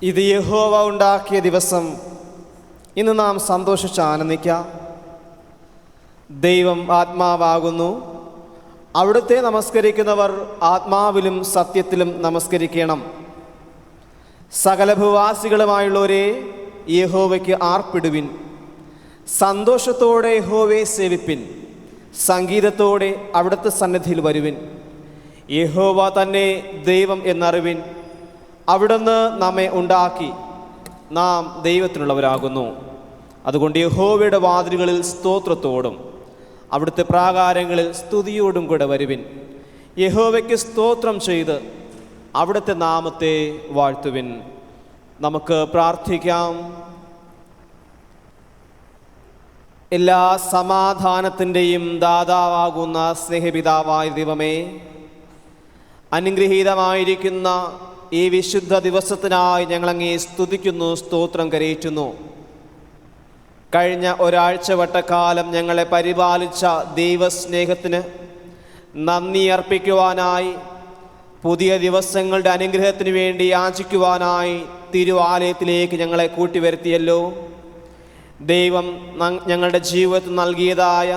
ഇത് യഹോവ ഉണ്ടാക്കിയ ദിവസം, ഇന്ന് നാം സന്തോഷിച്ച് ആനന്ദിക്കാം. ദൈവം ആത്മാവാകുന്നു, അവിടുത്തെ നമസ്കരിക്കുന്നവർ ആത്മാവിലും സത്യത്തിലും നമസ്കരിക്കണം. സകല ഭൂവാസികളുമായുള്ളവരെ, യഹോവയ്ക്ക് ആർപ്പിടുവിൻ. സന്തോഷത്തോടെ യഹോവയെ സേവിപ്പിൻ. സംഗീതത്തോടെ അവിടുത്തെ സന്നിധിയിൽ വരുവിൻ. യഹോവ തന്നെ ദൈവം എന്നറിവിൻ. അവിടുന്ന് നമ്മെ ഉണ്ടാക്കി, നാം ദൈവത്തിനുള്ളവരാകുന്നു. അതുകൊണ്ട് യഹോവയുടെ വാതിലുകളിൽ സ്തോത്രത്തോടും അവിടുത്തെ പ്രാകാരങ്ങളിൽ സ്തുതിയോടും കൂടെ വരുവിൻ. യഹോവയ്ക്ക് സ്തോത്രം ചെയ്ത് അവിടുത്തെ നാമത്തെ വാഴ്ത്തുവിൻ. നമുക്ക് പ്രാർത്ഥിക്കാം. എല്ലാ സമാധാനത്തിൻ്റെയും ദാതാവാകുന്ന സ്നേഹപിതാവായ ദൈവമേ, അനുഗ്രഹീതമായിരിക്കുന്ന ഈ വിശുദ്ധ ദിവസത്തിനായി ഞങ്ങളങ്ങേ സ്തുതിക്കുന്നു, സ്തോത്രം കരയേറ്റുന്നു. കഴിഞ്ഞ ഒരാഴ്ച വട്ടക്കാലം ഞങ്ങളെ പരിപാലിച്ച ദൈവസ്നേഹത്തിന് നന്ദി അർപ്പിക്കുവാനായി, പുതിയ ദിവസങ്ങളുടെ അനുഗ്രഹത്തിന് വേണ്ടി യാചിക്കുവാനായി തിരുവാലയത്തിലേക്ക് ഞങ്ങളെ കൂട്ടിവരുത്തിയല്ലോ. ദൈവം ഞങ്ങളുടെ ജീവിതത്തിൽ നൽകിയതായ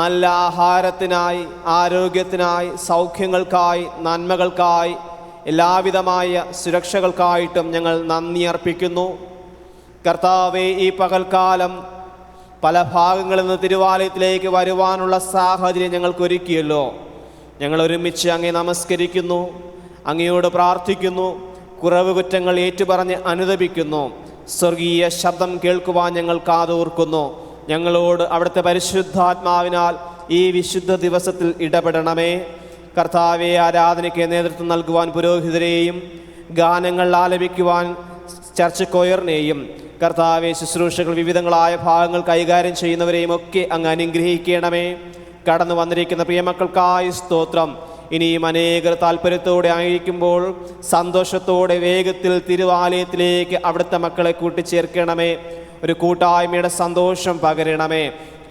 നല്ല ആഹാരത്തിനായി, ആരോഗ്യത്തിനായി, സൗഖ്യങ്ങൾക്കായി, നന്മകൾക്കായി, എല്ലാവിധമായ സുരക്ഷകൾക്കായിട്ടും ഞങ്ങൾ നന്ദി അർപ്പിക്കുന്നു. കർത്താവേ, ഈ പകൽക്കാലം പല ഭാഗങ്ങളിൽ നിന്ന് തിരുവാലയത്തിലേക്ക് വരുവാനുള്ള സാഹചര്യം ഞങ്ങൾക്കൊരുക്കിയല്ലോ. ഞങ്ങൾ ഒരുമിച്ച് അങ്ങേ നമസ്കരിക്കുന്നു, അങ്ങയോട് പ്രാർത്ഥിക്കുന്നു, കുറവ് കുറ്റങ്ങൾ ഏറ്റുപറഞ്ഞ് അനുതപിക്കുന്നു. സ്വർഗീയ ശബ്ദം കേൾക്കുവാൻ ഞങ്ങൾ കാതോർക്കുന്നു. ഞങ്ങളോട് അവിടുത്തെ പരിശുദ്ധാത്മാവിനാൽ ഈ വിശുദ്ധ ദിവസത്തിൽ ഇടപെടണമേ. കർത്താവെ, ആരാധനയ്ക്ക് നേതൃത്വം നൽകുവാൻ പുരോഹിതരെയും, ഗാനങ്ങൾ ആലപിക്കുവാൻ ചർച്ച് കൊയറിനെയും, കർത്താവെ, ശുശ്രൂഷകൾ വിവിധങ്ങളായ ഭാഗങ്ങൾ കൈകാര്യം ചെയ്യുന്നവരെയും ഒക്കെ അങ്ങ് അനുഗ്രഹിക്കണമേ. കടന്നു വന്നിരിക്കുന്ന പ്രിയമക്കൾക്കായി സ്തോത്രം. ഇനിയും അനേകർ താല്പര്യത്തോടെ ആയിരിക്കുമ്പോൾ സന്തോഷത്തോടെ വേഗത്തിൽ തിരുവാലയത്തിലേക്ക് അവിടുത്തെ മക്കളെ കൂട്ടിച്ചേർക്കണമേ. ഒരു കൂട്ടായ്മയുടെ സന്തോഷം പകരണമേ.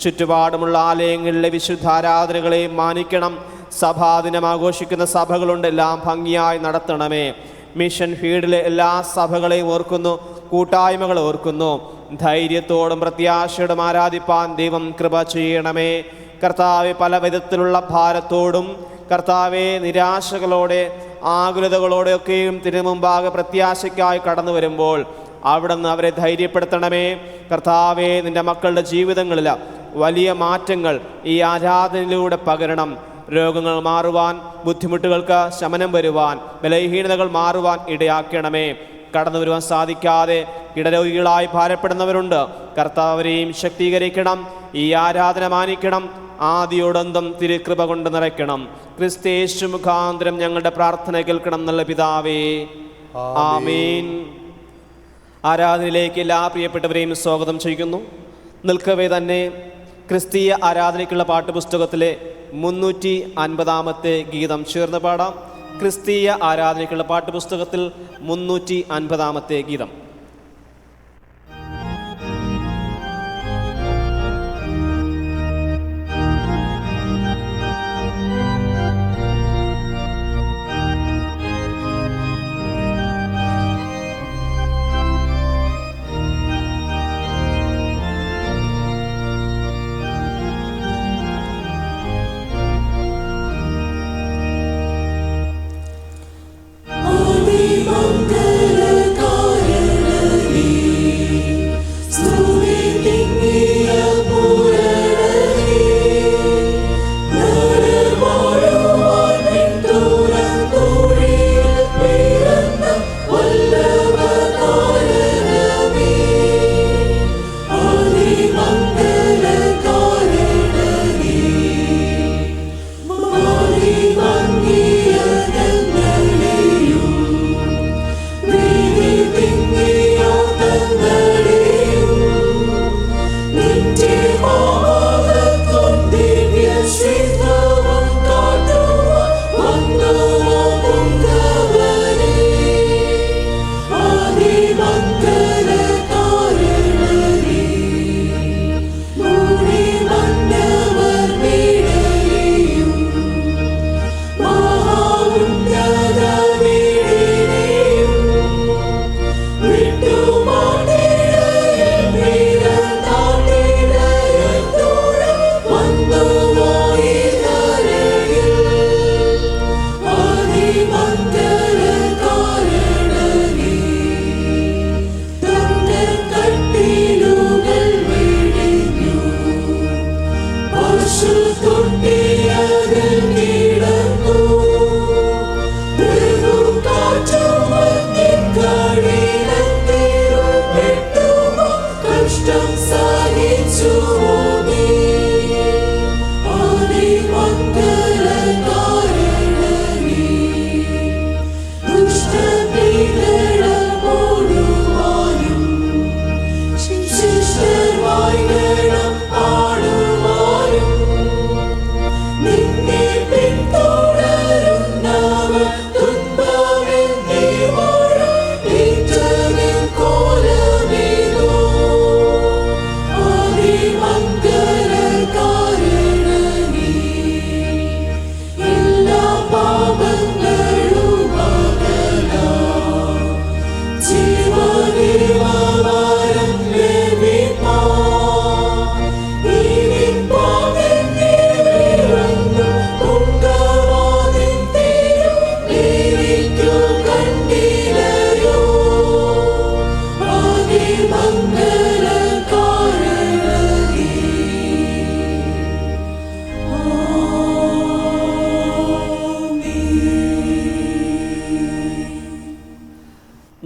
ചുറ്റുപാടുമുള്ള ആലയങ്ങളിലെ വിശുദ്ധ ആരാധനകളെ മാനിക്കണം. സഭാദിനം ആഘോഷിക്കുന്ന സഭകളുണ്ട്, എല്ലാം ഭംഗിയായി നടത്തണമേ. മിഷൻ ഫീൽഡിലെ എല്ലാ സഭകളെയും ഓർക്കുന്നു, കൂട്ടായ്മകളെ ഓർക്കുന്നു. ധൈര്യത്തോടും പ്രത്യാശയോടും ആരാധിപ്പാൻ ദൈവം കൃപ ചെയ്യണമേ. കർത്താവെ, പല വിധത്തിലുള്ള ഭാരത്തോടും, കർത്താവെ, നിരാശകളോടെ, ആകുലതകളോടെയൊക്കെയും തിരുമുമ്പാകെ പ്രത്യാശയ്ക്കായി കടന്നു വരുമ്പോൾ അവിടുന്ന് അവരെ ധൈര്യപ്പെടുത്തണമേ. കർത്താവെ, നിൻ്റെ മക്കളുടെ ജീവിതങ്ങളിൽ വലിയ മാറ്റങ്ങൾ ഈ ആരാധനയിലൂടെ പകരണം. രോഗങ്ങൾ മാറുവാൻ, ബുദ്ധിമുട്ടുകൾക്ക് ശമനം വരുവാൻ, ബലഹീനതകൾ മാറുവാൻ ഇടയാക്കണമേ. കടന്നു വരുവാൻ സാധിക്കാതെ ഇടരോഗികളായി ഭാരപ്പെടുന്നവരുണ്ട്. കർത്താവരെയും ശക്തീകരിക്കണം. ഈ ആരാധന മാനിക്കണം. ആദിയോടന്തം തിരുകൃപ കൊണ്ട് നിറയ്ക്കണം. ക്രിസ്തയേശു മുഖാന്തരം ഞങ്ങളുടെ പ്രാർത്ഥന കേൾക്കണം എന്നുള്ള പിതാവേ, ആമീൻ. ആരാധനയിലേക്ക് എല്ലാ പ്രിയപ്പെട്ടവരെയും സ്വാഗതം ചെയ്യുന്നു. നിൽക്കവേ തന്നെ ക്രിസ്തീയ ആരാധനയ്ക്കുള്ള പാട്ടുപുസ്തകത്തിലെ 350 ഗീതം ചേർന്ന് പാടാം. ക്രിസ്തീയ ആരാധനയ്ക്കുള്ള പാട്ടുപുസ്തകത്തിൽ 350 ഗീതം. मंगलकाय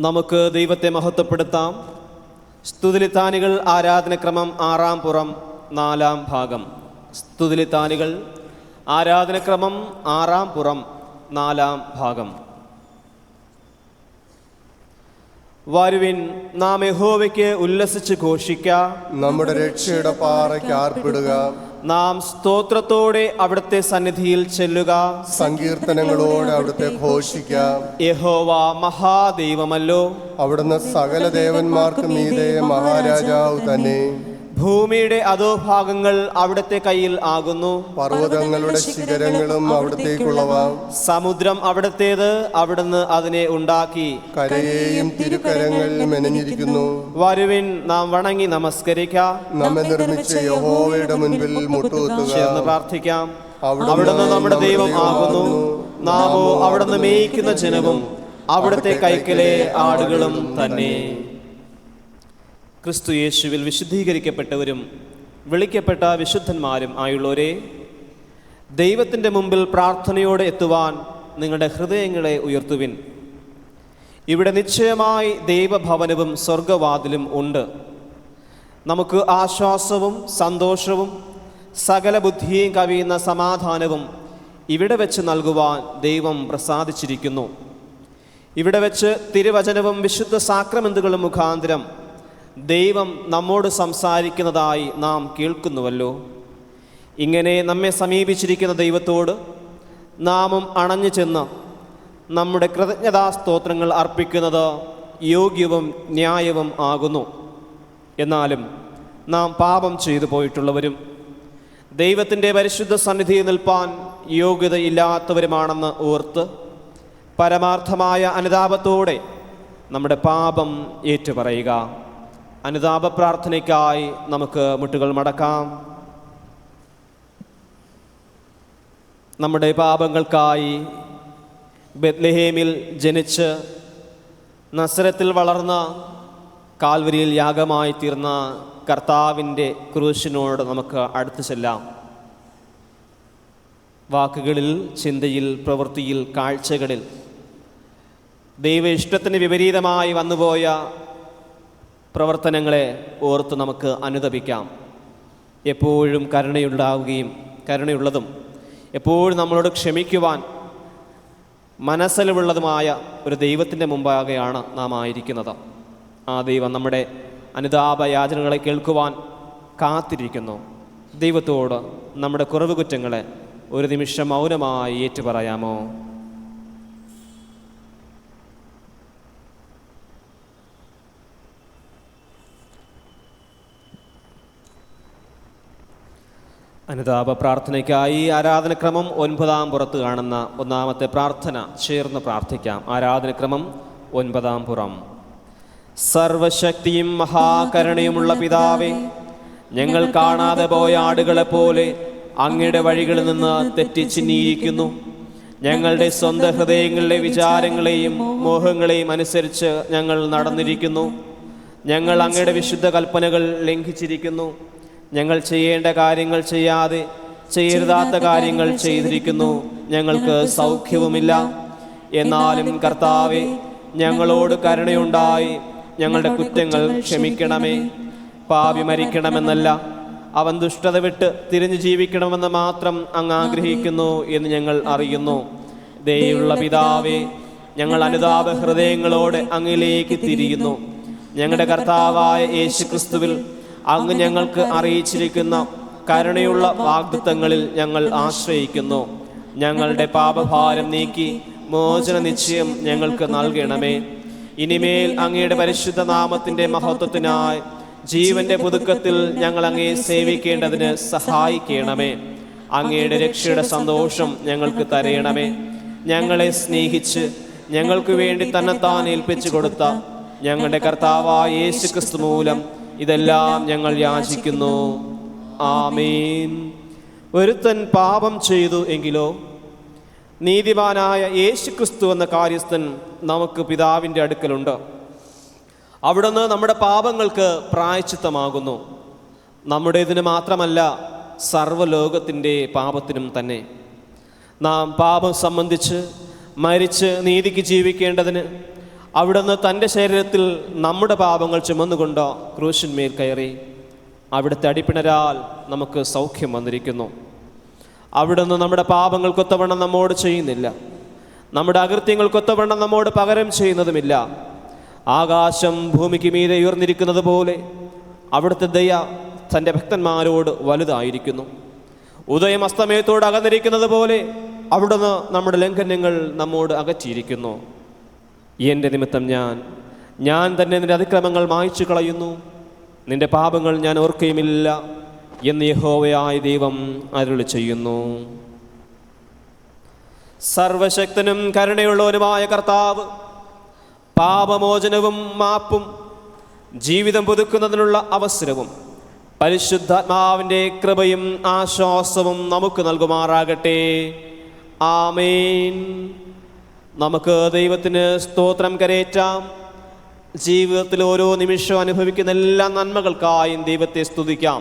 നമുക്ക് ദൈവത്തെ മഹത്വപ്പെടുത്താം. സ്തുതിലിത്താനികൾ ആരാധനക്രമം 6-ാം പുറം 4-ാം ഭാഗം. സ്തുതിലിത്താനികൾ ആരാധനക്രമം 6-ാം പുറം 4-ാം ഭാഗം. വരുവിൻ, നാം യഹോവയ്ക്ക് ഉല്ലസിച്ച് ഘോഷിക്കാം. നമ്മുടെ രക്ഷയുടെ പാറയ്ക്ക് ആർപ്പിടുക. നാം സ്തോത്രത്തോടെ അവിടുത്തെ സന്നിധിയിൽ ചെല്ലുക. സങ്കീർത്തനങ്ങളോടെ അവിടുത്തെ ഘോഷിക്കാം. യഹോവ മഹാദൈവമല്ലോ. അവിടുന്ന് സകല ദേവന്മാർക്ക് മീതെ മഹാരാജാവ് തന്നെ. ഭൂമിയുടെ അധോഭാഗങ്ങൾ അവിടുത്തെ കയ്യിൽ ആകുന്നു. പർവ്വതങ്ങളുടെ ശിഖരങ്ങളും അവിടത്തേക്കുള്ളവ. സമുദ്രം അവിടുത്തേത്, അവിടുന്ന് അതിനെ ഉണ്ടാക്കി. കരയെയും തിരുക്കരങ്ങൾ മെനഞ്ഞിരിക്കുന്നു. വരുവിൻ, നാം വണങ്ങി നമസ്കരിക്കാം. നമ്മെ നിർമ്മിച്ച യഹോവയുടെ മുൻപിൽ മുട്ടുകുത്തുക. ചേർന്ന് പ്രാർത്ഥിക്കാം. അവിടുന്ന് നമ്മുടെ ദൈവം ആകുന്നു. നാമോ അവിടുന്ന് മേയിക്കുന്ന ജനവും അവിടുത്തെ കൈക്കലെ ആടുകളും തന്നെ. ക്രിസ്തു യേശുവിൽ വിശുദ്ധീകരിക്കപ്പെട്ടവരും വിളിക്കപ്പെട്ട വിശുദ്ധന്മാരും ആയുള്ളവരെ, ദൈവത്തിൻ്റെ മുമ്പിൽ പ്രാർത്ഥനയോടെ എത്തുവാൻ നിങ്ങളുടെ ഹൃദയങ്ങളെ ഉയർത്തുവിൻ. ഇവിടെ നിശ്ചയമായി ദൈവഭവനവും സ്വർഗവാതിലും ഉണ്ട്. നമുക്ക് ആശ്വാസവും സന്തോഷവും സകല ബുദ്ധിയും കവിയുന്ന സമാധാനവും ഇവിടെ വെച്ച് നൽകുവാൻ ദൈവം പ്രസാദിച്ചിരിക്കുന്നു. ഇവിടെ വെച്ച് തിരുവചനവും വിശുദ്ധ സാക്രമെന്തുകളും മുഖാന്തരം ദൈവം നമ്മോട് സംസാരിക്കുന്നതായി നാം കേൾക്കുന്നുവല്ലോ. ഇങ്ങനെ നമ്മെ സമീപിച്ചിരിക്കുന്ന ദൈവത്തോട് നാമും അണഞ്ഞു ചെന്ന് നമ്മുടെ കൃതജ്ഞതാസ്തോത്രങ്ങൾ അർപ്പിക്കുന്നത് യോഗ്യവും ന്യായവും ആകുന്നു. എന്നാലും നാം പാപം ചെയ്തു പോയിട്ടുള്ളവരും ദൈവത്തിൻ്റെ പരിശുദ്ധ സന്നിധിയിൽ നിൽപ്പാൻ യോഗ്യതയില്ലാത്തവരുമാണെന്ന് ഓർത്ത് പരമാർത്ഥമായ അനുതാപത്തോടെ നമ്മുടെ പാപം ഏറ്റുപറയുക. അനുതാപ പ്രാർത്ഥനയ്ക്കായി നമുക്ക് മുട്ടുകൾ മടക്കാം. നമ്മുടെ പാപങ്ങൾക്കായി ബെത്ലഹേമിൽ ജനിച്ച് നസറത്തിൽ വളർന്ന കാൽവരിയിൽ യാഗമായി തീർന്ന കർത്താവിൻ്റെ ക്രൂശിനോട് നമുക്ക് അടുത്ത് ചെല്ലാം. വാക്കുകളിൽ, ചിന്തയിൽ, പ്രവൃത്തിയിൽ, കാഴ്ചകളിൽ ദൈവ ഇഷ്ടത്തിന് വിപരീതമായി വന്നുപോയ പ്രവർത്തനങ്ങളെ ഓർത്ത് നമുക്ക് അനുതപിക്കാം. എപ്പോഴും കരുണയുള്ളതും എപ്പോഴും നമ്മളോട് ക്ഷമിക്കുവാൻ മനസ്സലിവുള്ളതുമായ ഒരു ദൈവത്തിൻ്റെ മുമ്പാകെയാണ് നാം ആയിരിക്കുന്നത്. ആ ദൈവം നമ്മുടെ അനുതാപയാചനകളെ കേൾക്കുവാൻ കാത്തിരിക്കുന്നു. ദൈവത്തോട് നമ്മുടെ കുറവ് കുറ്റങ്ങളെ ഒരു നിമിഷം മൗനമായി ഏറ്റുപറയാമോ? അനുതാപ പ്രാർത്ഥനയ്ക്കായി ആരാധനക്രമം 9-ാം പുറത്ത് കാണുന്ന ഒന്നാമത്തെ പ്രാർത്ഥന ചേർന്ന് പ്രാർത്ഥിക്കാം. ആരാധനക്രമം 9-ാം പുറം. സർവശക്തിയും മഹാകരുണയുമുള്ള പിതാവേ, ഞങ്ങൾ കാണാതെ പോയ ആടുകളെപ്പോലെ അങ്ങയുടെ വഴികളിൽ നിന്ന് തെറ്റിച്ചിന്നിയിരിക്കുന്നു. ഞങ്ങളുടെ സ്വന്തം ഹൃദയങ്ങളിലെ വിചാരങ്ങളെയും മോഹങ്ങളെയും അനുസരിച്ച് ഞങ്ങൾ നടന്നിരിക്കുന്നു. ഞങ്ങൾ അങ്ങയുടെ വിശുദ്ധ കൽപ്പനകൾ ലംഘിച്ചിരിക്കുന്നു. ഞങ്ങൾ ചെയ്യേണ്ട കാര്യങ്ങൾ ചെയ്യാതെ ചെയ്യരുതാത്ത കാര്യങ്ങൾ ചെയ്തിരിക്കുന്നു, ഞങ്ങൾക്ക് സൗഖ്യവുമില്ല. എന്നാലും കർത്താവേ, ഞങ്ങളോട് കരുണയുണ്ടായി ഞങ്ങളുടെ കുറ്റങ്ങൾ ക്ഷമിക്കണമേ. പാപി മരിക്കണമെന്നല്ല, അവൻ ദുഷ്ടത വിട്ട് തിരിഞ്ഞു ജീവിക്കണമെന്ന് മാത്രം അങ്ങ് ആഗ്രഹിക്കുന്നു എന്ന് ഞങ്ങൾ അറിയുന്നു. ദയയുള്ള പിതാവേ, ഞങ്ങൾ അനുതാപ ഹൃദയങ്ങളോടെ അങ്ങിലേക്ക് തിരിയുന്നു. ഞങ്ങളുടെ കർത്താവായ യേശുക്രിസ്തുവിൽ അങ്ങ് ഞങ്ങൾക്ക് അറിയിച്ചിരിക്കുന്ന കരുണയുള്ള വാഗ്ദത്തങ്ങളിൽ ഞങ്ങൾ ആശ്രയിക്കുന്നു. ഞങ്ങളുടെ പാപഭാരം നീക്കി മോചന നിശ്ചയം ഞങ്ങൾക്ക് നൽകണമേ. ഇനിമേൽ അങ്ങയുടെ പരിശുദ്ധ നാമത്തിൻ്റെ മഹത്വത്തിനായി ജീവന്റെ പുതുക്കത്തിൽ ഞങ്ങൾ അങ്ങയെ സേവിക്കേണ്ടതിന് സഹായിക്കണമേ. അങ്ങയുടെ രക്ഷയുടെ സന്തോഷം ഞങ്ങൾക്ക് തരയണമേ. ഞങ്ങളെ സ്നേഹിച്ച് ഞങ്ങൾക്ക് വേണ്ടി തന്നെത്താൻ ഏൽപ്പിച്ചു കൊടുത്ത ഞങ്ങളുടെ കർത്താവായ യേശുക്രിസ്തു മൂലം ഇതെല്ലാം ഞങ്ങൾ യാചിക്കുന്നു. ആമേൻ. ഒരുത്തൻ പാപം ചെയ്തു എങ്കിലോ നീതിമാനായ യേശുക്രിസ്തു എന്ന കാര്യസ്ഥൻ നമുക്ക് പിതാവിൻ്റെ അടുക്കലുണ്ട്. അവിടുന്ന് നമ്മുടെ പാപങ്ങൾക്ക് പ്രായശ്ചിത്തമാകുന്നു. നമ്മുടേതിന് മാത്രമല്ല, സർവ്വലോകത്തിൻ്റെ പാപത്തിനും തന്നെ. നാം പാപം സംബന്ധിച്ച് മരിച്ച് നീതിക്ക് ജീവിക്കേണ്ടതിന് അവിടുന്ന് തൻ്റെ ശരീരത്തിൽ നമ്മുടെ പാപങ്ങൾ ചുമന്നുകൊണ്ട് ക്രൂശിന്മേൽ കയറി. അവിടുത്തെ അടിപ്പിണരാൽ നമുക്ക് സൗഖ്യം വന്നിരിക്കുന്നു. അവിടുന്ന് നമ്മുടെ പാപങ്ങൾക്കൊത്തവണ്ണം നമ്മോട് ചെയ്യുന്നില്ല, നമ്മുടെ അകൃത്യങ്ങൾക്കൊത്തവണ്ണം നമ്മോട് പകരം ചെയ്യുന്നതുമില്ല. ആകാശം ഭൂമിക്ക് മീതെ ഉയർന്നിരിക്കുന്നത് പോലെ അവിടുത്തെ ദയ തൻ്റെ ഭക്തന്മാരോട് വലുതായിരിക്കുന്നു. ഉദയം അസ്തമയത്തോട് അകന്നിരിക്കുന്നത് പോലെ അവിടുന്ന് നമ്മുടെ ലംഘനങ്ങൾ നമ്മോട് അകറ്റിയിരിക്കുന്നു. എൻ്റെ നിമിത്തം ഞാൻ തന്നെ നിന്റെ അതിക്രമങ്ങൾ മായ്ച്ചു കളയുന്നു, നിന്റെ പാപങ്ങൾ ഞാൻ ഓർക്കുകയുമില്ല എന്ന് യഹോവയായ ദൈവം അരുളി ചെയ്യുന്നു. സർവശക്തനും കരുണയുള്ളവനുമായ കർത്താവ് പാപമോചനവും മാപ്പും ജീവിതം പുതുക്കുന്നതിനുള്ള അവസരവും പരിശുദ്ധാത്മാവിൻ്റെ കൃപയും ആശ്വാസവും നമുക്ക് നൽകുമാറാകട്ടെ. ആമേൻ. നമുക്ക് ദൈവത്തിന് സ്തോത്രം കരേറ്റാം. ജീവിതത്തിൽ ഓരോ നിമിഷവും അനുഭവിക്കുന്ന എല്ലാ നന്മകൾക്കായും ദൈവത്തെ സ്തുതിക്കാം.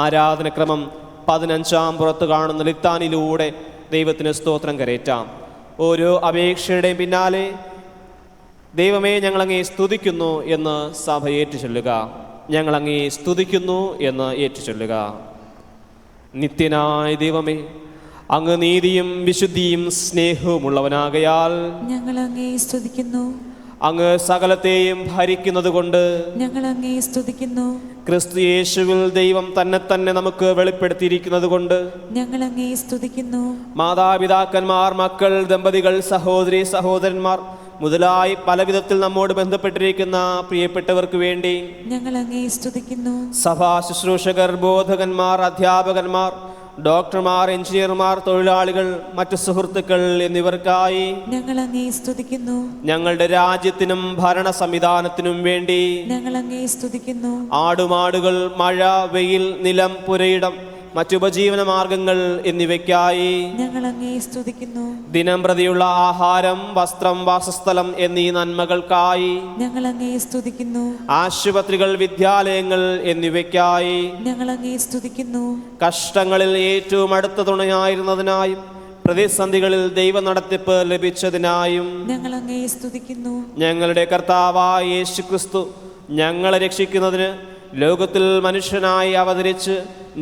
ആരാധനക്രമം 15 പുറത്ത് കാണുന്ന ലിത്താനിലൂടെ ദൈവത്തിന് സ്തോത്രം കരേറ്റാം. ഓരോ അപേക്ഷയുടെയും പിന്നാലെ ദൈവമേ ഞങ്ങളങ്ങേ സ്തുതിക്കുന്നു എന്ന് സഭ ഏറ്റുചൊല്ലുക. ഞങ്ങളങ്ങേ സ്തുതിക്കുന്നു എന്ന് ഏറ്റുചൊല്ലുക. നിത്യനായ ദൈവമേ, അങ്ങ് നീതിയും വിശുദ്ധിയും സ്നേഹവും ഉള്ളവനാകയാൽ ഞങ്ങൾ അങ്ങയെ സ്തുതിക്കുന്നു. അങ്ങ് സകലത്തെയും ഭരിക്കുന്നത് കൊണ്ട് ഞങ്ങൾ അങ്ങയെ സ്തുതിക്കുന്നു. ക്രിസ്തു യേശുവിൽ ദൈവം തന്നെ നമുക്ക് വെളിപ്പെടുത്തിയിരിക്കുന്നത് കൊണ്ട് ഞങ്ങൾ അങ്ങയെ സ്തുതിക്കുന്നു. മാതാപിതാക്കന്മാർ, മക്കൾ, ദമ്പതികൾ, സഹോദരി സഹോദരന്മാർ മുതലായി പല വിധത്തിൽ നമ്മോട് ബന്ധപ്പെട്ടിരിക്കുന്ന പ്രിയപ്പെട്ടവർക്ക് വേണ്ടി ഞങ്ങൾ അങ്ങയെ സ്തുതിക്കുന്നു. സഭാ ശുശ്രൂഷകർ, ബോധകന്മാർ, അധ്യാപകന്മാർ, ഡോക്ടർമാർ, എഞ്ചിനീയർമാർ, തൊഴിലാളികൾ, മറ്റു സുഹൃത്തുക്കൾ എന്നിവർക്കായി ഞങ്ങൾ അങ്ങയെ സ്തുതിക്കുന്നു. ഞങ്ങളുടെ രാജ്യത്തിനും ഭരണ സംവിധാനത്തിനും വേണ്ടി ഞങ്ങൾ അങ്ങയെ സ്തുതിക്കുന്നു. ആടുമാടുകൾ, മഴ, വെയിൽ, നിലം, പുരയിടം, മറ്റുപജീവന മാർഗങ്ങൾ എന്നിവയ്ക്കായി ഞങ്ങൾ അങ്ങയെ സ്തുതിക്കുന്നു. ദിനം പ്രതിയുള്ള ആഹാരം, വസ്ത്രം, വാസസ്ഥലം എന്നീ നന്മകൾക്കായി ഞങ്ങൾ അങ്ങയെ സ്തുതിക്കുന്നു. ആശുപത്രികൾ, വിദ്യാലയങ്ങൾ എന്നിവയ്ക്കായി ഞങ്ങൾ അങ്ങയെ സ്തുതിക്കുന്നു. കഷ്ടങ്ങളിൽ ഏറ്റവും അടുത്ത തുണയായിരുന്നതിനായും പ്രതിസന്ധികളിൽ ദൈവ നടത്തിപ്പ് ലഭിച്ചതിനായും ഞങ്ങൾ അങ്ങയെ സ്തുതിക്കുന്നു. ഞങ്ങളുടെ കർത്താവായ യേശുക്രിസ്തു ഞങ്ങളെ രക്ഷിക്കുന്നതിന് ലോകത്തിൽ മനുഷ്യനായി അവതരിച്ച്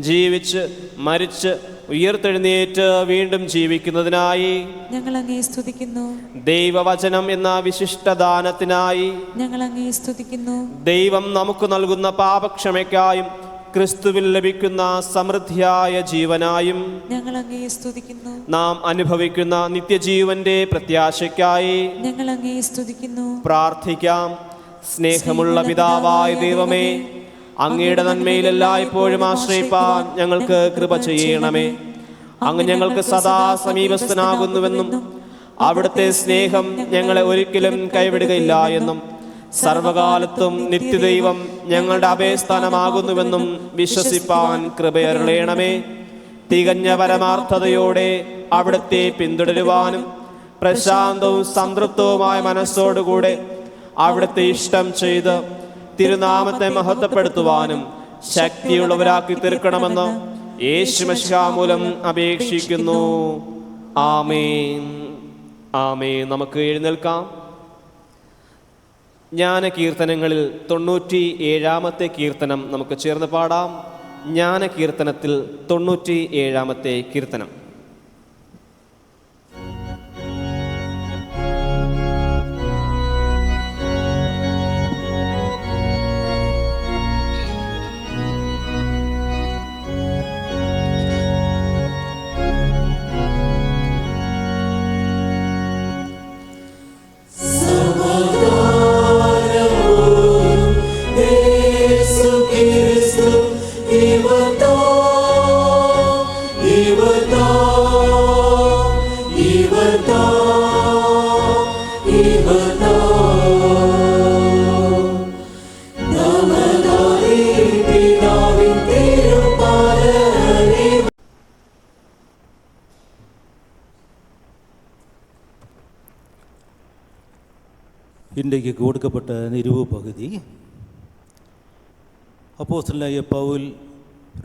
ജീവിച്ച് മരിച്ച് ഉയർത്തെഴുന്നേറ്റ് വീണ്ടും ജീവിക്കുന്നതിനായി ഞങ്ങൾ അങ്ങയെ സ്തുതിക്കുന്നു. ദൈവവചനം എന്ന വിശിഷ്ടദാനത്തിനായി ഞങ്ങൾ അങ്ങയെ സ്തുതിക്കുന്നു. ദൈവം നമുക്ക് നൽകുന്ന പാപക്ഷമയ്ക്കായും ക്രിസ്തുവിൽ ലഭിക്കുന്ന സമൃദ്ധിയായ ജീവനായും ഞങ്ങൾ അങ്ങയെ സ്തുതിക്കുന്നു. നാം അനുഭവിക്കുന്ന നിത്യജീവന്റെ പ്രത്യാശയ്ക്കായി ഞങ്ങൾ അങ്ങയെ സ്തുതിക്കുന്നു. പ്രാർത്ഥിക്കാം. സ്നേഹമുള്ള പിതാവായ ദൈവമേ, അങ്ങയുടെ നന്മയിൽ എല്ലായ്പ്പോഴും ആശ്രയിപ്പാൻ ഞങ്ങൾക്ക് കൃപ ചെയ്യണമേ. അങ്ങ് ഞങ്ങൾക്ക് സദാ സമീപസ്ഥനാകുന്നുവെന്നും അവിടുത്തെ സ്നേഹം ഞങ്ങളെ ഒരിക്കലും കൈവിടുകയില്ല എന്നും സർവകാലത്തും നിത്യദൈവം ഞങ്ങളുടെ അഭയസ്ഥാനമാകുന്നുവെന്നും വിശ്വസിപ്പാൻ കൃപയരുളേണമേ. തികഞ്ഞ പരമാർത്ഥതയോടെ അവിടുത്തെ പിന്തുടരുവാനും പ്രശാന്തവും സംതൃപ്തവുമായ മനസ്സോടുകൂടെ അവിടുത്തെ ഇഷ്ടം ചെയ്ത് തിരുനാമത്തെ മഹത്വപ്പെടുത്തുവാനും ശക്തിയുള്ളവരാക്കി തീർക്കണമെന്ന് യേശുമിശിഹാ മൂലം അപേക്ഷിക്കുന്നു. ആമേൻ. ആമേൻ. നമുക്ക് എഴുന്നേൽക്കാം. ജ്ഞാനകീർത്തനങ്ങളിൽ 97-ാമത്തെ കീർത്തനം നമുക്ക് ചേർന്ന് പാടാം. ജ്ഞാനകീർത്തനത്തിൽ 97-ാമത്തെ കീർത്തനം. இன்றைக்கு கொடுக்கப்பட்ட நிறுவு பகுதி அப்போஸ்தலனாகிய பவுல்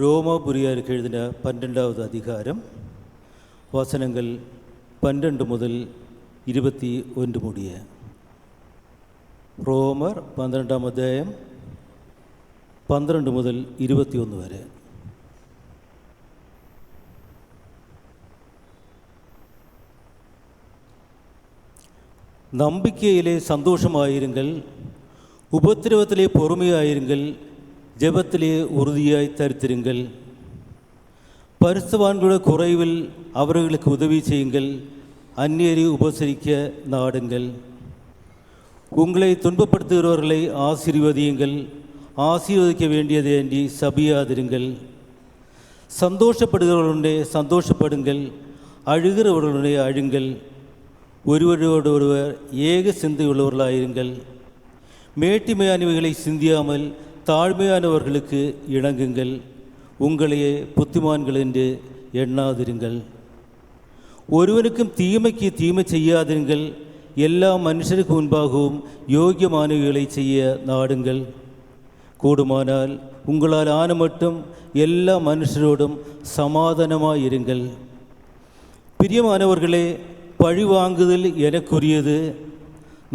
ரோமாபுரியாருக்கு எழுதின 12வது அதிகாரம் வசனங்கள் 12 முதல் 21 முடிய. ரோமர் 12ஆம் அத்தியாயம் 12 முதல் 21 வரை. நம்பிக்கையிலே சந்தோஷமாயிருங்கள், உபத்திரவத்திலே பொறுமையாயிருங்கள், ஜெபத்திலே உறுதியாய் தரித்திருங்கள். பரிசுத்தவான்களுடைய குறைவில் அவர்களுக்கு உதவி செய்யுங்கள், அந்நியரை உபசரிக்க நாடுங்கள். உங்களை துன்பப்படுத்துகிறவர்களை ஆசீர்வதியுங்கள், ஆசீர்வதிக்க வேண்டியதை அன்றி சபியாதிருங்கள். சந்தோஷப்படுகிறவர்களுடைய சந்தோஷப்படுங்கள், அழுகிறவர்களுடைய அழுங்கள். ஒருவரோடொருவர் ஏக சிந்தையுள்ளவர்களாயிருங்கள். மேட்டிமையானவைகளை சிந்தியாமல் தாழ்மையானவர்களுக்கு இணங்குங்கள். உங்களையே புத்திமான்கள் என்று எண்ணாதிருங்கள். ஒருவனுக்கும் தீமைக்கு தீமை செய்யாதிருங்கள். எல்லா மனுஷருக்கு முன்பாகவும் யோகியமானவைகளை செய்ய நாடுங்கள். கூடுமானால் உங்களால் ஆன மட்டும் எல்லா மனுஷரோடும் சமாதானமாயிருங்கள். பிரியமானவர்களே, பழி வாங்குதல் எனக்குரியது,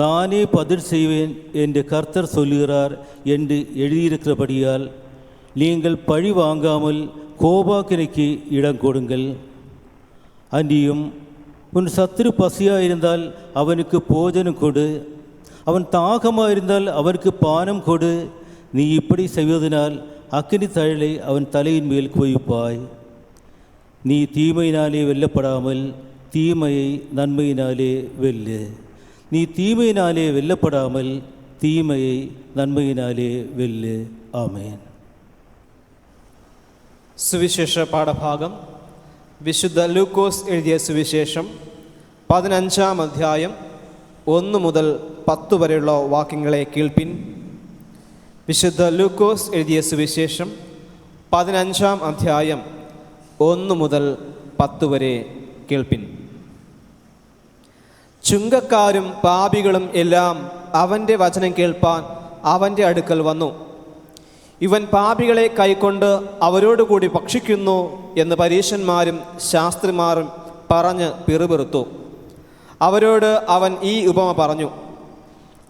நானே பதில் செய்வேன் என்று கர்த்தர் சொல்லுகிறார் என்று எழுதியிருக்கிறபடியால் நீங்கள் பழி வாங்காமல் கோபாக்கினைக்கு இடம் கொடுங்கள். அன்றியும் உன் சத்துரு பசியாயிருந்தால் அவனுக்கு போஜனம் கொடு, அவன் தாகமாயிருந்தால் அவனுக்கு பானம் கொடு. நீ இப்படி செய்வதனால் அக்கினி தழலை அவன் தலையின் மேல் குவிப்பாய். நீ தீமையினாலே வெல்லப்படாமல் தீமையை நன்மையினாலே வெல்லு. நீ தீமையினாலே வெல்லப்படாமல் தீமையை நன்மையினாலே வெல்லு. ആമേൻ. സുവിശേഷ പാഠഭാഗം വിശുദ്ധ ലൂക്കോസ് എഴുതിയ സുവിശേഷം 15-ാം അധ്യായം 1 മുതൽ 10 വരെയുള്ള വാക്യങ്ങളെ കേൾപ്പിൻ. വിശുദ്ധ ലൂക്കോസ് എഴുതിയ സുവിശേഷം 15-ാം അധ്യായം 1 മുതൽ 10 വരെ കേൾപ്പിൻ. ചുങ്കക്കാരും പാപികളും എല്ലാം അവൻ്റെ വചനം കേൾപ്പാൻ അവൻ്റെ അടുക്കൽ വന്നു. ഇവൻ പാപികളെ കൈക്കൊണ്ട് അവരോടുകൂടി ഭക്ഷിക്കുന്നു എന്ന് പരീശന്മാരും ശാസ്ത്രിമാരും പറഞ്ഞ് പിറുപിറുത്തു. അവരോട് അവൻ ഈ ഉപമ പറഞ്ഞു: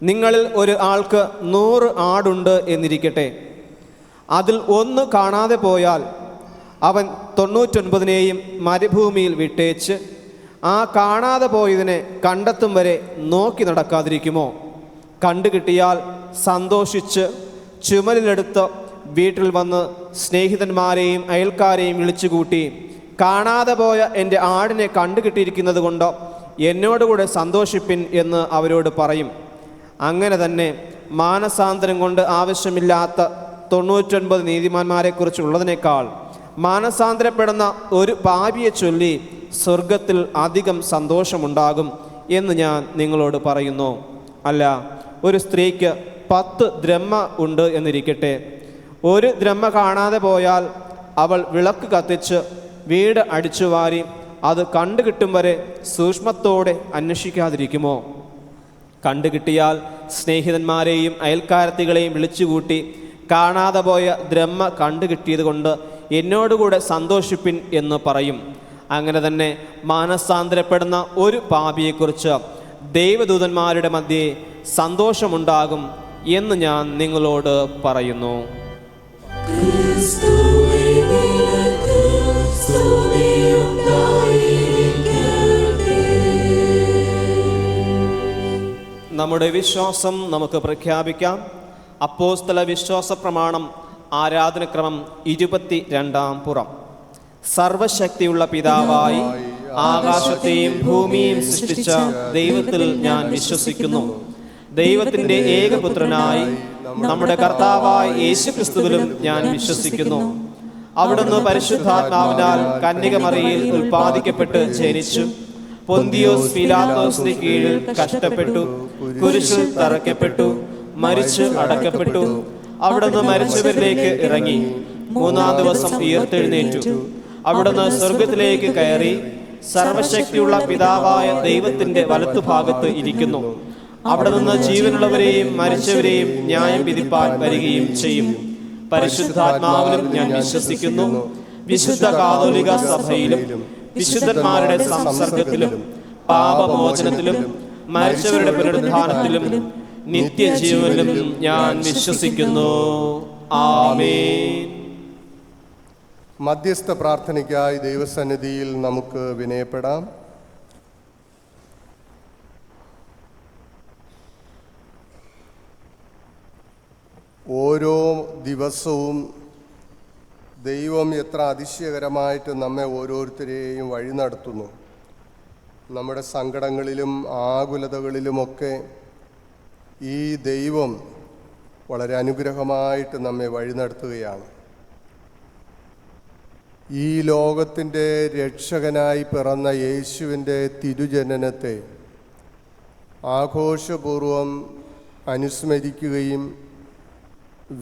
നിങ്ങളിൽ ഒരു ആൾക്ക് 100 ആടുണ്ട് എന്നിരിക്കട്ടെ. അതിൽ ഒന്ന് കാണാതെ പോയാൽ അവൻ 99-നെയും മരുഭൂമിയിൽ വിട്ടേച്ച് ആ കാണാതെ പോയതിനെ കണ്ടെത്തും വരെ നോക്കി നടക്കാതിരിക്കുമോ? കണ്ടുകിട്ടിയാൽ സന്തോഷിച്ച് ചുമലിലെടുത്ത് വീട്ടിൽ വന്ന് സ്നേഹിതന്മാരെയും അയൽക്കാരെയും വിളിച്ചുകൂട്ടി, കാണാതെ പോയ എൻ്റെ ആടിനെ കണ്ടുകിട്ടിയിരിക്കുന്നത് കൊണ്ട് എന്നോടുകൂടെ സന്തോഷിപ്പിൻ എന്ന് അവരോട് പറയും. അങ്ങനെ തന്നെ മാനസാന്തരം കൊണ്ട് ആവശ്യമില്ലാത്ത 99 നീതിമാന്മാരെക്കുറിച്ചുള്ളതിനേക്കാൾ മാനസാന്തരപ്പെടുന്ന ഒരു പാപിയെ ചൊല്ലി സ്വർഗത്തിൽ അധികം സന്തോഷമുണ്ടാകും എന്ന് ഞാൻ നിങ്ങളോട് പറയുന്നു. അല്ല, ഒരു സ്ത്രീക്ക് 10 ദ്രഹ്മ ഉണ്ട് എന്നിരിക്കട്ടെ. ഒരു ദ്രഹ്മ കാണാതെ പോയാൽ അവൾ വിളക്ക് കത്തിച്ച് വീട് അടിച്ചുവാരി അത് കണ്ടുകിട്ടും വരെ സൂക്ഷ്മത്തോടെ അന്വേഷിക്കാതിരിക്കുമോ? കണ്ടുകിട്ടിയാൽ സ്നേഹിതന്മാരെയും അയൽക്കാരത്തികളെയും വിളിച്ചുകൂട്ടി കാണാതെ പോയ ദ്രഹ്മ കണ്ടുകിട്ടിയത് കൊണ്ട് എന്നോടുകൂടെ സന്തോഷിപ്പിൻ എന്ന് പറയും. അങ്ങനെ തന്നെ മാനസാന്തരപ്പെടുന്ന ഒരു പാപിയെക്കുറിച്ച് ദൈവദൂതന്മാരുടെ മധ്യേ സന്തോഷമുണ്ടാകും എന്ന് ഞാൻ നിങ്ങളോട് പറയുന്നു. നമ്മുടെ വിശ്വാസം നമുക്ക് പ്രഖ്യാപിക്കാം. അപ്പോസ്തല വിശ്വാസ പ്രമാണം ആരാധനക്രമം 22-ാം പുറം. സർവശക്തിയുള്ള പിതാവായി ആകാശത്തെയും ഭൂമിയെയും സൃഷ്ടിച്ച ദൈവത്തിൽ ഞാൻ വിശ്വസിക്കുന്നു. ദൈവത്തിൻ്റെ ഏകപുത്രനായി നമ്മുടെ കർത്താവായ യേശുക്രിസ്തുവിലും ഞാൻ വിശ്വസിക്കുന്നു. അവിടുന്ന് പരിശുദ്ധാത്മാവിനാൽ കന്യകമറിയയിൽ ഉൽപ്പാദിക്കപ്പെട്ട് ജനിച്ചു. പൊന്തിയോസ് പീലാത്തോസിന്റെ കീഴിൽ കഷ്ടപ്പെട്ടു, കുരിശിൽ തറയ്ക്കപ്പെട്ടു, മരിച്ച് അടക്കപ്പെട്ടു. അവിടുന്ന് മരിച്ചവരിലേക്ക് ഇറങ്ങി, 3-ാം ദിവസം ഉയർത്തെഴുന്നേറ്റു. അവിടുന്ന് സ്വർഗത്തിലേക്ക് കയറി സർവശക്തിയുള്ള പിതാവായ ദൈവത്തിന്റെ വലത്തുഭാഗത്ത് ഇരിക്കുന്നു. അവിടെ നിന്ന് ജീവനുള്ളവരെയും മരിച്ചവരെയും ന്യായം വിധിപ്പാൻ വരികയും ചെയ്യും. പരിശുദ്ധാത്മാവിലും ഞാൻ വിശ്വസിക്കുന്നു. വിശുദ്ധ കാതോലിക സഭയിലും വിശുദ്ധന്മാരുടെ സംസർഗത്തിലും പാപമോചനത്തിലും മരിച്ചവരുടെ പുനരുത്ഥാനത്തിലും നിത്യജീവനിലും ഞാൻ വിശ്വസിക്കുന്നു. ആമേൻ. മധ്യസ്ഥ പ്രാർത്ഥനയ്ക്കായി ദൈവസന്നിധിയിൽ നമുക്ക് വിനയപ്പെടാം. ഓരോ ദിവസവും ദൈവം എത്ര അതിശയകരമായിട്ട് നമ്മെ ഓരോരുത്തരെയും വഴി നടത്തുന്നു. നമ്മുടെ സങ്കടങ്ങളിലും ആകുലതകളിലുമൊക്കെ ഈ ദൈവം വളരെ അനുഗ്രഹമായിട്ട് നമ്മെ വഴി നടത്തുകയാണ്. ഈ ലോകത്തിൻ്റെ രക്ഷകനായി പിറന്ന യേശുവിൻ്റെ തിരുജനനത്തെ ആഘോഷപൂർവം അനുസ്മരിക്കുകയും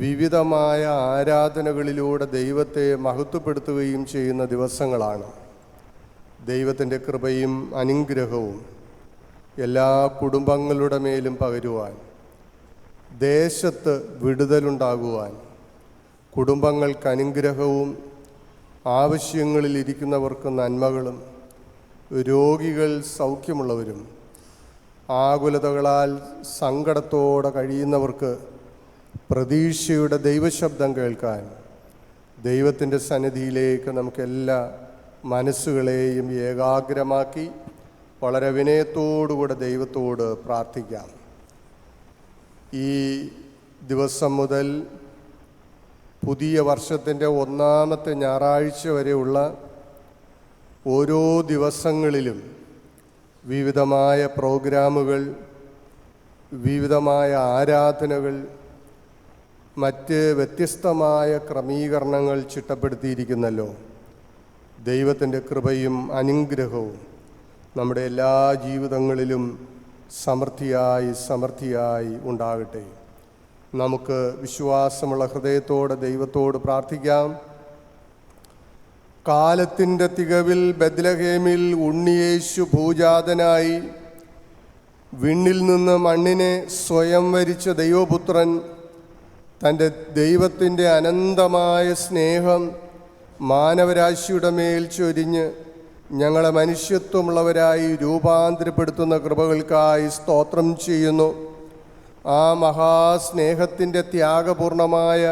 വിവിധമായ ആരാധനകളിലൂടെ ദൈവത്തെ മഹത്വപ്പെടുത്തുകയും ചെയ്യുന്ന ദിവസങ്ങളാണ്. ദൈവത്തിൻ്റെ കൃപയും അനുഗ്രഹവും എല്ലാ കുടുംബങ്ങളുടെ മേലും പകരുവാൻ, ദേശത്ത് വിടുതലുണ്ടാകുവാൻ, കുടുംബങ്ങൾക്ക് അനുഗ്രഹവും ആവശ്യങ്ങളിലിരിക്കുന്നവർക്ക് നന്മകളും, രോഗികൾ സൗഖ്യമുള്ളവരും, ആകുലതകളാൽ സങ്കടത്തോടെ കഴിയുന്നവർക്ക് പ്രതീക്ഷയുടെ ദൈവശബ്ദം കേൾക്കാൻ ദൈവത്തിൻ്റെ സന്നിധിയിലേക്ക് നമുക്കെല്ലാ മനസ്സുകളെയും ഏകാഗ്രമാക്കി വളരെ വിനയത്തോടുകൂടെ ദൈവത്തോട് പ്രാർത്ഥിക്കാം. ഈ ദിവസം മുതൽ പുതിയ വർഷത്തിൻ്റെ 1-ാമത്തെ ഞായറാഴ്ച വരെയുള്ള ഓരോ ദിവസങ്ങളിലും വിവിധമായ പ്രോഗ്രാമുകൾ, വിവിധമായ ആരാധനകൾ, മറ്റ് വ്യത്യസ്തമായ ക്രമീകരണങ്ങൾ ചിട്ടപ്പെടുത്തിയിരിക്കുന്നല്ലോ. ദൈവത്തിൻ്റെ കൃപയും അനുഗ്രഹവും നമ്മുടെ എല്ലാ ജീവിതങ്ങളിലും സമൃദ്ധിയായി ഉണ്ടാകട്ടെ. നമുക്ക് വിശ്വാസമുള്ള ഹൃദയത്തോടെ ദൈവത്തോട് പ്രാർത്ഥിക്കാം. കാലത്തിൻ്റെ തികവിൽ ബെത്ലഹേമിൽ ഉണ്ണിയേശു ഭൂജാതനായി വിണ്ണിൽ നിന്ന് മണ്ണിനെ സ്വയം വരിച്ച ദൈവപുത്രൻ തൻ്റെ ദൈവത്തിൻ്റെ അനന്തമായ സ്നേഹം മാനവരാശിയുടെ മേൽ ചൊരിഞ്ഞ് ഞങ്ങളെ മനുഷ്യത്വമുള്ളവരായി രൂപാന്തരപ്പെടുത്തുന്ന കൃപകൾക്കായി സ്തോത്രം ചെയ്യുന്നു. ആ മഹാസ്നേഹത്തിൻ്റെ ത്യാഗപൂർണമായ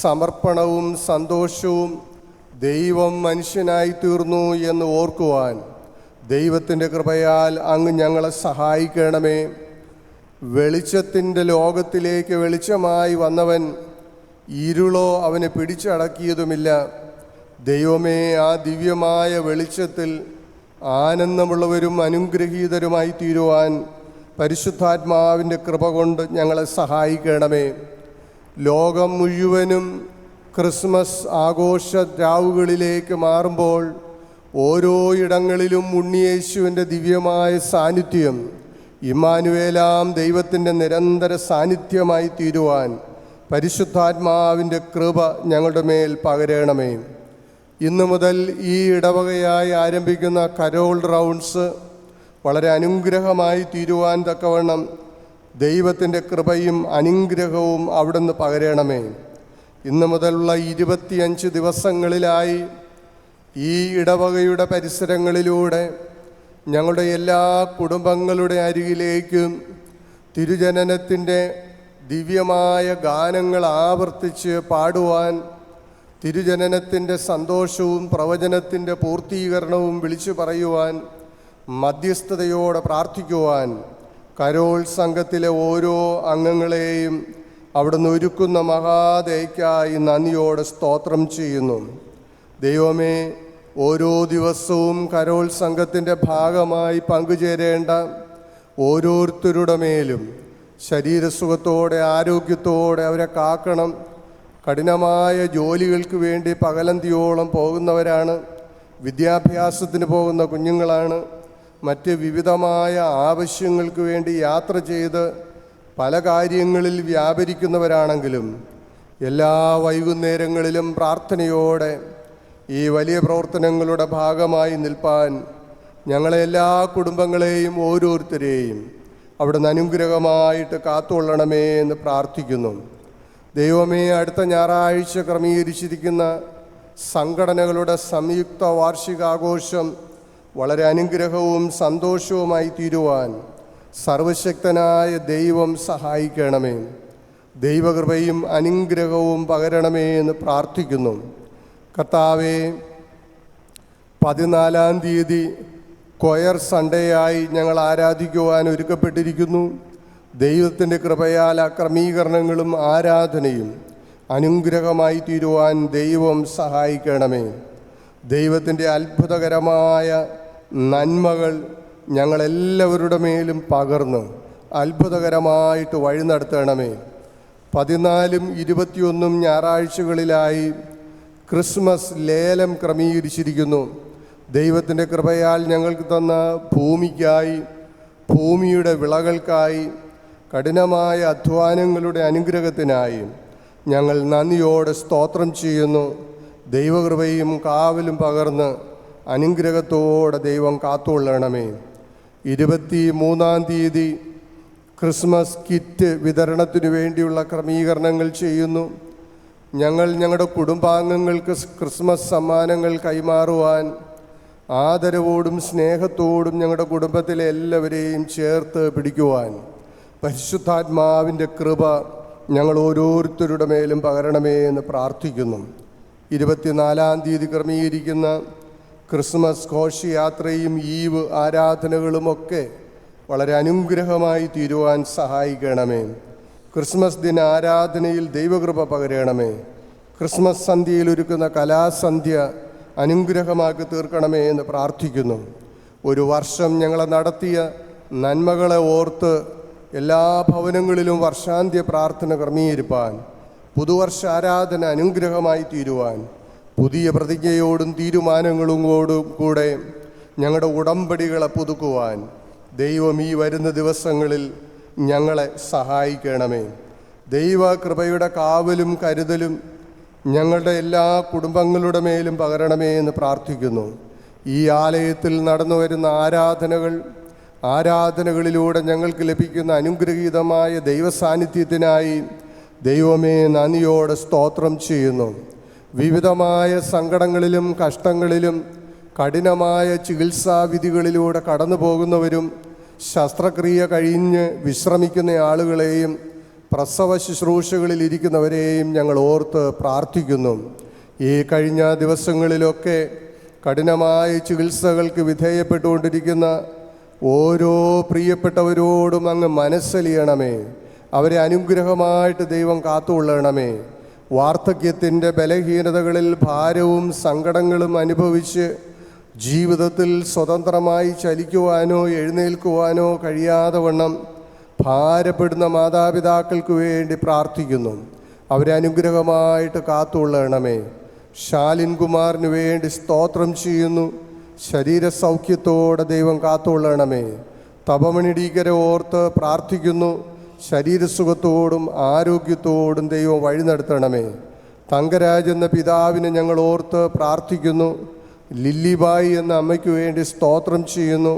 സമർപ്പണവും സന്തോഷവും ദൈവം മനുഷ്യനായി തീർന്നു എന്ന് ഓർക്കുവാൻ ദൈവത്തിൻ്റെ കൃപയാൽ അങ്ങ് ഞങ്ങളെ സഹായിക്കണമേ. വെളിച്ചത്തിൻ്റെ ലോകത്തിലേക്ക് വെളിച്ചമായി വന്നവൻ ഇരുളോ അവനെ പിടിച്ചടക്കിയതുമില്ല. ദൈവമേ, ആ ദിവ്യമായ വെളിച്ചത്തിൽ ആനന്ദമുള്ളവരും അനുഗ്രഹീതരുമായി തീരുവാൻ പരിശുദ്ധാത്മാവിൻ്റെ കൃപ കൊണ്ട് ഞങ്ങളെ സഹായിക്കണമേ. ലോകം മുഴുവനും ക്രിസ്മസ് ആഘോഷ രാവുകളിലേക്ക് മാറുമ്പോൾ ഓരോ ഇടങ്ങളിലും ഉണ്ണിയേശുവിൻ്റെ ദിവ്യമായ സാന്നിധ്യം, ഇമ്മാനുവേലാം ദൈവത്തിൻ്റെ നിരന്തര സാന്നിധ്യമായി തീരുവാൻ പരിശുദ്ധാത്മാവിൻ്റെ കൃപ ഞങ്ങളുടെ മേൽ പകരണമേ. ഇന്നു മുതൽ ഈ ഇടവകയായി ആരംഭിക്കുന്ന കരോൾ റൗണ്ട്സ് വളരെ അനുഗ്രഹമായി തീരുവാൻ തക്കവണ്ണം ദൈവത്തിൻ്റെ കൃപയും അനുഗ്രഹവും അവിടുന്ന് പകരണമേ. ഇന്ന് മുതലുള്ള 25 ദിവസങ്ങളിലായി ഈ ഇടവകയുടെ പരിസരങ്ങളിലൂടെ ഞങ്ങളുടെ എല്ലാ കുടുംബങ്ങളുടെ അരികിലേക്കും തിരുജനനത്തിൻ്റെ ദിവ്യമായ ഗാനങ്ങൾ ആവർത്തിച്ച് പാടുവാൻ, തിരുജനനത്തിൻ്റെ സന്തോഷവും പ്രവചനത്തിൻ്റെ പൂർത്തീകരണവും വിളിച്ചു പറയുവാൻ, മധ്യസ്ഥതയോടെ പ്രാർത്ഥിക്കുവാൻ കരോൾ സംഘത്തിലെ ഓരോ അംഗങ്ങളെയും അവിടുന്ന് ഒരുക്കുന്ന മഹാദയയ്ക്കായി നന്ദിയോടെ സ്തോത്രം ചെയ്യുന്നു. ദൈവമേ, ഓരോ ദിവസവും കരോൾ സംഘത്തിൻ്റെ ഭാഗമായി പങ്കുചേരേണ്ട ഓരോരുത്തരുടെ മേലും ശരീരസുഖത്തോടെ ആരോഗ്യത്തോടെ അവരെ കാക്കണം. കഠിനമായ ജോലികൾക്ക് വേണ്ടി പകലന്തിയോളം പോകുന്നവരാണ്, വിദ്യാഭ്യാസത്തിന് പോകുന്ന കുഞ്ഞുങ്ങളാണ്, മറ്റ് വിവിധമായ ആവശ്യങ്ങൾക്ക് വേണ്ടി യാത്ര ചെയ്ത് പല കാര്യങ്ങളിൽ വ്യാപരിക്കുന്നവരാണെങ്കിലും എല്ലാ വൈകുന്നേരങ്ങളിലും പ്രാർത്ഥനയോടെ ഈ വലിയ പ്രവർത്തനങ്ങളുടെ ഭാഗമായി നിൽപ്പാൻ ഞങ്ങളെ എല്ലാ കുടുംബങ്ങളെയും ഓരോരുത്തരെയും അവിടുന്ന് അനുഗ്രഹമായിട്ട് കാത്തുകൊള്ളണമേ എന്ന് പ്രാർത്ഥിക്കുന്നു. ദൈവമേ, അടുത്ത ഞായറാഴ്ച ക്രമീകരിച്ചിരിക്കുന്ന സംഘടനകളുടെ സംയുക്ത വാർഷികാഘോഷം വളരെ അനുഗ്രഹവും സന്തോഷവുമായി തീരുവാൻ സർവശക്തനായ ദൈവം സഹായിക്കണമേ. ദൈവകൃപയും അനുഗ്രഹവും പകരണമേ എന്ന് പ്രാർത്ഥിക്കുന്നു. കർത്താവേ, 14-ാം തീയതി കൊയർ സൺഡേയായി ഞങ്ങൾ ആരാധിക്കുവാൻ ഒരുക്കപ്പെട്ടിരിക്കുന്നു. ദൈവത്തിൻ്റെ കൃപയാൽ ആ ക്രമീകരണങ്ങളും ആരാധനയും അനുഗ്രഹമായി തീരുവാൻ ദൈവം സഹായിക്കണമേ. ദൈവത്തിൻ്റെ അത്ഭുതകരമായ നന്മകൾ ഞങ്ങളെല്ലാവരുടെ മേലും പകർന്ന് അത്ഭുതകരമായിട്ട് വഴി നടത്തണമേ. 14-ഉം 21-ഉം ഞായറാഴ്ചകളിലായി ക്രിസ്മസ് ലേലം ക്രമീകരിച്ചിരിക്കുന്നു. ദൈവത്തിൻ്റെ കൃപയാൽ ഞങ്ങൾക്ക് തന്ന ഭൂമിക്കായി, ഭൂമിയുടെ വിളകൾക്കായി, കഠിനമായ അധ്വാനങ്ങളുടെ അനുഗ്രഹത്തിനായി ഞങ്ങൾ നന്ദിയോടെ സ്തോത്രം ചെയ്യുന്നു. ദൈവകൃപയും കാവലും പകർന്ന് അനുഗ്രഹത്തോടെ ദൈവം കാത്തുകൊള്ളണമേ. 23-ാം തീയതി ക്രിസ്മസ് കിറ്റ് വിതരണത്തിനു വേണ്ടിയുള്ള ക്രമീകരണങ്ങൾ ചെയ്യുന്നു. ഞങ്ങൾ ഞങ്ങളുടെ കുടുംബാംഗങ്ങൾക്ക് ക്രിസ്മസ് സമ്മാനങ്ങൾ കൈമാറുവാൻ ആദരവോടും സ്നേഹത്തോടും ഞങ്ങളുടെ കുടുംബത്തിലെ എല്ലാവരെയും ചേർത്ത് പിടിക്കുവാൻ പരിശുദ്ധാത്മാവിൻ്റെ കൃപ ഞങ്ങൾ ഓരോരുത്തരുടെ മേലും പകരണമേ എന്ന് പ്രാർത്ഥിക്കുന്നു. 24-ാം തീയതി ക്രമീകരിക്കുന്ന ക്രിസ്മസ് ഘോഷയാത്രയും ഈവ് ആരാധനകളുമൊക്കെ വളരെ അനുഗ്രഹമായി തീരുവാൻ സഹായിക്കണമേ. ക്രിസ്മസ് ദിന ആരാധനയിൽ ദൈവകൃപ പകരണമേ. ക്രിസ്മസ് സന്ധ്യയിൽ ഒരുക്കുന്ന കലാസന്ധ്യ അനുഗ്രഹമാക്കി തീർക്കണമേ എന്ന് പ്രാർത്ഥിക്കുന്നു. ഒരു വർഷം ഞങ്ങളെ നടത്തിയ നന്മകളെ ഓർത്ത് എല്ലാ ഭവനങ്ങളിലും വർഷാന്ത്യ പ്രാർത്ഥന ക്രമീകരിപ്പാൻ, പുതുവർഷ ആരാധന അനുഗ്രഹമായി തീരുവാൻ, പുതിയ പ്രതിജ്ഞയോടും തീരുമാനങ്ങളോടും കൂടെ ഞങ്ങളുടെ ഉടമ്പടികളെ പുതുക്കുവാൻ ദൈവം ഈ വരുന്ന ദിവസങ്ങളിൽ ഞങ്ങളെ സഹായിക്കണമേ. ദൈവകൃപയുടെ കാവലും കരുതലും ഞങ്ങളുടെ എല്ലാ കുടുംബങ്ങളുടെ മേലും പകരണമേ എന്ന് പ്രാർത്ഥിക്കുന്നു. ഈ ആലയത്തിൽ നടന്നു വരുന്ന ആരാധനകളിലൂടെ ഞങ്ങൾക്ക് ലഭിക്കുന്ന അനുഗ്രഹീതമായ ദൈവസാന്നിധ്യത്തിനായി ദൈവമേ നന്ദിയോടെ സ്തോത്രം ചെയ്യുന്നു. വിവിധമായ സങ്കടങ്ങളിലും കഷ്ടങ്ങളിലും കഠിനമായ ചികിത്സാവിധികളിലൂടെ കടന്നു പോകുന്നവരും ശസ്ത്രക്രിയ കഴിഞ്ഞ് വിശ്രമിക്കുന്ന ആളുകളെയും പ്രസവ ശുശ്രൂഷകളിൽ ഇരിക്കുന്നവരെയും ഞങ്ങൾ ഓർത്ത് പ്രാർത്ഥിക്കുന്നു. ഈ കഴിഞ്ഞ ദിവസങ്ങളിലൊക്കെ കഠിനമായ ചികിത്സകൾക്ക് വിധേയപ്പെട്ടുകൊണ്ടിരിക്കുന്ന ഓരോ പ്രിയപ്പെട്ടവരോടും അങ്ങ് മനസ്സലിയണമേ. അവരെ അനുഗ്രഹമായിട്ട് ദൈവം കാത്തുകൊള്ളണമേ. വാർദ്ധക്യത്തിൻ്റെ ബലഹീനതകളിൽ ഭാരവും സങ്കടങ്ങളും അനുഭവിച്ച് ജീവിതത്തിൽ സ്വതന്ത്രമായി ചലിക്കുവാനോ എഴുന്നേൽക്കുവാനോ കഴിയാതെ വണ്ണം ഭാരപ്പെടുന്ന മാതാപിതാക്കൾക്ക് വേണ്ടി പ്രാർത്ഥിക്കുന്നു. അവരെ അനുഗ്രഹമായിട്ട് കാത്തുകൊള്ളണമേ. ശാലിൻ കുമാറിന് വേണ്ടി സ്തോത്രം ചെയ്യുന്നു. ശരീരസൗഖ്യത്തോടെ ദൈവം കാത്തുകൊള്ളണമേ. തപമണി ഡീക്കരെ ഓർത്ത് പ്രാർത്ഥിക്കുന്നു. ശരീരസുഖത്തോടും ആരോഗ്യത്തോടും ദൈവം വഴി നടത്തണമേ. തങ്കരാജ് എന്ന പിതാവിനെ ഞങ്ങൾ ഓർത്ത് പ്രാർത്ഥിക്കുന്നു. ലില്ലിബായി എന്ന അമ്മയ്ക്ക് വേണ്ടി സ്തോത്രം ചെയ്യുന്നു.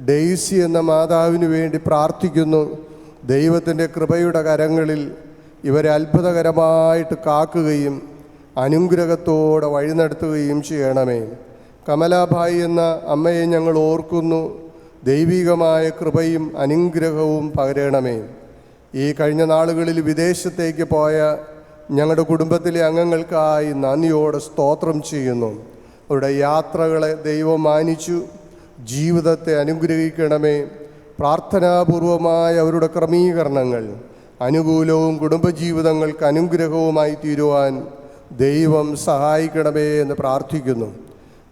ഡെയ്സി എന്ന മാതാവിന് വേണ്ടി പ്രാർത്ഥിക്കുന്നു. ദൈവത്തിൻ്റെ കൃപയുടെ കരങ്ങളിൽ ഇവരെ അത്ഭുതകരമായിട്ട് കാക്കുകയും അനുഗ്രഹത്തോടെ വഴി നടത്തുകയും ചെയ്യണമേ. കമലാഭായി എന്ന അമ്മയെ ഞങ്ങൾ ഓർക്കുന്നു. ദൈവികമായ കൃപയും അനുഗ്രഹവും പകരണമേ. ഈ കഴിഞ്ഞ നാളുകളിൽ വിദേശത്തേക്ക് പോയ ഞങ്ങളുടെ കുടുംബത്തിലെ അംഗങ്ങൾക്കായി നന്ദിയോടെ സ്തോത്രം ചെയ്യുന്നു. അവരുടെ യാത്രകളെ ദൈവം മാനിച്ചു. ജീവിതത്തെ അനുഗ്രഹിക്കണമേ. പ്രാർത്ഥനാപൂർവമായ അവരുടെ ക്രമീകരണങ്ങൾ അനുകൂലവും കുടുംബജീവിതങ്ങൾക്ക് അനുഗ്രഹവുമായി തീരുവാൻ ദൈവം സഹായിക്കണമേ എന്ന് പ്രാർത്ഥിക്കുന്നു.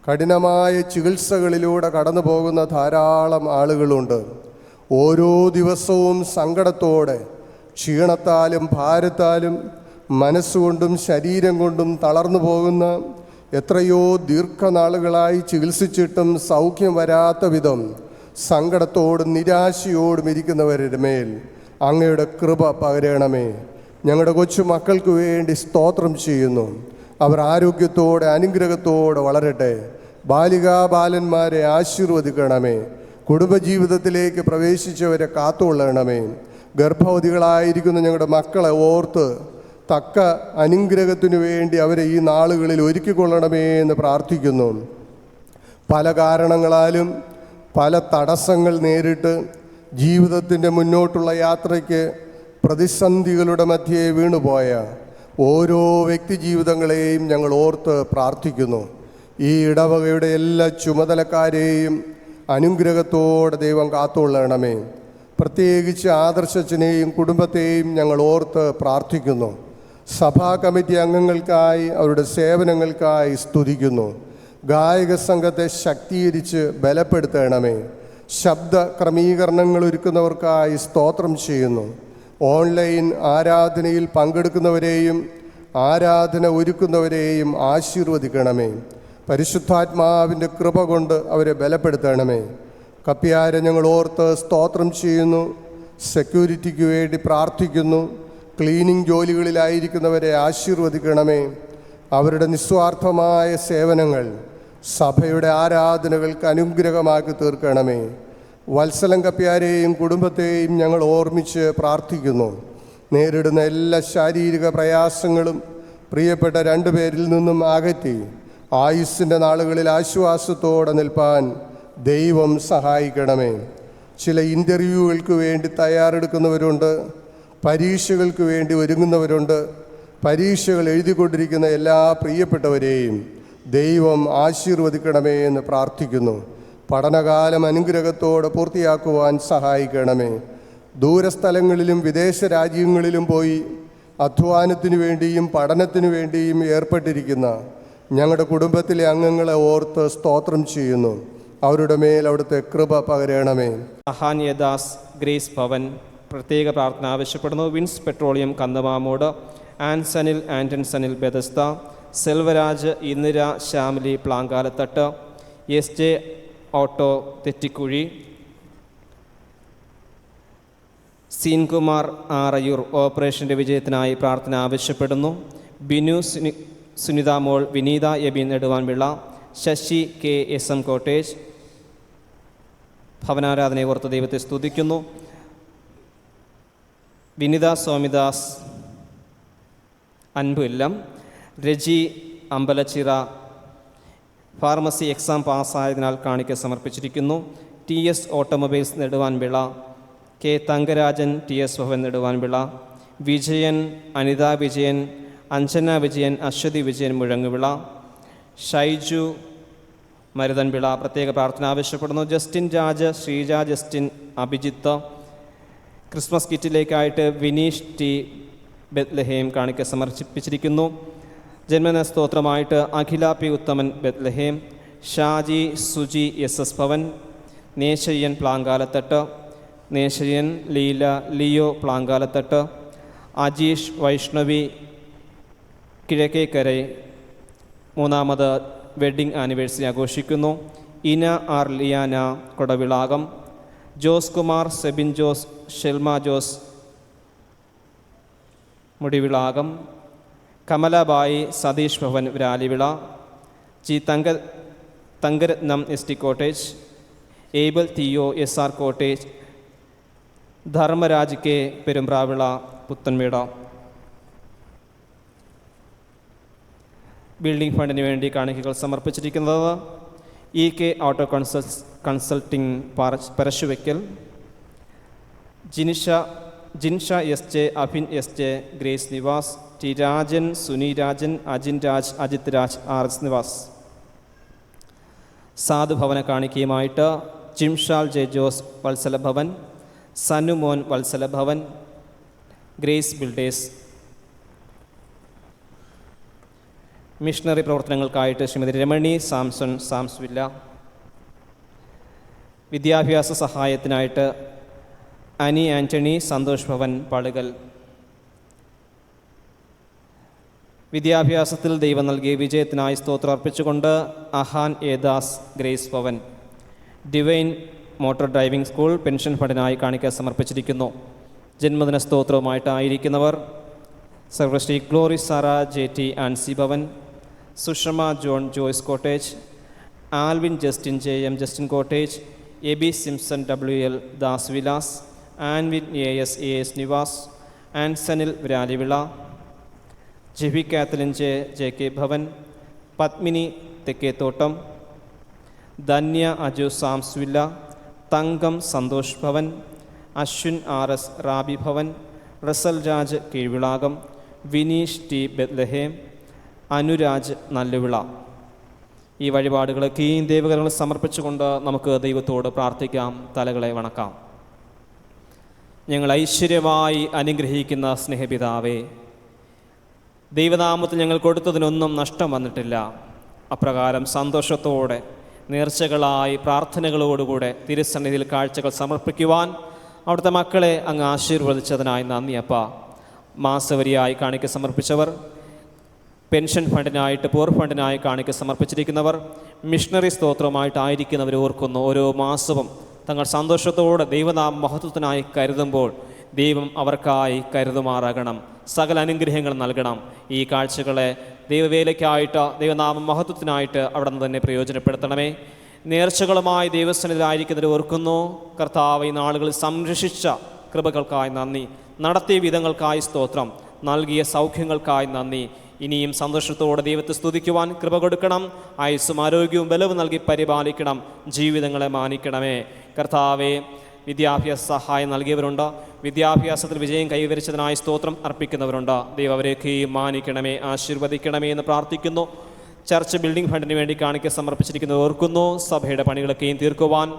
കഠിനമായ ചികിത്സകളിലൂടെ കടന്നു പോകുന്ന ധാരാളം ആളുകളുണ്ട്. ഓരോ ദിവസവും സങ്കടത്തോടെ, ക്ഷീണത്താലും ഭാരത്താലും മനസ്സുകൊണ്ടും ശരീരം കൊണ്ടും തളർന്നു പോകുന്ന, എത്രയോ ദീർഘനാളുകളായി ചികിത്സിച്ചിട്ടും സൗഖ്യം വരാത്ത വിധം സങ്കടത്തോടും നിരാശയോടും ഇരിക്കുന്നവരുടെ മേൽ അങ്ങയുടെ കൃപ പകരണമേ. ഞങ്ങളുടെ കൊച്ചു മക്കൾക്ക് വേണ്ടി സ്തോത്രം ചെയ്യുന്നു. അവർ ആരോഗ്യത്തോടെ അനുഗ്രഹത്തോടെ വളരട്ടെ. ബാലികാബാലന്മാരെ ആശീർവദിക്കണമേ. കുടുംബജീവിതത്തിലേക്ക് പ്രവേശിച്ചവരെ കാത്തുകൊള്ളണമേ. ഗർഭവതികളായിരിക്കുന്ന ഞങ്ങളുടെ മക്കളെ ഓർത്ത് തക്ക അനുഗ്രഹത്തിനു വേണ്ടി അവരെ ഈ നാളുകളിൽ ഒരുക്കിക്കൊള്ളണമേ എന്ന് പ്രാർത്ഥിക്കുന്നു. പല കാരണങ്ങളാലും പല തടസ്സങ്ങൾ നേരിട്ട് ജീവിതത്തിൻ്റെ മുന്നോട്ടുള്ള യാത്രയ്ക്ക് പ്രതിസന്ധികളുടെ മധ്യേ വീണുപോയ ഓരോ വ്യക്തി ജീവിതങ്ങളെയും ഞങ്ങൾ ഓർത്ത് പ്രാർത്ഥിക്കുന്നു. ഈ ഇടവകയുടെ എല്ലാ ചുമതലക്കാരെയും അനുഗ്രഹത്തോടെ ദൈവം കാത്തുകൊള്ളണമേ. പ്രത്യേകിച്ച് ആദർശച്ചനെയും കുടുംബത്തെയും ഞങ്ങൾ ഓർത്ത് പ്രാർത്ഥിക്കുന്നു. സഭാ കമ്മിറ്റി അംഗങ്ങൾക്കായി അവരുടെ സേവനങ്ങൾക്കായി സ്തുതിക്കുന്നു. ഗായക സംഘത്തെ ശക്തീകരിച്ച് ബലപ്പെടുത്തണമേ. ശബ്ദ ക്രമീകരണങ്ങൾ ഒരുക്കുന്നവർക്കായി സ്തോത്രം ചെയ്യുന്നു. ഓൺലൈൻ ആരാധനയിൽ പങ്കെടുക്കുന്നവരെയും ആരാധന ഒരുക്കുന്നവരെയും ആശീർവദിക്കണമേ. പരിശുദ്ധാത്മാവിൻ്റെ കൃപ കൊണ്ട് അവരെ ബലപ്പെടുത്തണമേ. കപ്പ്യാരെ ഞങ്ങൾ ഓർത്ത് സ്തോത്രം ചെയ്യുന്നു. സെക്യൂരിറ്റിക്ക് വേണ്ടി പ്രാർത്ഥിക്കുന്നു. ക്ലീനിങ് ജോലികളിലായിരിക്കുന്നവരെ ആശീർവദിക്കണമേ. അവരുടെ നിസ്വാർത്ഥമായ സേവനങ്ങൾ സഭയുടെ ആരാധനകൾക്ക് അനുഗ്രഹമാക്കി തീർക്കണമേ. വത്സലം കപ്പ്യാരെയും കുടുംബത്തെയും ഞങ്ങൾ ഓർമ്മിച്ച് പ്രാർത്ഥിക്കുന്നു. നേരിടുന്ന എല്ലാ ശാരീരിക പ്രയാസങ്ങളും പ്രിയപ്പെട്ട രണ്ടുപേരിൽ നിന്നും അകറ്റി ആയുസ്സിൻ്റെ നാളുകളിൽ ആശ്വാസത്തോടെ നിൽപ്പാൻ ദൈവം സഹായിക്കണമേ. ചില ഇൻ്റർവ്യൂകൾക്ക് വേണ്ടി തയ്യാറെടുക്കുന്നവരുണ്ട്. പരീക്ഷകൾക്ക് വേണ്ടി ഒരുങ്ങുന്നവരുണ്ട്. പരീക്ഷകൾ എഴുതിക്കൊണ്ടിരിക്കുന്ന എല്ലാ പ്രിയപ്പെട്ടവരെയും ദൈവം ആശീർവദിക്കണമേ എന്ന് പ്രാർത്ഥിക്കുന്നു. പഠനകാലം അനുഗ്രഹത്തോടെ പൂർത്തിയാക്കുവാൻ സഹായിക്കണമേ. ദൂരസ്ഥലങ്ങളിലും വിദേശ രാജ്യങ്ങളിലും പോയി അധ്വാനത്തിനു വേണ്ടിയും പഠനത്തിനു വേണ്ടിയും ഏർപ്പെട്ടിരിക്കുന്ന ഞങ്ങളുടെ കുടുംബത്തിലെ അംഗങ്ങളെ ഓർത്ത് സ്തോത്രം ചെയ്യുന്നു. അവരുടെ മേൽ അവിടുത്തെ കൃപ പകരണമേ. അഹാന്യദാസ് ഗ്രേസ് ഭവൻ പ്രത്യേക പ്രാർത്ഥന ആവശ്യപ്പെടുന്നു. വിൻസ് പെട്രോളിയം കന്തമാമോട്, ആൻസനിൽ ആൻറ്റൺസണിൽ Bethesda, Selvaraj Indira Shyamili Plankalathattu, S J auto Thettikuzhi, Seenkumar Arayoor ഓപ്പറേഷൻ്റെ വിജയത്തിനായി പ്രാർത്ഥന ആവശ്യപ്പെടുന്നു. Binu Sunitha Mol, Vineetha Aby Neduvanpilla, Sasi K S M cottage ഭവനാരാധനയെ ഓർത്ത് ദൈവത്തെ സ്തുതിക്കുന്നു. വിനിത സ്വാമിദാസ് അൻപുല്ലം, രജി അമ്പലച്ചിറ ഫാർമസി എക്സാം പാസ്സായതിനാൽ കാണിക്ക സമർപ്പിച്ചിരിക്കുന്നു. T S automobiles Neduvanpilla, K Thankarajan T S Bhavan Neduvanpilla, Vijayan, Anitha Vijayan, Anjana Vijayan, Aswathy Vijayan Muzhanguvila, Shaiju Maruthanpila പ്രത്യേക പ്രാർത്ഥന ആവശ്യപ്പെടുന്നു. Justin Raj, Sreeja Justin, Abhijith. Christmas കിറ്റിലേക്കായിട്ട് വിനീഷ് ടി ബെത്ലഹേം കാണിക്ക സമർപ്പിച്ചിരിക്കുന്നു. ജന്മദിന സ്തോത്രമായിട്ട് Akhila P Uthaman Bethlehem, Shaji Suji S S Bhavan, Nesayyan Plankalathattu, Nesayyan Leela Leo Plankalathattu, Ajeesh Vaishnavi Kizhakkekkarai മൂന്നാമത് വെഡ്ഡിംഗ് ആനിവേഴ്സറി ആഘോഷിക്കുന്നു. Ina R Liyana Kodavilakam, Jose Kumar, Sebin Jose, Shelma Jose Mudivilakam, Kamalabai Satheesh Bhavan Ralivila, G Thankarathnam S T cottage, Abel Theo S R cottage, Dharmaraj K Perumpravila Puthenmeda. Building ഫണ്ടിന് വേണ്ടി കാണിക്കകൾ സമർപ്പിച്ചിരിക്കുന്നത് EK auto consulting Parasuvaikkal, Jinsha SJ, Abhin SJ, Grace Nivas, T Rajan, Suni Rajan, Ajin Raj, Ajith Raj, RS Nivas. സാധുഭവന കാണിക്കയുമായിട്ട് Jimshal J. Jose Vatsalabhavan, Sanumon Vatsalabhavan, Grace builders. Missionary പ്രവർത്തനങ്ങൾക്കായിട്ട് Shrimati Ramani Samson Sams villa. വിദ്യാഭ്യാസ സഹായത്തിനായിട്ട് അനി ആൻ്റണി സന്തോഷ് ഭവൻ പളുകൽ. വിദ്യാഭ്യാസത്തിൽ ദൈവം നൽകിയ വിജയത്തിനായി സ്തോത്രം അർപ്പിച്ചുകൊണ്ട് Ahaan Edas Grace Bhavan. Divine motor driving school pension ഫണ്ടിനായി കാണിക്കാൻ സമർപ്പിച്ചിരിക്കുന്നു. ജന്മദിന സ്തോത്രവുമായിട്ടായിരിക്കുന്നവർ Sarvashri Glory Sarah JT Ancy Bhavan, Sushama John Joyce cottage, Alvin Justin JM Justin cottage, AB Simson WL Das Vilas, Anvin AS Nivas, ആൻസനിൽ Viralivila, Jeby Kathleen JK Bhavan, Padmini Thekkethottam, Dhanya Aju Sams villa, Thankam Santhosh Bhavan, Ashwin RS Rabi Bhavan, Russell Raj Keezhvilakam, Vineesh T Bethlehem, Anuraj Nalluvila. ഈ വഴിപാടുകളൊക്കെ ഈ ദൈവകരങ്ങൾ സമർപ്പിച്ചുകൊണ്ട് നമുക്ക് ദൈവത്തോട് പ്രാർത്ഥിക്കാം. തലകളെ വണക്കാം. ഞങ്ങൾ ഐശ്വര്യമായി അനുഗ്രഹിക്കുന്ന സ്നേഹപിതാവേ, ദൈവനാമത്തിൽ ഞങ്ങൾ കൊടുത്തതിനൊന്നും നഷ്ടം വന്നിട്ടില്ല. അപ്രകാരം സന്തോഷത്തോടെ നേർച്ചകളായി പ്രാർത്ഥനകളോടുകൂടെ തിരുസന്നിധിയിൽ കാഴ്ചകൾ സമർപ്പിക്കുവാൻ അവിടുത്തെ മക്കളെ അങ്ങ് ആശീർവദിച്ചതിനായി നന്ദി അപ്പ. മാസവരിയായി കാണിക്ക സമർപ്പിച്ചവർ, പെൻഷൻ ഫണ്ടിനായിട്ട് പൂർ ഫണ്ടിനായി കാണിക്ക സമർപ്പിച്ചിരിക്കുന്നവർ, മിഷണറി സ്തോത്രമായിട്ടായിരിക്കുന്നവർ ഓർക്കുന്നു. ഓരോ മാസവും തങ്ങൾ സന്തോഷത്തോടെ ദൈവനാമ മഹത്വത്തിനായി കരുതുമ്പോൾ ദൈവം അവർക്കായി കരുതുമാറാകണം. സകല അനുഗ്രഹങ്ങൾ നൽകണം. ഈ കാഴ്ചകളെ ദൈവവേലയ്ക്കായിട്ട് ദൈവനാമ മഹത്വത്തിനായിട്ട് അവിടെ നിന്ന് തന്നെ പ്രയോജനപ്പെടുത്തണമേ. നേർച്ചകളുമായി ദൈവസന്നിധിയിലായിരിക്കുന്നവർ ഓർക്കുന്നു. കർത്താവ് ഈ നാളുകളിൽ സംരക്ഷിച്ച കൃപകൾക്കായി നന്ദി, നടത്തിയ വിധങ്ങൾക്കായി സ്തോത്രം, നൽകിയ സൗഖ്യങ്ങൾക്കായി നന്ദി. ഇനിയും സന്തോഷത്തോടെ ദൈവത്തെ സ്തുതിക്കുവാൻ കൃപ കൊടുക്കണം. ആയുസ്സും ആരോഗ്യവും ബലവും നൽകി പരിപാലിക്കണം. ജീവിതങ്ങളെ മാനിക്കണമേ. കർത്താവെ, വിദ്യാഭ്യാസ സഹായം നൽകിയവരുണ്ട്, വിദ്യാഭ്യാസത്തിൽ വിജയം കൈവരിച്ചതിനായി സ്തോത്രം അർപ്പിക്കുന്നവരുണ്ട്. ദൈവം അവരെയൊക്കെയും മാനിക്കണമേ, ആശീർവദിക്കണമേ എന്ന് പ്രാർത്ഥിക്കുന്നു. ചർച്ച് ബിൽഡിംഗ് ഫണ്ടിന് വേണ്ടി കാണിക്ക സമർപ്പിച്ചിരിക്കുന്നത് ഓർക്കുന്നു. സഭയുടെ പണികളൊക്കെയും തീർക്കുവാൻ,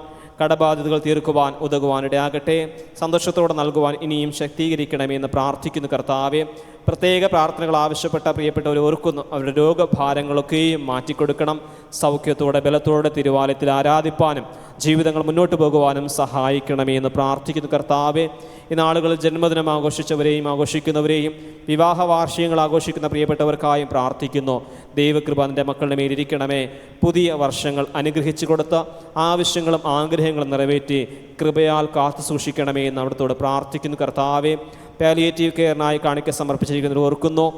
കടബാധ്യതകൾ തീർക്കുവാൻ ഉതകുവാനിടയാകട്ടെ. സന്തോഷത്തോടെ നൽകുവാൻ ഇനിയും ശക്തീകരിക്കണമേ എന്ന് പ്രാർത്ഥിക്കുന്നു. കർത്താവെ, പ്രത്യേക പ്രാർത്ഥനകൾ ആവശ്യപ്പെട്ട പ്രിയപ്പെട്ടവർ ഓർക്കുന്നു. അവരുടെ രോഗഭാരങ്ങളൊക്കെയും മാറ്റിക്കൊടുക്കണം. സൗഖ്യത്തോടെ ബലത്തോടെ തിരുവാലയത്തിൽ ആരാധിപ്പാനും ജീവിതങ്ങൾ മുന്നോട്ട് പോകുവാനും സഹായിക്കണമേ എന്ന് പ്രാർത്ഥിക്കുന്നു. കർത്താവെ, ഈ നാളുകളിൽ ജന്മദിനം ആഘോഷിച്ചവരെയും ആഘോഷിക്കുന്നവരെയും വിവാഹ വാർഷികങ്ങൾ ആഘോഷിക്കുന്ന പ്രിയപ്പെട്ടവർക്കായും പ്രാർത്ഥിക്കുന്നു. ദൈവകൃപ എൻ്റെ മക്കളുടെ മേലിരിക്കണമേ. പുതിയ വർഷങ്ങൾ അനുഗ്രഹിച്ചു കൊടുത്ത് ആവശ്യങ്ങളും ആഗ്രഹങ്ങളും നിറവേറ്റി കൃപയാൽ കാത്തു സൂക്ഷിക്കണമേ എന്ന് അവിടുത്തോട് പ്രാർത്ഥിക്കുന്നു. കർത്താവെ, പാലിയേറ്റീവ് കെയറിനായി കാണിക്ക സമർപ്പിച്ചിരിക്കുന്നവർ ഓർക്കുന്നു.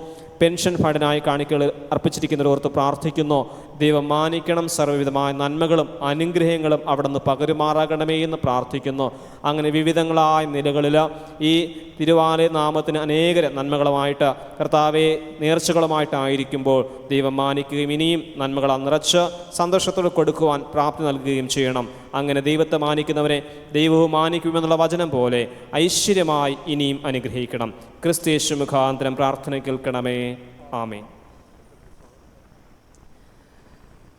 പെൻഷൻ ഫണ്ടിനായി കാണിക്കകൾ അർപ്പിച്ചിരിക്കുന്നവർ ഓർത്ത് പ്രാർത്ഥിക്കുന്നു. ദൈവം മാനിക്കണം. സർവ്വവിധമായ നന്മകളും അനുഗ്രഹങ്ങളും അവിടെ നിന്ന് പകരുമാറാകണമേ എന്ന് പ്രാർത്ഥിക്കുന്നു. അങ്ങനെ വിവിധങ്ങളായ നിലകളിൽ ഈ തിരുവാലയ നാമത്തിന് അനേക നന്മകളുമായിട്ട് കർത്താവെ നേർച്ചകളുമായിട്ടായിരിക്കുമ്പോൾ ദൈവം മാനിക്കുകയും ഇനിയും നന്മകൾ നിറച്ച് സന്തോഷത്തോടെ കൊടുക്കുവാൻ പ്രാപ്തി നൽകുകയും ചെയ്യണം. അങ്ങനെ ദൈവത്തെ മാനിക്കുന്നവരെ ദൈവവും മാനിക്കുമെന്നുള്ള വചനം പോലെ ഐശ്വര്യമായി ഇനിയും അനുഗ്രഹിക്കണം. ക്രിസ്തയേശു മുഖാന്തരം പ്രാർത്ഥന കേൾക്കണമേ. ആമേൻ.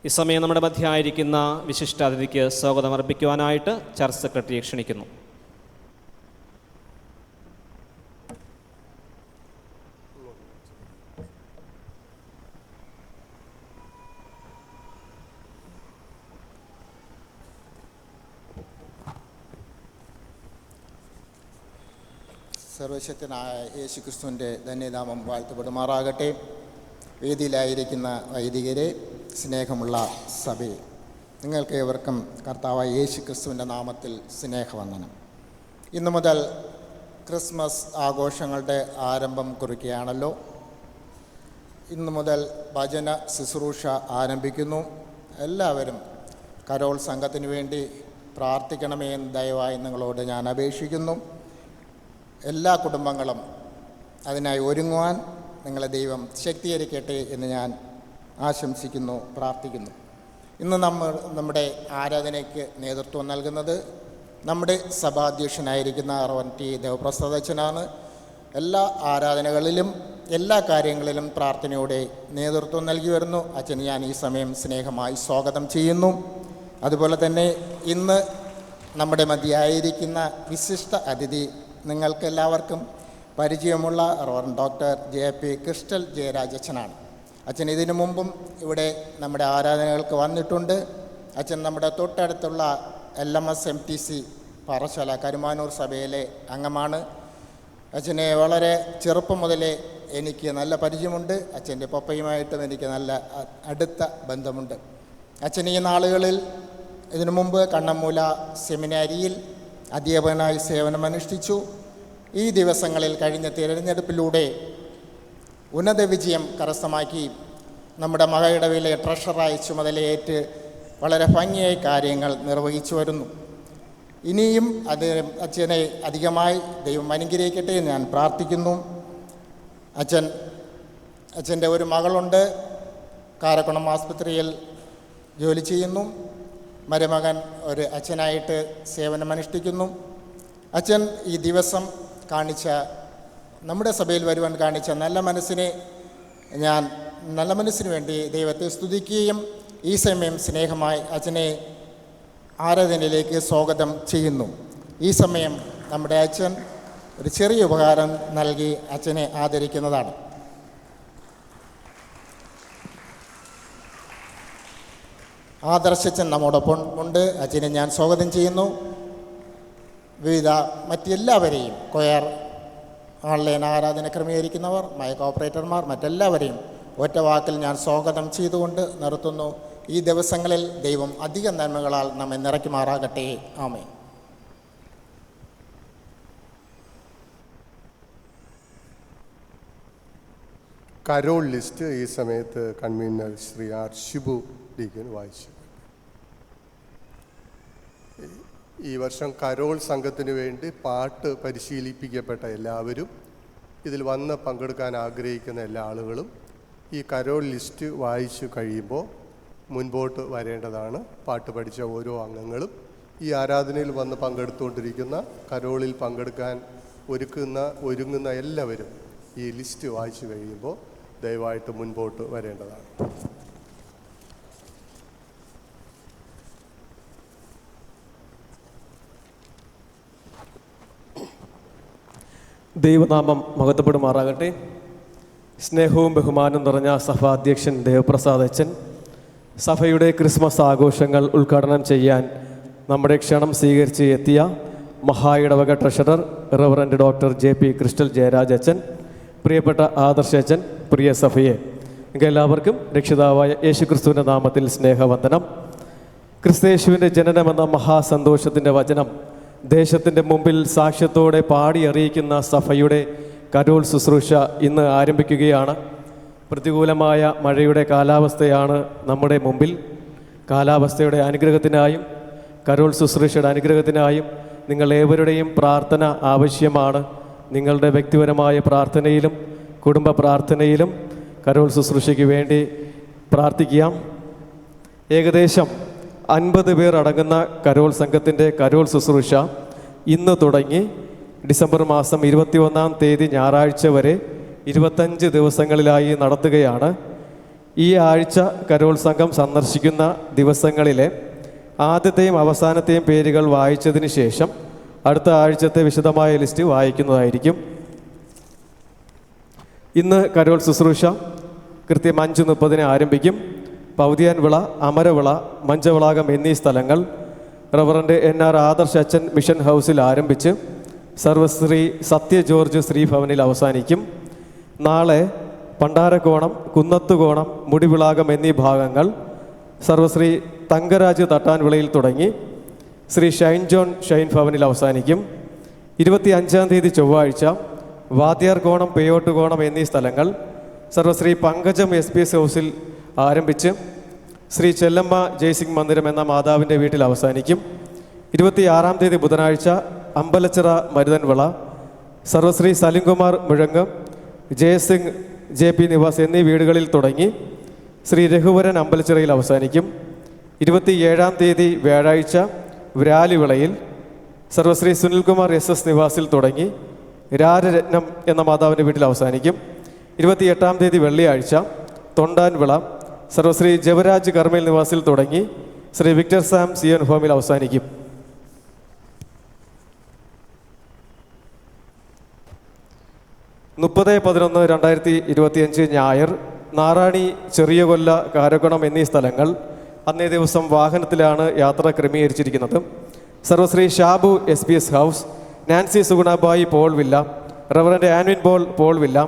ഈ സമയം നമ്മുടെ മധ്യയായിരിക്കുന്ന വിശിഷ്ടാതിഥിക്ക് സ്വാഗതം അർപ്പിക്കുവാനായിട്ട് ചർച്ച് സെക്രട്ടറിയെ ക്ഷണിക്കുന്നു. സർവശക്തനായ യേശുക്രിസ്തുവിൻ്റെ ധന്യനാമം വാഴ്ത്തപ്പെടുമാറാകട്ടെ. വേദിയിലായിരിക്കുന്ന വൈദികരെ, സ്നേഹമുള്ള സഭയെ, നിങ്ങൾക്ക് ഏവർക്കും കർത്താവായ യേശുക്രിസ്തുവിൻ്റെ നാമത്തിൽ സ്നേഹവന്ദനം. ഇന്നു മുതൽ ക്രിസ്മസ് ആഘോഷങ്ങളുടെ ആരംഭം കുറിക്കുകയാണല്ലോ. ഇന്നു മുതൽ ഭജന ശുശ്രൂഷ ആരംഭിക്കുന്നു. എല്ലാവരും കരോൾ സംഘത്തിന് വേണ്ടി പ്രാർത്ഥിക്കണമേ എന്ന് ദയവായി നിങ്ങളോട് ഞാൻ അപേക്ഷിക്കുന്നു. എല്ലാ കുടുംബങ്ങളും അതിനായി ഒരുങ്ങുവാൻ നിങ്ങളെ ദൈവം ശക്തീകരിക്കട്ടെ എന്ന് ഞാൻ ആശംസിക്കുന്നു, പ്രാർത്ഥിക്കുന്നു. ഇന്ന് നമ്മുടെ ആരാധനയ്ക്ക് നേതൃത്വം നൽകുന്നത് നമ്മുടെ സഭാധ്യക്ഷനായിരിക്കുന്ന റവൻ ടി ദേവപ്രസാദ് അച്ഛനാണ്. എല്ലാ ആരാധനകളിലും എല്ലാ കാര്യങ്ങളിലും പ്രാർത്ഥനയോടെ നേതൃത്വം നൽകി വരുന്നു. അച്ഛന് ഞാൻ ഈ സമയം സ്നേഹമായി സ്വാഗതം ചെയ്യുന്നു. അതുപോലെ തന്നെ ഇന്ന് നമ്മുടെ മധ്യയായിരിക്കുന്ന വിശിഷ്ട അതിഥി നിങ്ങൾക്കെല്ലാവർക്കും പരിചയമുള്ള റവൻ ഡോക്ടർ JP ക്രിസ്റ്റൽ ജയരാജ് അച്ഛനാണ്. അച്ഛൻ ഇതിനു മുമ്പും ഇവിടെ നമ്മുടെ ആരാധനകൾക്ക് വന്നിട്ടുണ്ട്. അച്ഛൻ നമ്മുടെ തൊട്ടടുത്തുള്ള LMS MTC പാറശാല കരുമാനൂർ സഭയിലെ അംഗമാണ്. അച്ഛനെ വളരെ ചെറുപ്പം മുതലേ എനിക്ക് നല്ല പരിചയമുണ്ട്. അച്ഛൻ്റെ പപ്പയുമായിട്ടും എനിക്ക് നല്ല അടുത്ത ബന്ധമുണ്ട്. അച്ഛൻ ഈ നാളുകളിൽ ഇതിനു മുമ്പ് കണ്ണമ്മൂല സെമിനാരിയിൽ അധ്യാപകനായി സേവനമനുഷ്ഠിച്ചു. ഈ ദിവസങ്ങളിൽ കഴിഞ്ഞ തിരഞ്ഞെടുപ്പിലൂടെ ഉന്നത വിജയം കരസ്ഥമാക്കി നമ്മുടെ മകയിടവിലെ ട്രഷററായി ചുമതലയേറ്റ് വളരെ ഭംഗിയായി കാര്യങ്ങൾ നിർവഹിച്ചു വരുന്നു. ഇനിയും അച്ഛനെ അധികമായി ദൈവം അനുഗ്രഹിക്കട്ടെ എന്ന് ഞാൻ പ്രാർത്ഥിക്കുന്നു. അച്ഛൻ്റെ ഒരു മകളുണ്ട്, കാരക്കുളം ആസ്പത്രിയിൽ ജോലി ചെയ്യുന്നു. മരുമകൻ ഒരു അച്ഛനായിട്ട് സേവനമനുഷ്ഠിക്കുന്നു. അച്ഛൻ ഈ ദിവസം കാണിച്ച, നമ്മുടെ സഭയിൽ വരുവാൻ കാണിച്ച നല്ല മനസ്സിന് വേണ്ടി ദൈവത്തെ സ്തുതിക്കുകയും ഈ സമയം സ്നേഹമായി അച്ഛനെ ആരാധനയിലേക്ക് സ്വാഗതം ചെയ്യുന്നു. ഈ സമയം നമ്മുടെ അച്ഛൻ ഒരു ചെറിയ ഉപകാരം നൽകി അച്ഛനെ ആദരിക്കുന്നതാണ്. ആദർശച്ചൻ നമ്മോടൊപ്പം ഉണ്ട്. അച്ഛനെ ഞാൻ സ്വാഗതം ചെയ്യുന്നു. വിവിധ മറ്റെല്ലാവരെയും, കൊയർ, ഓൺലൈൻ ആരാധന ക്രമീകരിക്കുന്നവർ, മൈക്ക് ഓപ്പറേറ്റർമാർ, മറ്റെല്ലാവരെയും ഒറ്റ വാക്കിൽ ഞാൻ സ്വാഗതം ചെയ്തുകൊണ്ട് നിർത്തുന്നു. ഈ ദിവസങ്ങളിൽ ദൈവം അധിക നന്മകളാൽ നമ്മെ നിറയ്ക്കുമാറാകട്ടെ. ആമേൻ. കരോൾ ലിസ്റ്റ് ഈ സമയത്ത് convener Shri R Shibu deacon വായിച്ചു. ഈ വർഷം കരോൾ സംഘത്തിന് വേണ്ടി പാട്ട് പരിശീലിപ്പിക്കപ്പെട്ട എല്ലാവരും, ഇതിൽ വന്ന് പങ്കെടുക്കാൻ ആഗ്രഹിക്കുന്ന എല്ലാ ആളുകളും ഈ കരോൾ ലിസ്റ്റ് വായിച്ചു കഴിയുമ്പോൾ മുൻപോട്ട് വരേണ്ടതാണ്. പാട്ട് പഠിച്ച ഓരോ അംഗങ്ങളും ഈ ആരാധനയിൽ വന്ന് പങ്കെടുത്തുകൊണ്ടിരിക്കുന്ന, കരോളിൽ പങ്കെടുക്കാൻ ഒരുങ്ങുന്ന എല്ലാവരും ഈ ലിസ്റ്റ് വായിച്ചു കഴിയുമ്പോൾ ദയവായിട്ട് മുൻപോട്ട് വരേണ്ടതാണ്. ദൈവനാമം മഹത്വപ്പെടുമാറാകട്ടെ. സ്നേഹവും ബഹുമാനവും നിറഞ്ഞ സഭാധ്യക്ഷൻ ദേവപ്രസാദ് അച്ഛൻ, സഭയുടെ ക്രിസ്മസ് ആഘോഷങ്ങൾ ഉദ്ഘാടനം ചെയ്യാൻ നമ്മുടെ ക്ഷണം സ്വീകരിച്ച് എത്തിയ മഹായിടവക treasurer reverend doctor JP Crystal Jayaraj അച്ഛൻ, പ്രിയപ്പെട്ട ആദർശ അച്ഛൻ, പ്രിയ സഭയെ, എല്ലാവർക്കും രക്ഷിതാവായ യേശുക്രിസ്തുവിൻ്റെ നാമത്തിൽ സ്നേഹവന്ദനം. ക്രിസ്തയേശുവിൻ്റെ ജനനമെന്ന മഹാസന്തോഷത്തിൻ്റെ വചനം ദേശത്തിൻ്റെ മുമ്പിൽ സാക്ഷ്യത്തോടെ പാടി അറിയിക്കുന്ന സഭയുടെ കരോൾ ശുശ്രൂഷ ഇന്ന് ആരംഭിക്കുകയാണ്. പ്രതികൂലമായ മഴയുടെ കാലാവസ്ഥയാണ് നമ്മുടെ മുമ്പിൽ. കാലാവസ്ഥയുടെ അനുഗ്രഹത്തിനായും കരോൾ ശുശ്രൂഷയുടെ അനുഗ്രഹത്തിനായും നിങ്ങളേവരുടെയും പ്രാർത്ഥന ആവശ്യമാണ്. നിങ്ങളുടെ വ്യക്തിപരമായ പ്രാർത്ഥനയിലും കുടുംബ പ്രാർത്ഥനയിലും കരോൾ ശുശ്രൂഷയ്ക്ക് വേണ്ടി പ്രാർത്ഥിക്കാം. ഏകദേശം 50 പേർ അടങ്ങുന്ന കരോൾ സംഘത്തിൻ്റെ കരോൾ ശുശ്രൂഷ ഇന്ന് തുടങ്ങി ഡിസംബർ മാസം 21-ാം തീയതി ഞായറാഴ്ച വരെ 25 ദിവസങ്ങളിലായി നടത്തുകയാണ്. ഈ ആഴ്ച കരോൾ സംഘം സന്ദർശിക്കുന്ന ദിവസങ്ങളിലെ ആദ്യത്തെയും അവസാനത്തെയും പേരുകൾ വായിച്ചതിന് ശേഷം അടുത്ത ആഴ്ചത്തെ വിശദമായ ലിസ്റ്റ് വായിക്കുന്നതായിരിക്കും. ഇന്ന് കരോൾ ശുശ്രൂഷ കൃത്യം 5:30 ആരംഭിക്കും. പൗതിയാൻവിള, അമരവിള, മഞ്ചവിളാകം എന്നീ സ്ഥലങ്ങൾ റവറൻഡ് NR ആദർശ അച്ഛൻ മിഷൻ ഹൗസിൽ ആരംഭിച്ച് സർവശ്രീ സത്യ ജോർജ് ശ്രീഭവനിൽ അവസാനിക്കും. നാളെ പണ്ടാരക്കോണം, കുന്നത്തുകോണം, മുടിവിളാകം എന്നീ ഭാഗങ്ങൾ സർവശ്രീ തങ്കരാജ് തട്ടാൻവിളയിൽ തുടങ്ങി ശ്രീ ഷൈൻ ജോൺ ഷൈൻ ഭവനിൽ അവസാനിക്കും. 25-ാം തീയതി ചൊവ്വാഴ്ച വാദ്യാർകോണം, പേയോട്ടുകോണം എന്നീ സ്ഥലങ്ങൾ സർവശ്രീ പങ്കജം SPS ഹൗസിൽ ആരംഭിച്ച് ശ്രീ ചെല്ലമ്മ ജയ്സിംഗ് മന്ദിരം എന്ന മാതാവിൻ്റെ വീട്ടിൽ അവസാനിക്കും. 26-ാം തീയതി ബുധനാഴ്ച അമ്പലച്ചിറ മരുതൻവിള സർവശ്രീ സലിംകുമാർ മുഴങ്ങ്, ജയസിംഗ് JP നിവാസ് എന്നീ വീടുകളിൽ തുടങ്ങി ശ്രീ രഘുവരൻ അമ്പലച്ചിറയിൽ അവസാനിക്കും. 27-ാം തീയതി വ്യാഴാഴ്ച വ്രാലിവിളയിൽ സർവശ്രീ സുനിൽകുമാർ SS നിവാസിൽ തുടങ്ങി രാരരത്നം എന്ന മാതാവിൻ്റെ വീട്ടിൽ അവസാനിക്കും. 28-ാം തീയതി വെള്ളിയാഴ്ച തൊണ്ടാൻവിള സർവശ്രീ ജവരാജ് കർമ്മയിൽ നിവാസിൽ തുടങ്ങി ശ്രീ വിക്ടർ സാം സിയോൻ ഹോമിൽ അവസാനിക്കും. 30-11-2025 ഞായർ നാറാണി, ചെറിയ കൊല്ല, കാരക്കുണം എന്നീ സ്ഥലങ്ങൾ അന്നേ ദിവസം വാഹനത്തിലാണ് യാത്ര ക്രമീകരിച്ചിരിക്കുന്നത്. Sarvashri Shabu SPS house, Nancy Sugunabai Paul villa, reverend Anvin Paul villa,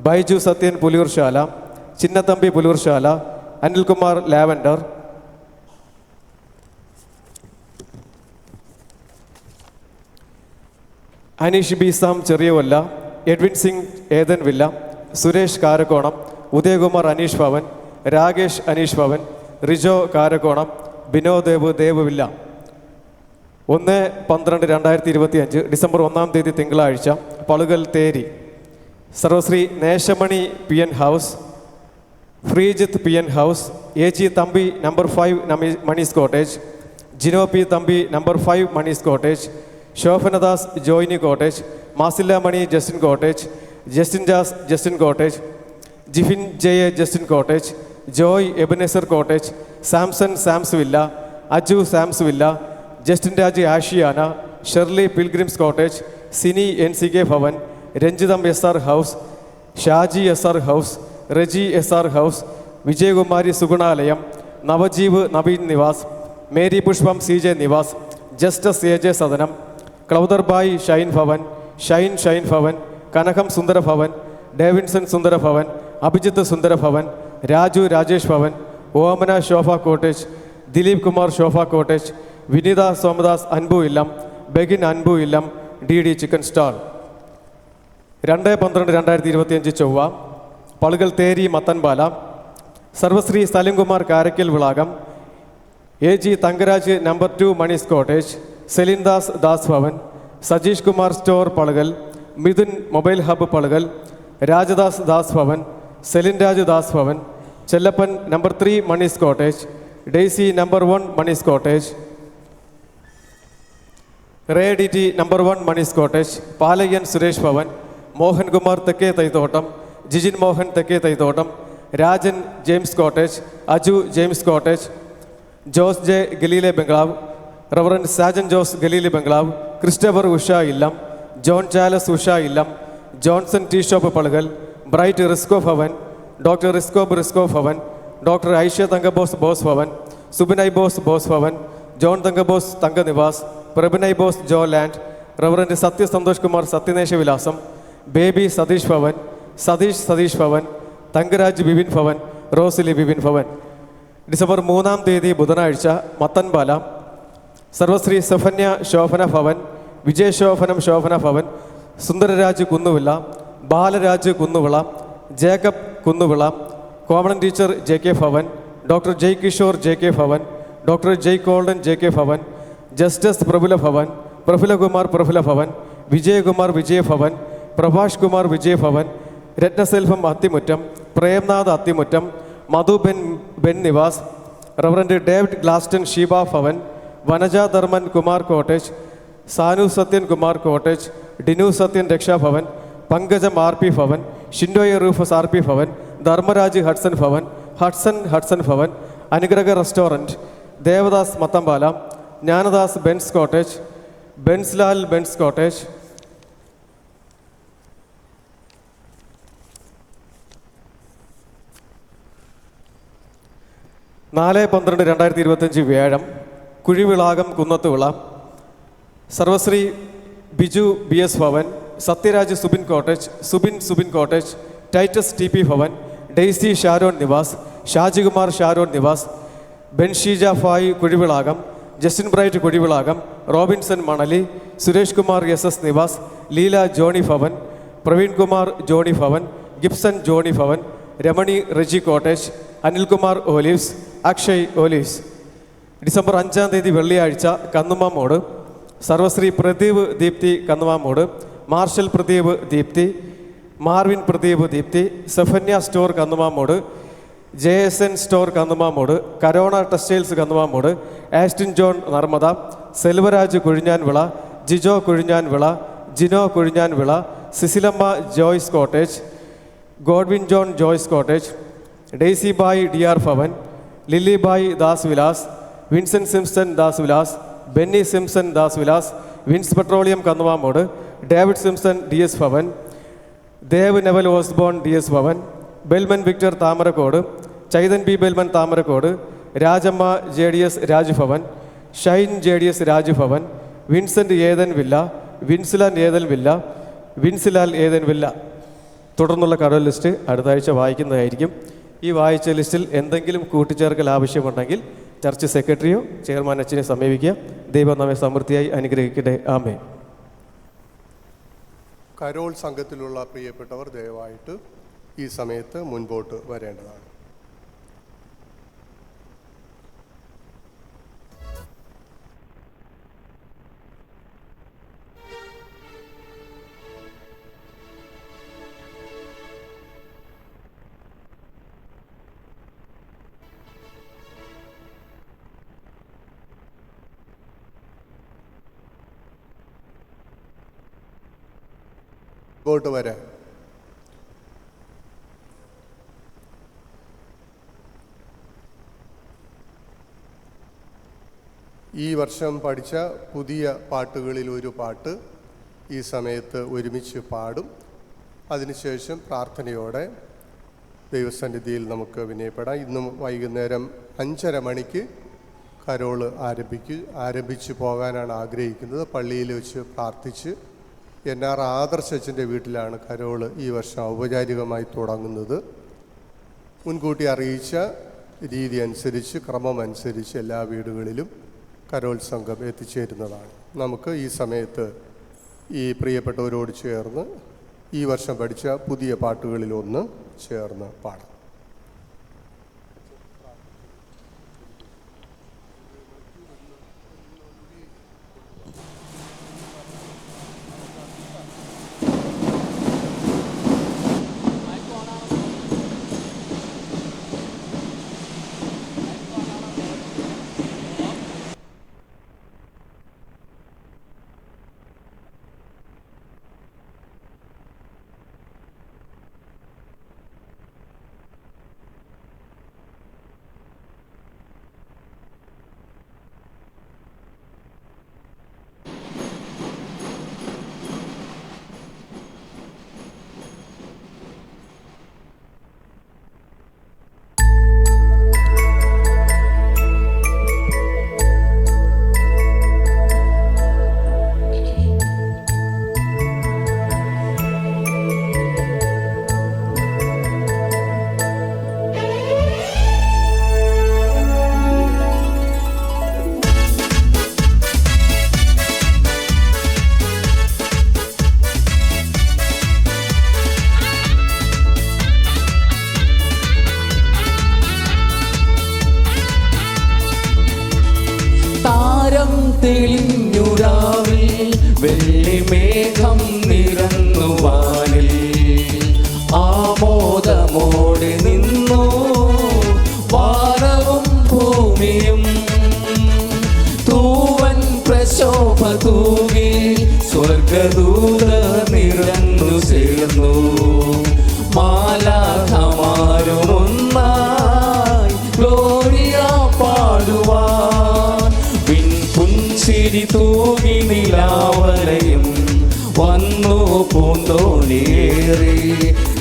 Biju Sathyan Puliyoorsala, Chinnathambi Puliyoorsala, Anilkumar lavender, Aneesh B Sam Cheriya Kolla, Edwin Singh Ethan villa, Suresh Karakonam, Udayakumar Aneesh Bhavan, Rakesh Aneesh Bhavan, Rijo Karakonam, Binodev Dev villa. 1-12-2025 December 1-ാം തീയതി തിങ്കളാഴ്ച Palukal Theri Sarvashri Nesamani PN house, Freejith PN house, AG Thampi number 5 Manis cottage, Gino P Thampi number 5 Manis cottage, Sobhanadas Joyni cottage, Masilla Mani Justin cottage, Justin Jas Justin cottage, Jifin JA Justin cottage, Joy Ebenezer cottage, Samson Sams villa, Aju Sams villa, Justin Raj Ashiyana, Shirley pilgrims cottage, Sini NCK Bhavan, Ranjitham SR house, Shaji SR house, Reji SR house, Vijayakumari Sugunalayam, Navjeev Naveen Nivas, Mary Pushpam CJ Nivas, Justus AJ Sadanam, ക്ലൗദർബായി Shine Bhavan, Shine Bhavan, Kanakam Sundara Bhavan, Davinson Sundara Bhavan, Abhijith Sundara Bhavan, Raju Rajesh Bhavan, Omana Shobha cottage, Dileep Kumar Shobha cottage, Vineetha Somadas Anpu Illam, Begin Anpu Illam, DD chicken stall. 2-12-2025 ചൊവ്വ Palukal Theri Mathanpala Sarvashri Salimkumar Karakkal Vilakam, AG Thankaraj number 2 Manis cottage, Celine Das Bhavan, Sajeesh Kumar store Palukal, Midhun mobile hub Palukal, Rajadas Bhavan, Celine Raj Das Bhavan, Chellappan number 3 Manis cottage, Daisy number 1 Manis cottage, Ray DT number 1 Manis cottage, Palayyan Suresh Bhavan, Mohankumar Thekke Thaithottam, Jijin Mohan Thekke Thaithottam, Rajan James cottage, Aju James cottage, Jose J Galilee bungalow, reverend Sajan Jose Galilee bungalow, Christopher Usha Illam, John Charles Usha Illam, Johnson tea shop Palukal, Bright Risco Bhavan, doctor Risco Bhavan, doctor Aisha Thankabose Bose Bhavan, Subinai Bose Bhavan, John Thankabose Thankanivas, Prabhinai Bose Joe land, reverend Sathya Santhosh Kumar Sathyanesa Vilasam, Baby Satheesh Bhavan, Satheesh Bhavan, Thankaraj Bibin Bhavan, Rosalie Bibin Bhavan. December 3-ാം തീയതി ബുധനാഴ്ച Mathanpala Sarvashri Safanya Shobhana Bhavan, Vijayashobhanam Shobhana Bhavan, Sundararaj Kunnuvila, Balaraj Kunnuvila, Jacob Kunnuvila, common teacher JK Bhavan, doctor Jai Kishore JK Bhavan, doctor Jai Colden JK Bhavan, Justice Prafullakumar Prafulla Bhavan, Vijayakumar Vijaya Bhavan, Prabhash Kumar Vijaya Bhavan, Rathnaselvam Athimuttam, Premnath Athimuttam, Madhu Ben Nivas, reverend David Gladstone Sheeba Bhavan, Vanaja Dharman Kumar cottage, Sanu Sathyan Kumar cottage, Dinu Sathyan Rakshabhavan, Pankajam RP Bhavan, Shindoya Rufus RP Bhavan, Dharmaraj Hudson Bhavan, Hudson Bhavan, Anugraha restaurant, Devadas Mathampala, Jnanadas Benz cottage, Benslal Benz cottage. നാല് 12-2025 വ്യാഴം Kuzhivilakam Kunnathuvila Sarvashri Biju BS Bhavan, Sathyaraj Subin cottage, Titus TP Bhavan, Daisy Sharon Nivas, Shajikumar Sharon Nivas, Benshija ഫായ് Kuzhivilakam, Justin Bright Kuzhivilakam, Robinson Manali, Suresh Kumar SS Nivas, Leela Johnny Bhavan, Praveen Kumar Johnny Bhavan, Gibson Johnny Bhavan, Ramani Reji cottage, Anilkumar olives, Akshay ഓലീവ്സ്. December 5-ാം തീയതി വെള്ളിയാഴ്ച Kannumamod Sarvashri Pradeep Deepthi Kannumamod, Marshal Pradeep Deepthi, Marvin Pradeep Deepthi, Safanya store Kannumamod, JSN store Kannumamood, Corona textiles Kannumamood, Austin John Narmada, Selvaraj Kuzhinjanvila, Jijo Kuzhinjanvila, Gino Kuzhinjanvila, Sisilamma Joyce cottage, Godwin John Joyce cottage, Daisy Bai DR Bhavan, Lily Bai Das Vilas, Vincent Simson Das Vilas, Benny Simson Das Vilas, Vins petroleum Kannumamood, David Simson DS Bhavan, Dev Neville Osborne DS Bhavan, Belman Victor താമരക്കോട്, Chaithan B Belman Thamarakode, Rajamma JDS Rajbhavan, Shine JDS Rajbhavan, Vincent Ethan villa, Vinsilan Ethan villa, Vinsilal Ethan villa. തുടർന്നുള്ള carol list അടുത്ത ആഴ്ച വായിക്കുന്നതായിരിക്കും. ഈ വായിച്ച ലിസ്റ്റിൽ എന്തെങ്കിലും കൂട്ടിച്ചേർക്കൽ ആവശ്യമുണ്ടെങ്കിൽ church സെക്രട്ടറിയോ chairman അച്ഛനെ സമീപിക്കുക. ദൈവം നമ്മെ സമൃദ്ധിയായി അനുഗ്രഹിക്കട്ടെ. ആമേൻ. കരോൾ സംഘത്തിലുള്ള പ്രിയപ്പെട്ടവർ ദയവായിട്ട് ഈ സമയത്ത് മുൻപോട്ട് വരേണ്ടതാണ്. മുൻപോട്ട് വരാൻ ഈ വർഷം പഠിച്ച പുതിയ പാട്ടുകളിൽ ഒരു പാട്ട് ഈ സമയത്ത് ഒരുമിച്ച് പാടും. അതിനുശേഷം പ്രാർത്ഥനയോടെ ദൈവസന്നിധിയിൽ നമുക്ക് വിനയപ്പെടാം. ഇന്നും വൈകുന്നേരം 5:30 മണിക്ക് കരോള് ആരംഭിച്ച് പോകാനാണ് ആഗ്രഹിക്കുന്നത്. പള്ളിയിൽ വെച്ച് പ്രാർത്ഥിച്ച് NR ആദർശ് അച്ഛൻ്റെ വീട്ടിലാണ് കരോള് ഈ വർഷം ഔപചാരികമായി തുടങ്ങുന്നത്. മുൻകൂട്ടി അറിയിച്ച രീതി അനുസരിച്ച്, ക്രമമനുസരിച്ച് എല്ലാ വീടുകളിലും കരോൾ സംഘം എത്തിച്ചേരുന്നതാണ്. നമുക്ക് ഈ സമയത്ത് ഈ പ്രിയപ്പെട്ടവരോട് ചേർന്ന് ഈ വർഷം പഠിച്ച പുതിയ പാട്ടുകളിലൊന്ന് ചേർന്ന് പാടാം. തെളിഞ്ഞുരാവിൽ വെള്ളിമേഘം നിറന്നുവാനിൽ ആമോദമോടെ നിന്നു വാനവും ഭൂമിയും. തൂവൻ പ്രശോഭ തൂകി സ്വർഗദൂത നിറന്നു ചേർന്നു. മാലാഖമാരുമൊന്നായി ഗ്ലോറിയ പാടുവാൻ പുൻചിരി തൂകി നിലാവലയും വന്നു പൂന്തോണിയേറി.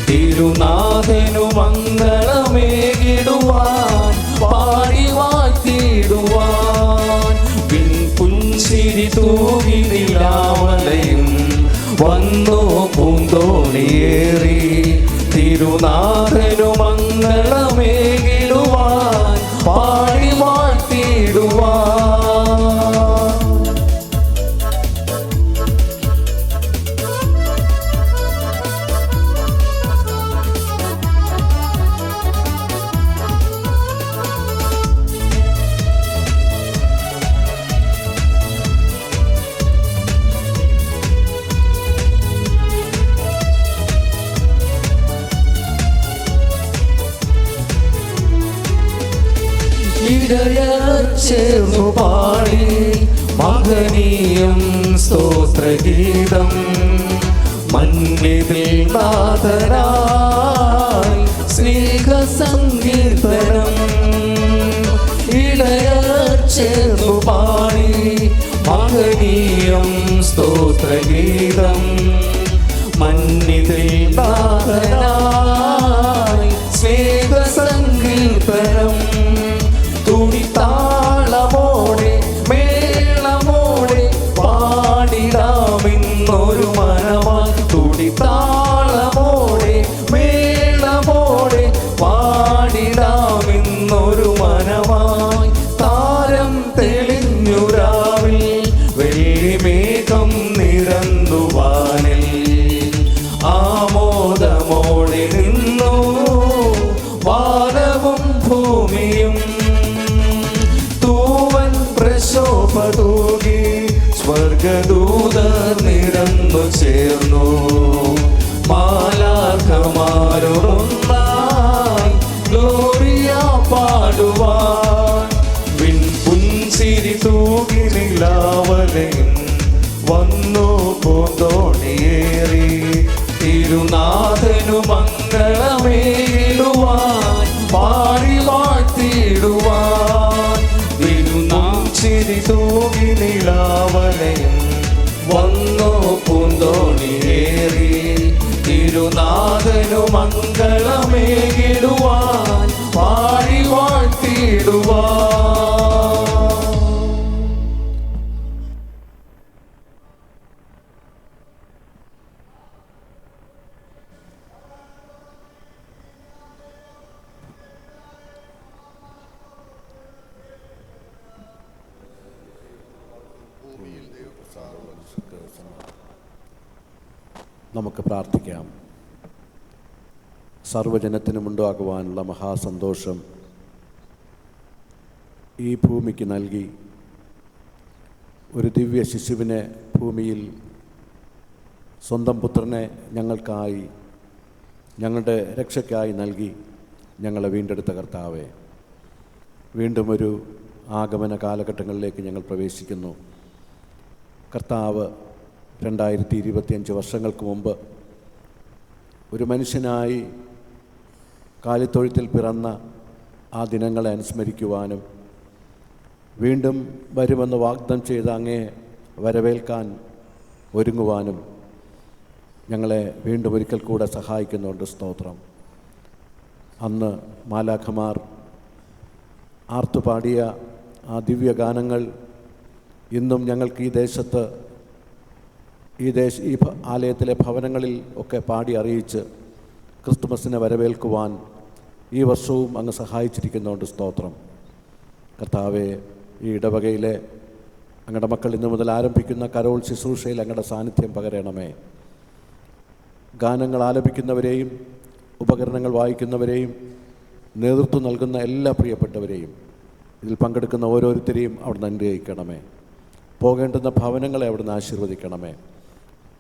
തിരുനാഥനു മംഗളമേകിടുവാൻ പാടി വാഴ്ത്തിടുവാൻ പുൻചിരി തൂകി നിലാവലയും വന്നു പൂന്തോണിയേറി. തിരുനാഥനു മംഗളമേകിടുവാൻ പാടി വാഴ്ത്തിടുവാൻ. ചേർന്നു പാടി മഹനീയം സ്തോത്രഗീതം മന്നിതിൽ നാഥനായി സ്നേഹസങ്കീർത്തനം ഇടയർ ചേർന്നു പാടി മഹനീയം സ്തോത്രഗീതം മന്നിതിൽ നാഥനായി സ്നേഹസങ്കീർത്തനം തുടിത്താളമോടെ മേളമോടെ പാടിടാമെന്നൊരു മനമായി തുടിത്താളമോടെ മേളമോടെ പാടിടാമെന്നൊരു മനമായി താരം തെളിഞ്ഞുരാവിൽ വെള്ളിമേഘം നിരന്നു വാനിൽ ആമോദമോടെ നിന്നു വാനവും ഭൂമിയും തൂവൻ പ്രശോഭതൂകി സ്വർഗദൂതർ നിരന്നു ചേർന്നു മാലാഖമാരൊന്നായി ഗ്ലോറിയ പാടുവാൻ വിൺപുൻസിരി തൂകി നിലാവലയും വന്നു പൂന്തോണിയേറി തിരുനാഥനു മംഗളമേടുവാൻ പാടി വാഴ്ത്തിടുവാൻ വിരുനാച്ചിരി തൂകി നിലാവലയും വന്നു പൂന്തോണിയേറി തിരുനാഥനു മംഗളമേകിടുവാൻ പാടി വാഴ്ത്തിടുവാൻ. നമുക്ക് പ്രാർത്ഥിക്കാം. സർവ്വജനത്തിനുമുണ്ടാകുവാനുള്ള മഹാസന്തോഷം ഈ ഭൂമിക്ക് നൽകി ഒരു ദിവ്യ ശിശുവിനെ ഭൂമിയിൽ സ്വന്തം പുത്രനെ ഞങ്ങൾക്കായി ഞങ്ങളുടെ രക്ഷയ്ക്കായി നൽകി ഞങ്ങളെ വീണ്ടെടുത്ത കർത്താവേ, വീണ്ടും ഒരു ആഗമന കാലഘട്ടങ്ങളിലേക്ക് ഞങ്ങൾ പ്രവേശിക്കുന്നു. കർത്താവ് 2025 വർഷങ്ങൾക്ക് മുമ്പ് ഒരു മനുഷ്യനായി കാലിത്തൊഴുത്തിൽ പിറന്ന ആ ദിനങ്ങളെ അനുസ്മരിക്കുവാനും വീണ്ടും വരുമെന്ന് വാഗ്ദാനം ചെയ്ത അങ്ങേ വരവേൽക്കാൻ ഒരുങ്ങുവാനും ഞങ്ങളെ വീണ്ടും ഒരിക്കൽ കൂടെ സഹായിക്കുന്നുണ്ട്. സ്തോത്രം. അന്ന് മാലാഖമാർ ആർത്തുപാടിയ ആ ദിവ്യഗാനങ്ങൾ ഇന്നും ഞങ്ങൾക്ക് ഈ ദേശത്ത് ഈ ആലയത്തിലെ ഭവനങ്ങളിൽ ഒക്കെ പാടി അറിയിച്ച് ക്രിസ്തുമസിനെ വരവേൽക്കുവാൻ ഈ വർഷവും അങ്ങ് സഹായിച്ചിരിക്കുന്നുണ്ട്. സ്തോത്രം. കർത്താവെ, ഈ ഇടവകയിലെ അങ്ങയുടെ മക്കൾ ഇന്നു മുതൽ ആരംഭിക്കുന്ന കരോൾ ശുശ്രൂഷയിൽ അങ്ങയുടെ സാന്നിധ്യം പകരണമേ. ഗാനങ്ങൾ ആലപിക്കുന്നവരെയും ഉപകരണങ്ങൾ വായിക്കുന്നവരെയും നേതൃത്വം നൽകുന്ന എല്ലാ പ്രിയപ്പെട്ടവരെയും ഇതിൽ പങ്കെടുക്കുന്ന ഓരോരുത്തരെയും അവിടുന്ന് അനുഗ്രഹിക്കണമേ. പോകേണ്ടുന്ന ഭവനങ്ങളെ അവിടുന്ന് ആശീർവദിക്കണമേ.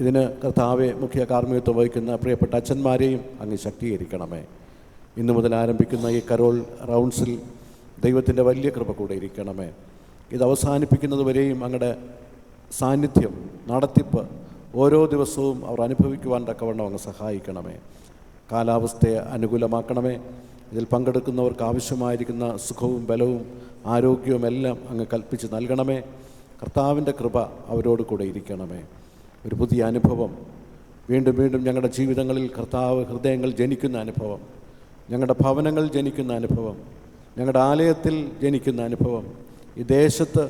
ഇതിന് കർത്താവെ മുഖ്യ കാർമ്മികത്വം വഹിക്കുന്ന പ്രിയപ്പെട്ട അച്ഛന്മാരെയും അങ്ങ് ശക്തീകരിക്കണമേ. ഇന്നു മുതൽ ആരംഭിക്കുന്ന ഈ കരോൾ റൗണ്ട്സിൽ ദൈവത്തിൻ്റെ വലിയ കൃപ കൂടെ ഇരിക്കണമേ. ഇത് അവസാനിപ്പിക്കുന്നതുവരെയും അങ്ങയുടെ സാന്നിധ്യം, നടത്തിപ്പ് ഓരോ ദിവസവും അവർ അനുഭവിക്കുവാൻ തക്കവണ്ണം അങ്ങ് സഹായിക്കണമേ. കാലാവസ്ഥയെ അനുകൂലമാക്കണമേ. ഇതിൽ പങ്കെടുക്കുന്നവർക്ക് ആവശ്യമായിരിക്കുന്ന സുഖവും ബലവും ആരോഗ്യവും എല്ലാം അങ്ങ് കൽപ്പിച്ച് നൽകണമേ. കർത്താവിൻ്റെ കൃപ അവരോട് കൂടെ ഇരിക്കണമേ. ഒരു പുതിയ അനുഭവം വീണ്ടും വീണ്ടും ഞങ്ങളുടെ ജീവിതങ്ങളിൽ കർത്താവ് ഹൃദയങ്ങൾ ജനിക്കുന്ന അനുഭവം, ഞങ്ങളുടെ ഭവനങ്ങൾ ജനിക്കുന്ന അനുഭവം, ഞങ്ങളുടെ ആലയത്തിൽ ജനിക്കുന്ന അനുഭവം, ഈ ദേശത്ത്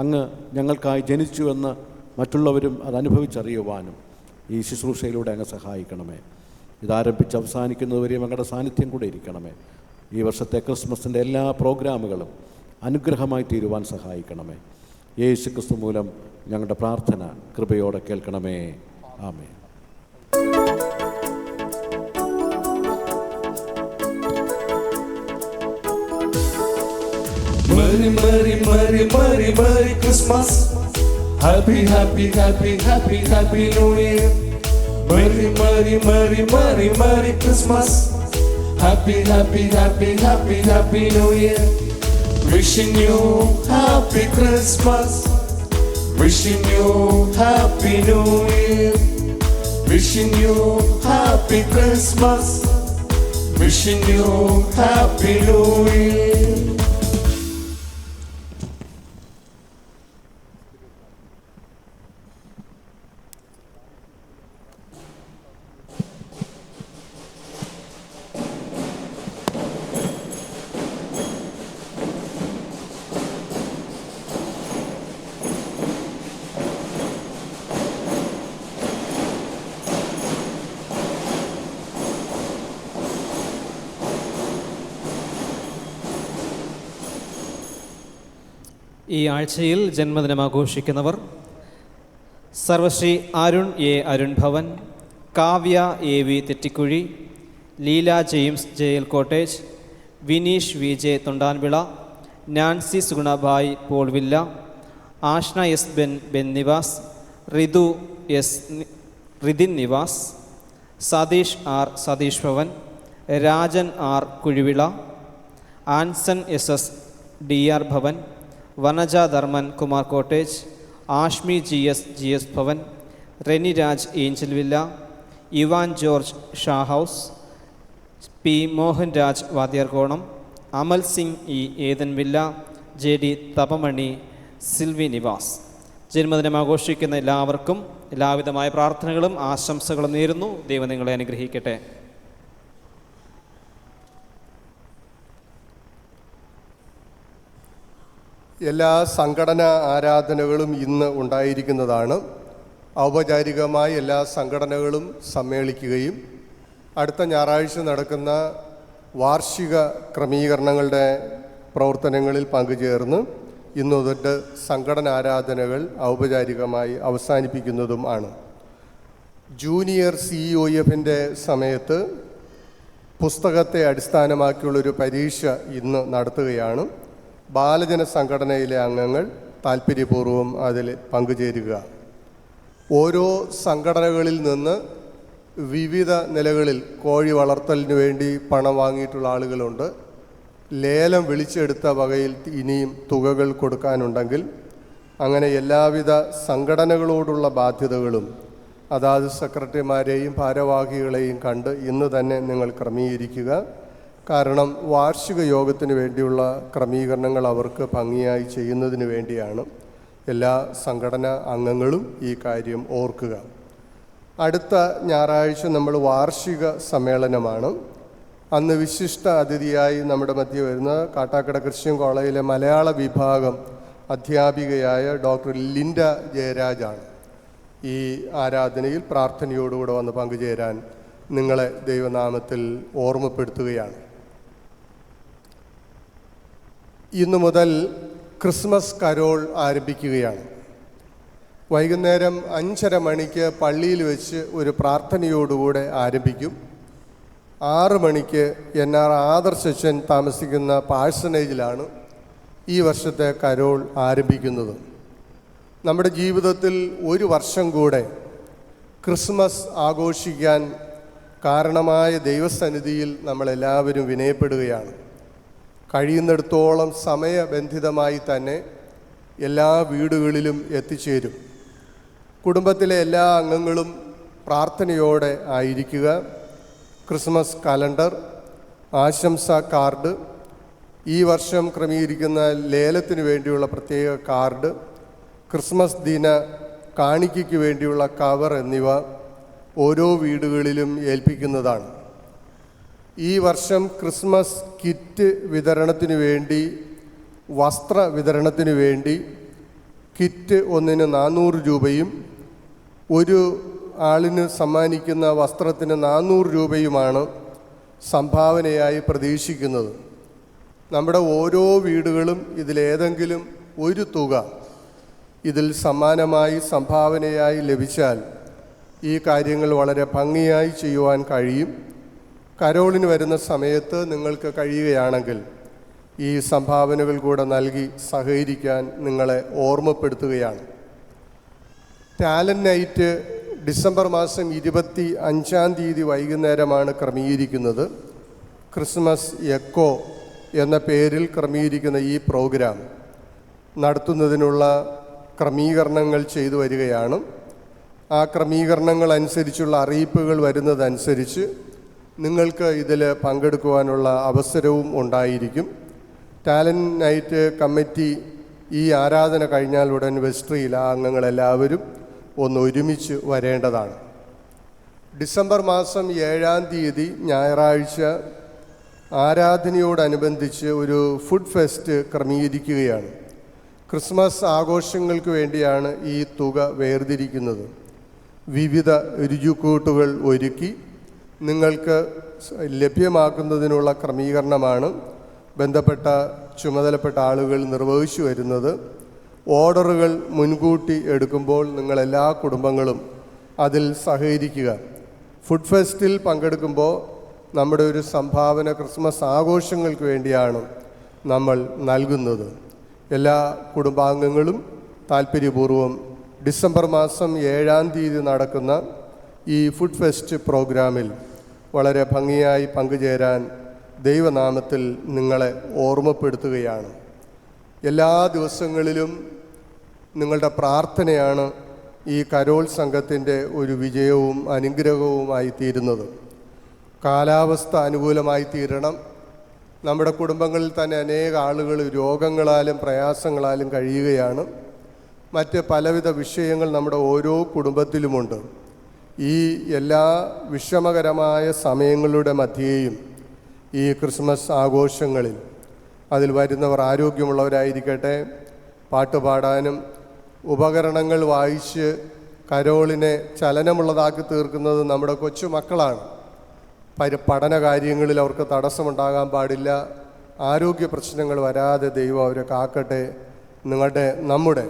അങ്ങ് ഞങ്ങൾക്കായി ജനിച്ചുവെന്ന് മറ്റുള്ളവരും അത് അനുഭവിച്ചറിയുവാനും ഈ ശുശ്രൂഷയിലൂടെ അങ്ങ് സഹായിക്കണമേ. ഇതാരംഭിച്ച് അവസാനിക്കുന്നതുവരെയും അങ്ങയുടെ സാന്നിധ്യം കൂടെ ഇരിക്കണമേ. ഈ വർഷത്തെ ക്രിസ്മസിൻ്റെ എല്ലാ പ്രോഗ്രാമുകളും അനുഗ്രഹമായി തീരുവാൻ സഹായിക്കണമേ. യേശു ക്രിസ്തു മൂലം ഞങ്ങളുടെ പ്രാർത്ഥന കൃപയോടെ കേൾക്കണമേ. ആമേൻ. Merry, Merry, Merry, Merry, Merry Christmas. Happy, happy, happy, happy, happy New Year. Merry, Merry, Merry, Merry, Merry Christmas. Happy, happy, happy, happy, happy New Year. Wishing you happy Christmas. Wishing you Happy New Year. Wishing you Happy Christmas. Wishing you Happy New Year. ഈ ആഴ്ചയിൽ ജന്മദിനം ആഘോഷിക്കുന്നവർ Sarvashri Arun A Arun Bhavan, Kavya A V Thettikuzhi, Leela James Jayil cottage, Vineesh V J Thondanvila, Nancy Sugunabai Paul villa, Ashna S Ben Nivas, Rithu S Rithin Nivas, Satheesh R Satheesh Bhavan, Rajan R Kuzhivila, Anson S S D R Bhavan, Vanaja Dharman Kumar cottage, Ashmi G S Bhavan, Reni Raj angel villa, Ivan George Shah house, P Mohan Raj Vadyarkonam, Amal Singh E Ethan villa, J D Thapamani, Sylvie Nivas. ജന്മദിനം ആഘോഷിക്കുന്ന എല്ലാവർക്കും എല്ലാവിധമായ പ്രാർത്ഥനകളും ആശംസകളും നേരുന്നു. ദൈവം നിങ്ങളെ അനുഗ്രഹിക്കട്ടെ. എല്ലാ സംഘടനാ ആരാധനകളും ഇന്ന് ഉണ്ടായിരിക്കുന്നതാണ്. ഔപചാരികമായി എല്ലാ സംഘടനകളും സമ്മേളിക്കുകയും അടുത്ത ഞായറാഴ്ച നടക്കുന്ന വാർഷിക ക്രമീകരണങ്ങളുടെ പ്രവർത്തനങ്ങളിൽ പങ്കുചേർന്ന് ഇന്നു തൊട്ട് സംഘടനാ ആരാധനകൾ ഔപചാരികമായി അവസാനിപ്പിക്കുന്നതും ആണ്. ജൂനിയർ COF സമയത്ത് പുസ്തകത്തെ അടിസ്ഥാനമാക്കിയുള്ളൊരു പരീക്ഷ ഇന്ന് നടത്തുകയാണ്. ബാലജന സംഘടനയിലെ അംഗങ്ങൾ താൽപ്പര്യപൂർവ്വം അതിൽ പങ്കുചേരുക. ഓരോ സംഘടനകളിൽ നിന്ന് വിവിധ നിലകളിൽ കോഴി വളർത്തലിന് വേണ്ടി പണം വാങ്ങിയിട്ടുള്ള ആളുകളുണ്ട്. ലേലം വിളിച്ചെടുത്ത വകയിൽ ഇനിയും തുകകൾ കൊടുക്കാനുണ്ടെങ്കിൽ അങ്ങനെ എല്ലാവിധ സംഘടനകളോടുള്ള ബാധ്യതകളും അതാത് സെക്രട്ടറിമാരെയും ഭാരവാഹികളെയും കണ്ട് ഇന്ന് തന്നെ നിങ്ങൾ ക്രമീകരിക്കുക. കാരണം വാർഷിക യോഗത്തിന് വേണ്ടിയുള്ള ക്രമീകരണങ്ങൾ അവർക്ക് ഭംഗിയായി ചെയ്യുന്നതിന് വേണ്ടിയാണ്. എല്ലാ സംഘടനാ അംഗങ്ങളും ഈ കാര്യം ഓർക്കുക. അടുത്ത ഞായറാഴ്ച നമ്മൾ വാർഷിക സമ്മേളനമാണ്. അന്ന് വിശിഷ്ട അതിഥിയായി നമ്മുടെ മധ്യ വരുന്ന കാട്ടാക്കട ക്രിസ്ത്യൻ കോളേജിലെ മലയാള വിഭാഗം അധ്യാപികയായ ഡോക്ടർ ലിൻഡ ജയരാജാണ്. ഈ ആരാധനയിൽ പ്രാർത്ഥനയോടുകൂടെ വന്ന് പങ്കുചേരാൻ നിങ്ങളെ ദൈവനാമത്തിൽ ഓർമ്മപ്പെടുത്തുകയാണ്. ഇന്നു മുതൽ ക്രിസ്മസ് കരോൾ ആരംഭിക്കുകയാണ്. വൈകുന്നേരം 5:30 മണിക്ക് പള്ളിയിൽ വെച്ച് ഒരു പ്രാർത്ഥനയോടുകൂടെ ആരംഭിക്കും. 6 മണിക്ക് NR ആദർശ് അച്ഛൻ താമസിക്കുന്ന പാഴ്സനേജിലാണ് ഈ വർഷത്തെ കരോൾ ആരംഭിക്കുന്നത്. നമ്മുടെ ജീവിതത്തിൽ ഒരു വർഷം കൂടെ ക്രിസ്മസ് ആഘോഷിക്കാൻ കാരണമായ ദൈവസന്നിധിയിൽ നമ്മളെല്ലാവരും വിനയപ്പെടുകയാണ്. കഴിയുന്നിടത്തോളം സമയബന്ധിതമായി തന്നെ എല്ലാ വീടുകളിലും എത്തിച്ചേരും. കുടുംബത്തിലെ എല്ലാ അംഗങ്ങളും പ്രാർത്ഥനയോടെ ആയിരിക്കുക. ക്രിസ്മസ് കലണ്ടർ, ആശംസാ കാർഡ്, ഈ വർഷം ക്രമീകരിക്കുന്ന ലേലത്തിന് വേണ്ടിയുള്ള പ്രത്യേക കാർഡ്, ക്രിസ്മസ് ദിന കാണിക്കയ്ക്ക് വേണ്ടിയുള്ള കവർ എന്നിവ ഓരോ വീടുകളിലും ഏൽപ്പിക്കുന്നതാണ്. ഈ വർഷം ക്രിസ്മസ് കിറ്റ് വിതരണത്തിന് വേണ്ടി, വസ്ത്ര വിതരണത്തിന് വേണ്ടി കിറ്റ് ഒന്നിന് 400 രൂപയും ഒരു ആളിന് സമ്മാനിക്കുന്ന വസ്ത്രത്തിന് 400 രൂപയുമാണ് സംഭാവനയായി പ്രതീക്ഷിക്കുന്നത്. നമ്മുടെ ഓരോ വീടുകളും ഇതിലേതെങ്കിലും ഒരു തുക ഇതിൽ സമ്മാനമായി സംഭാവനയായി ലഭിച്ചാൽ ഈ കാര്യങ്ങൾ വളരെ ഭംഗിയായി ചെയ്യുവാൻ കഴിയും. കരോളിന് വരുന്ന സമയത്ത് നിങ്ങൾക്ക് കഴിയുകയാണെങ്കിൽ ഈ സംഭാവനകൾ കൂടെ നൽകി സഹകരിക്കാൻ നിങ്ങളെ ഓർമ്മപ്പെടുത്തുകയാണ്. ടാലൻറ്റ് നൈറ്റ് ഡിസംബർ മാസം 25-ാം തീയതി വൈകുന്നേരമാണ് ക്രമീകരിക്കുന്നത്. ക്രിസ്മസ് എക്കോ എന്ന പേരിൽ ക്രമീകരിക്കുന്ന ഈ പ്രോഗ്രാം നടത്തുന്നതിനുള്ള ക്രമീകരണങ്ങൾ ചെയ്തു വരികയാണ്. ആ ക്രമീകരണങ്ങൾ അനുസരിച്ചുള്ള അറിയിപ്പുകൾ വരുന്നതനുസരിച്ച് നിങ്ങൾക്ക് ഇതിൽ പങ്കെടുക്കുവാനുള്ള അവസരവും ഉണ്ടായിരിക്കും. ടാലൻറ്റ് നൈറ്റ് കമ്മിറ്റി ഈ ആരാധന കഴിഞ്ഞാൽ ഉടൻ വെസ്ട്രിയിൽ ആ അംഗങ്ങളെല്ലാവരും ഒന്ന് ഒരുമിച്ച് വരേണ്ടതാണ്. ഡിസംബർ മാസം 7-ാം തീയതി ഞായറാഴ്ച ആരാധനയോടനുബന്ധിച്ച് ഒരു ഫുഡ് ഫെസ്റ്റ് ക്രമീകരിക്കുകയാണ്. ക്രിസ്മസ് ആഘോഷങ്ങൾക്ക് വേണ്ടിയാണ് ഈ തുക വേർതിരിക്കുന്നത്. വിവിധ രുചിക്കൂട്ടുകൾ ഒരുക്കി നിങ്ങൾക്ക് ലഭ്യമാക്കുന്നതിനുള്ള ക്രമീകരണമാണ് ബന്ധപ്പെട്ട ചുമതലപ്പെട്ട ആളുകൾ നിർവഹിച്ചു വരുന്നത്. ഓർഡറുകൾ മുൻകൂട്ടി എടുക്കുമ്പോൾ നിങ്ങളെല്ലാ കുടുംബങ്ങളും അതിൽ സഹകരിക്കുക. ഫുഡ് ഫെസ്റ്റിൽ പങ്കെടുക്കുമ്പോൾ നമ്മുടെ ഒരു സംഭാവന ക്രിസ്മസ് ആഘോഷങ്ങൾക്ക് വേണ്ടിയാണ് നമ്മൾ നൽകുന്നത്. എല്ലാ കുടുംബാംഗങ്ങളും താല്പര്യപൂർവ്വം ഡിസംബർ മാസം 7-ാം തീയതി നടക്കുന്ന ഈ ഫുഡ് ഫെസ്റ്റ് പ്രോഗ്രാമിൽ വളരെ ഭംഗിയായി പങ്കുചേരാൻ ദൈവനാമത്തിൽ നിങ്ങളെ ഓർമ്മപ്പെടുത്തുകയാണ്. എല്ലാ ദിവസങ്ങളിലും നിങ്ങളുടെ പ്രാർത്ഥനയാണ് ഈ കരോൾ സംഘത്തിൻ്റെ ഒരു വിജയവും അനുഗ്രഹവുമായി തീരുന്നത്. കാലാവസ്ഥ അനുകൂലമായി തീരണം. നമ്മുടെ കുടുംബങ്ങളിൽ തന്നെ അനേക ആളുകൾ രോഗങ്ങളാലും പ്രയാസങ്ങളാലും കഴിയുകയാണ്. മറ്റ് പലവിധ വിഷയങ്ങൾ നമ്മുടെ ഓരോ കുടുംബത്തിലുമുണ്ട്. ഈ എല്ലാ വിഷമകരമായ സമയങ്ങളുടെ മധ്യേയും ഈ ക്രിസ്മസ് ആഘോഷങ്ങളിൽ അതിൽ വരുന്നവർ ആരോഗ്യമുള്ളവരായിരിക്കട്ടെ, പാട്ടുപാടാനും ഉപകരണങ്ങൾ വായിച്ച് കരോളിനെ ചലനമുള്ളതാക്കി തീർക്കുന്നത് നമ്മുടെ കൊച്ചുമക്കളാണ്. പഠന കാര്യങ്ങളിൽ അവർക്ക് തടസ്സമുണ്ടാകാൻ പാടില്ല. ആരോഗ്യ പ്രശ്നങ്ങൾ വരാതെ ദൈവം അവരെ കാക്കട്ടെ. നമ്മുടെ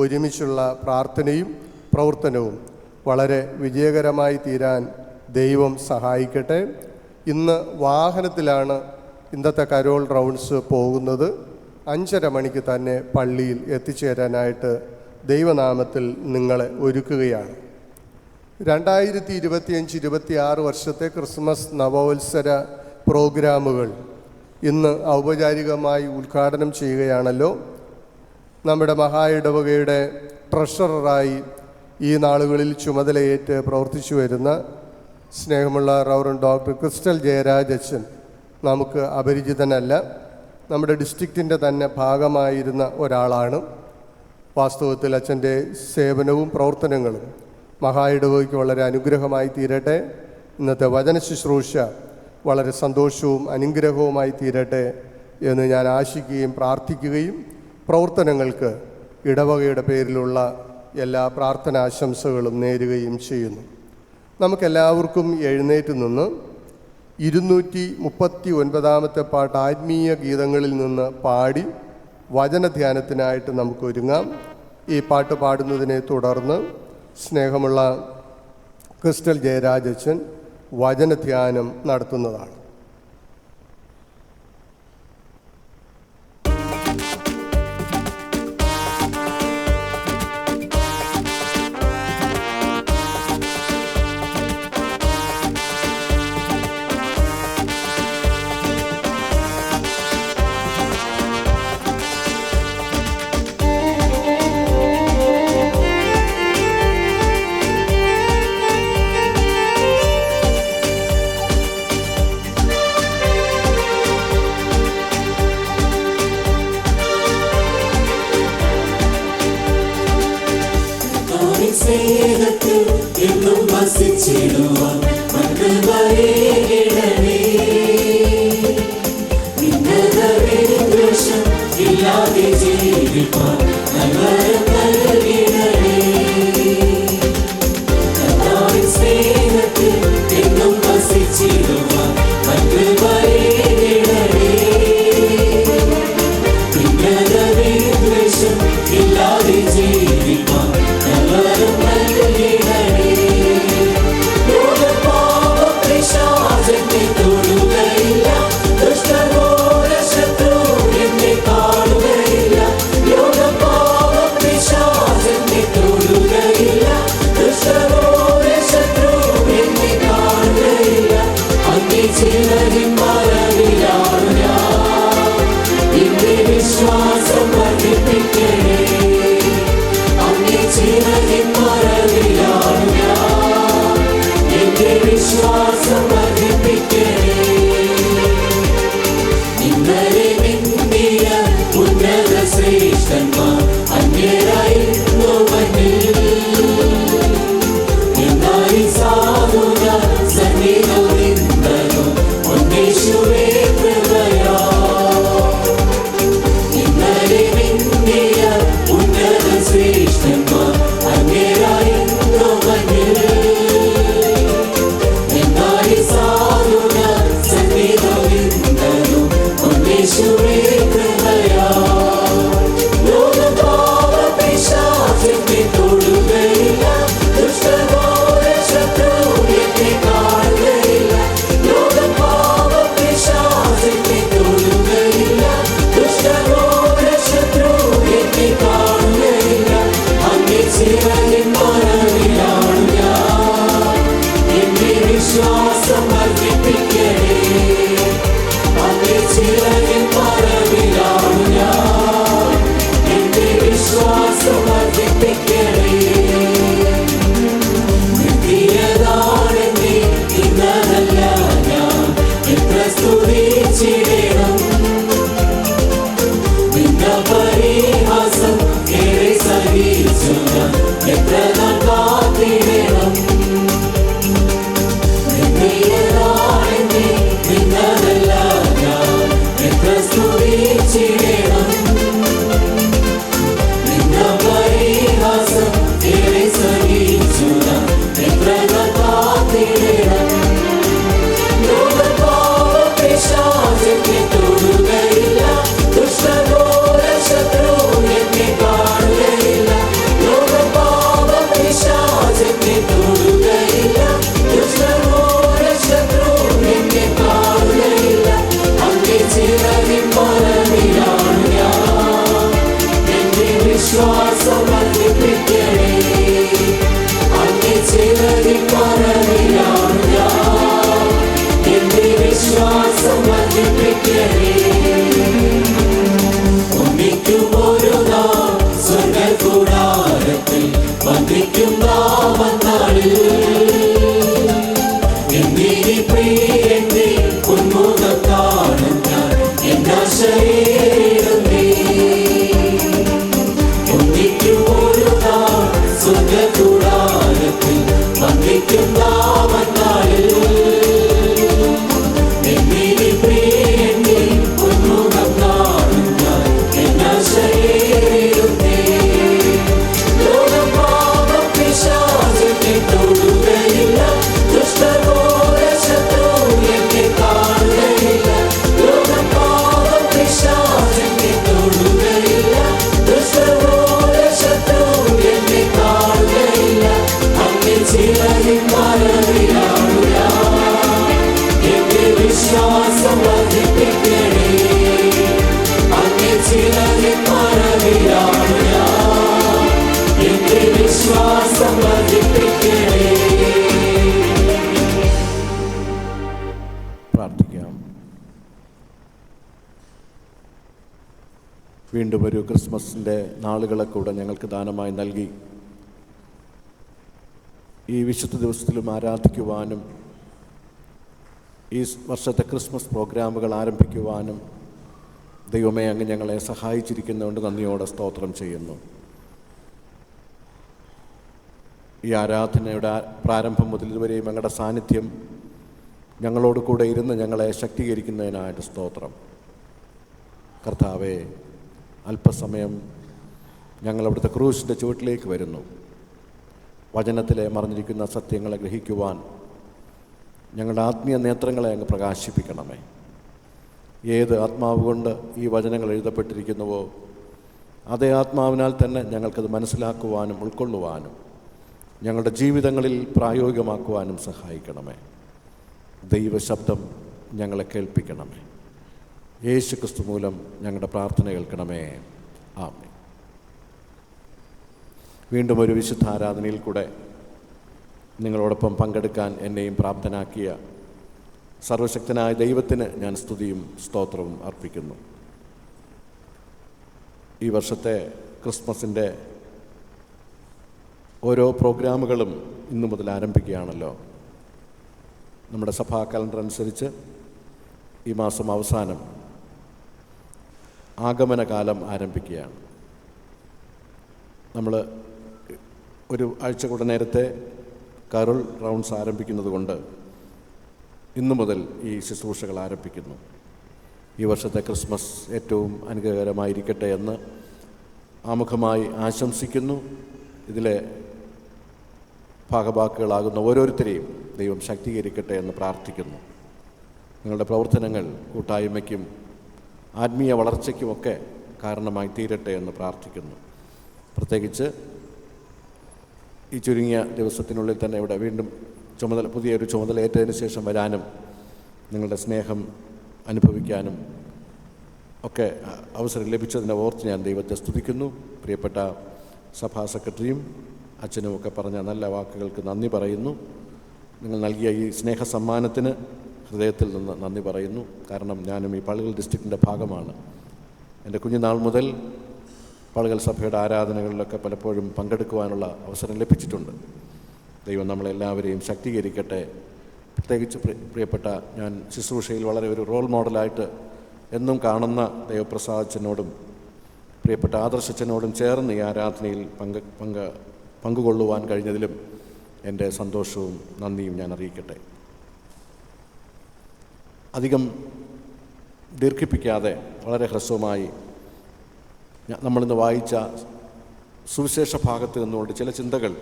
ഒരുമിച്ചുള്ള പ്രാർത്ഥനയും പ്രവർത്തനവും വളരെ വിജയകരമായി തീരാൻ ദൈവം സഹായിക്കട്ടെ. ഇന്ന് വാഹനത്തിലാണ് ഇന്നത്തെ കരോൾ റൗണ്ട്സ് പോകുന്നത്. 5:30 മണിക്ക് തന്നെ പള്ളിയിൽ എത്തിച്ചേരാനായിട്ട് ദൈവനാമത്തിൽ നിങ്ങളെ ഒരുക്കുകയാണ്. 2025-26 വർഷത്തെ ക്രിസ്മസ് നവവത്സര പ്രോഗ്രാമുകൾ ഇന്ന് ഔപചാരികമായി ഉദ്ഘാടനം ചെയ്യുകയാണല്ലോ. നമ്മുടെ മഹാ ഇടവകയുടെ ട്രഷററായി ഈ നാളുകളിൽ ചുമതലയേറ്റ് പ്രവർത്തിച്ചു വരുന്ന സ്നേഹമുള്ള റവറൻഡ് ഡോക്ടർ ക്രിസ്റ്റൽ ജയരാജ് അച്ഛൻ നമുക്ക് അപരിചിതനല്ല. നമ്മുടെ ഡിസ്ട്രിക്റ്റിൻ്റെ തന്നെ ഭാഗമായിരുന്ന ഒരാളാണ്. വാസ്തവത്തിൽ അച്ഛൻ്റെ സേവനവും പ്രവർത്തനങ്ങളും മഹാ ഇടവകയ്ക്ക് വളരെ അനുഗ്രഹമായി തീരട്ടെ. ഇന്നത്തെ വചന ശുശ്രൂഷ വളരെ സന്തോഷവും അനുഗ്രഹവുമായി തീരട്ടെ എന്ന് ഞാൻ ആശിക്കുകയും പ്രാർത്ഥിക്കുകയും പ്രവർത്തനങ്ങൾക്ക് ഇടവകയുടെ പേരിലുള്ള എല്ലാ പ്രാർത്ഥനാശംസകളും നേരുകയും ചെയ്യുന്നു. നമുക്കെല്ലാവർക്കും എഴുന്നേറ്റ് നിന്ന് 239-ാമത്തെ പാട്ട് ആത്മീയ ഗീതങ്ങളിൽ നിന്ന് പാടി വചനധ്യാനത്തിനായിട്ട് നമുക്കൊരുങ്ങാം. ഈ പാട്ട് പാടുന്നതിനെ തുടർന്ന് സ്നേഹമുള്ള ക്രിസ്റ്റൽ ജയരാജച്ചൻ വചനധ്യാനം നടത്തുന്നതാണ്. ോടുകയില്ല വിശ്വാസം വർദ്ധിപ്പിക്കണേ. അങ്ങേ ചിറകിൻ മറവിലാണ് ഞാൻ. എന്റെ വിശ്വാസം വർദ്ധിപ്പിക്കണേ. ഒന്നിക്കും ഒരു നാൾ സ്വർഗ്ഗകൂടാരത്തിൽ വന്ദിക്കും നാമനാളിൽ. എന്നീ പ്രിയന്റെ ഉന്മുഖം കാണും ഞാൻ. എന്നാശയേറുന്നേ. ഒന്നിക്കും ഒരു നാൾ സ്വർഗ്ഗകൂടാരത്തിൽ വന്ദിക്കും നാമനാളിൽ. എന്നീ പ്രിയന്റെ ഉന്മുഖം കാണും ഞാൻ. എന്നാശയേറുന്നേ. ലോകം പാപം പിശാചിനെ തൊടുകയില്ല. ദുഷ്ടമായ ശത്രു എന്നെ കാണുകയില്ല. ലോകം പാപം പിശാചിനെ തൊടുകയില്ല. ദുഷ്ടമായ ശത്രു എന്നെ കാണുകയില്ല. അങ്ങേ ചിറകിൻ മറവിലാണ് ഞാൻ. എന്റെ വിശ്വാസം വർദ്ധിപ്പിക്കണേ. അങ്ങേ ചിറകിൻ മറവിലാണ് ഞാൻ. എന്റെ വിശ്വാസം വർദ്ധിപ്പിക്കണേ. പ്രാർത്ഥിക്കാം. വീണ്ടും ഒരു ക്രിസ്മസിൻ്റെ നാളുകളെ കൂടെ ഞങ്ങൾക്ക് ദാനമായി നൽകി ഈ വിശുദ്ധ ദിവസത്തിലും ആരാധിക്കുവാനും ഈ വർഷത്തെ ക്രിസ്മസ് പ്രോഗ്രാമുകൾ ആരംഭിക്കുവാനും ദൈവമേ അങ്ങ് ഞങ്ങളെ സഹായിച്ചിരിക്കുന്നതുകൊണ്ട് നന്ദിയോടെ സ്തോത്രം ചെയ്യുന്നു. ഈ ആരാധനയുടെ പ്രാരംഭം മുതൽ ഇതുവരെയും ഞങ്ങളുടെ സാന്നിധ്യം ഞങ്ങളോട് കൂടെ ഇരുന്ന് ഞങ്ങളെ ശക്തീകരിക്കുന്നതിനായിട്ട് സ്തോത്രം. കർത്താവേ, അല്പസമയം ഞങ്ങളവിടുത്തെ ക്രൂശിൻ്റെ ചുവട്ടിലേക്ക് വരുന്നു. വചനത്തിലെ മറഞ്ഞിരിക്കുന്ന സത്യങ്ങളെ ഗ്രഹിക്കുവാൻ ഞങ്ങളുടെ ആത്മീയ നേത്രങ്ങളെ അങ്ങ് പ്രകാശിപ്പിക്കണമേ. ഏത് ആത്മാവ് കൊണ്ട് ഈ വചനങ്ങൾ എഴുതപ്പെട്ടിരിക്കുന്നുവോ അതേ ആത്മാവിനാൽ തന്നെ ഞങ്ങൾക്കത് മനസ്സിലാക്കുവാനും ഉൾക്കൊള്ളുവാനും ഞങ്ങളുടെ ജീവിതങ്ങളിൽ പ്രായോഗികമാക്കുവാനും സഹായിക്കണമേ. ദൈവശബ്ദം ഞങ്ങളെ കേൾപ്പിക്കണമേ. യേശു ക്രിസ്തു മൂലം ഞങ്ങളുടെ പ്രാർത്ഥന കേൾക്കണമേ. ആമേൻ. വീണ്ടും ഒരു വിശുദ്ധ ആരാധനയിൽ കൂടെ നിങ്ങളോടൊപ്പം പങ്കെടുക്കാൻ എന്നെയും പ്രാപ്തനാക്കിയ സർവശക്തനായ ദൈവത്തിന് ഞാൻ സ്തുതിയും സ്തോത്രവും അർപ്പിക്കുന്നു. ഈ വർഷത്തെ ക്രിസ്മസിൻ്റെ ഓരോ പ്രോഗ്രാമുകളും ഇന്നു മുതൽ ആരംഭിക്കുകയാണല്ലോ. നമ്മുടെ സഭാ കലണ്ടർ അനുസരിച്ച് ഈ മാസം അവസാനം ആഗമനകാലം ആരംഭിക്കുകയാണ്. നമ്മൾ ഒരു ആഴ്ച കൂടെ നേരത്തെ കരോൾ റൗണ്ട്സ് ആരംഭിക്കുന്നത് കൊണ്ട് ഇന്നു മുതൽ ഈ ശുശ്രൂഷകൾ ആരംഭിക്കുന്നു. ഈ വർഷത്തെ ക്രിസ്മസ് ഏറ്റവും അനുഗ്രഹകരമായിരിക്കട്ടെ എന്ന് ആമുഖമായി ആശംസിക്കുന്നു. ഇതിലെ ഭാഗഭാക്കുകളാകുന്ന ഓരോരുത്തരെയും ദൈവം ശക്തീകരിക്കട്ടെ എന്ന് പ്രാർത്ഥിക്കുന്നു. നിങ്ങളുടെ പ്രവർത്തനങ്ങൾ കൂട്ടായ്മയ്ക്കും ആത്മീയ വളർച്ചയ്ക്കുമൊക്കെ കാരണമായി തീരട്ടെ എന്ന് പ്രാർത്ഥിക്കുന്നു. പ്രത്യേകിച്ച് ഈ ചുരുങ്ങിയ ദിവസത്തിനുള്ളിൽ തന്നെ ഇവിടെ വീണ്ടും പുതിയൊരു ചുമതല ഏറ്റതിന് ശേഷം വരാനും നിങ്ങളുടെ സ്നേഹം അനുഭവിക്കാനും ഒക്കെ അവസരം ലഭിച്ചതിനെ ഓർത്ത് ഞാൻ ദൈവത്തെ സ്തുതിക്കുന്നു. പ്രിയപ്പെട്ട സഭാ സെക്രട്ടറിയും അച്ഛനുമൊക്കെ പറഞ്ഞ നല്ല വാക്കുകൾക്ക് നന്ദി പറയുന്നു. നിങ്ങൾ നൽകിയ ഈ സ്നേഹ സമ്മാനത്തിന് ഹൃദയത്തിൽ നിന്ന് നന്ദി പറയുന്നു. കാരണം ഞാനും ഈ പള്ളികൾ ഡിസ്ട്രിക്റ്റിൻ്റെ ഭാഗമാണ്. എൻ്റെ കുഞ്ഞുനാൾ മുതൽ പള്ളികൾ സഭയുടെ ആരാധനകളിലൊക്കെ പലപ്പോഴും പങ്കെടുക്കുവാനുള്ള അവസരം ലഭിച്ചിട്ടുണ്ട്. ദൈവം നമ്മളെല്ലാവരെയും ശക്തീകരിക്കട്ടെ. പ്രത്യേകിച്ച് പ്രിയപ്പെട്ട ഞാൻ ശുശ്രൂഷയിൽ വളരെ ഒരു റോൾ മോഡലായിട്ട് എന്നും കാണുന്ന ദൈവപ്രസാദച്ചനോടും പ്രിയപ്പെട്ട ആദർശച്ചനോടും ചേർന്ന് ഈ ആരാധനയിൽ പങ്കുകൊള്ളുവാൻ കഴിഞ്ഞതിലും എൻ്റെ സന്തോഷവും നന്ദിയും ഞാൻ അറിയിക്കട്ടെ. അധികം ദീർഘിപ്പിക്കാതെ വളരെ ഹ്രസ്വമായി നമ്മളിന്ന് വായിച്ച സുവിശേഷ ഭാഗത്ത് നിന്നുകൊണ്ട് ചില ചിന്തകൾ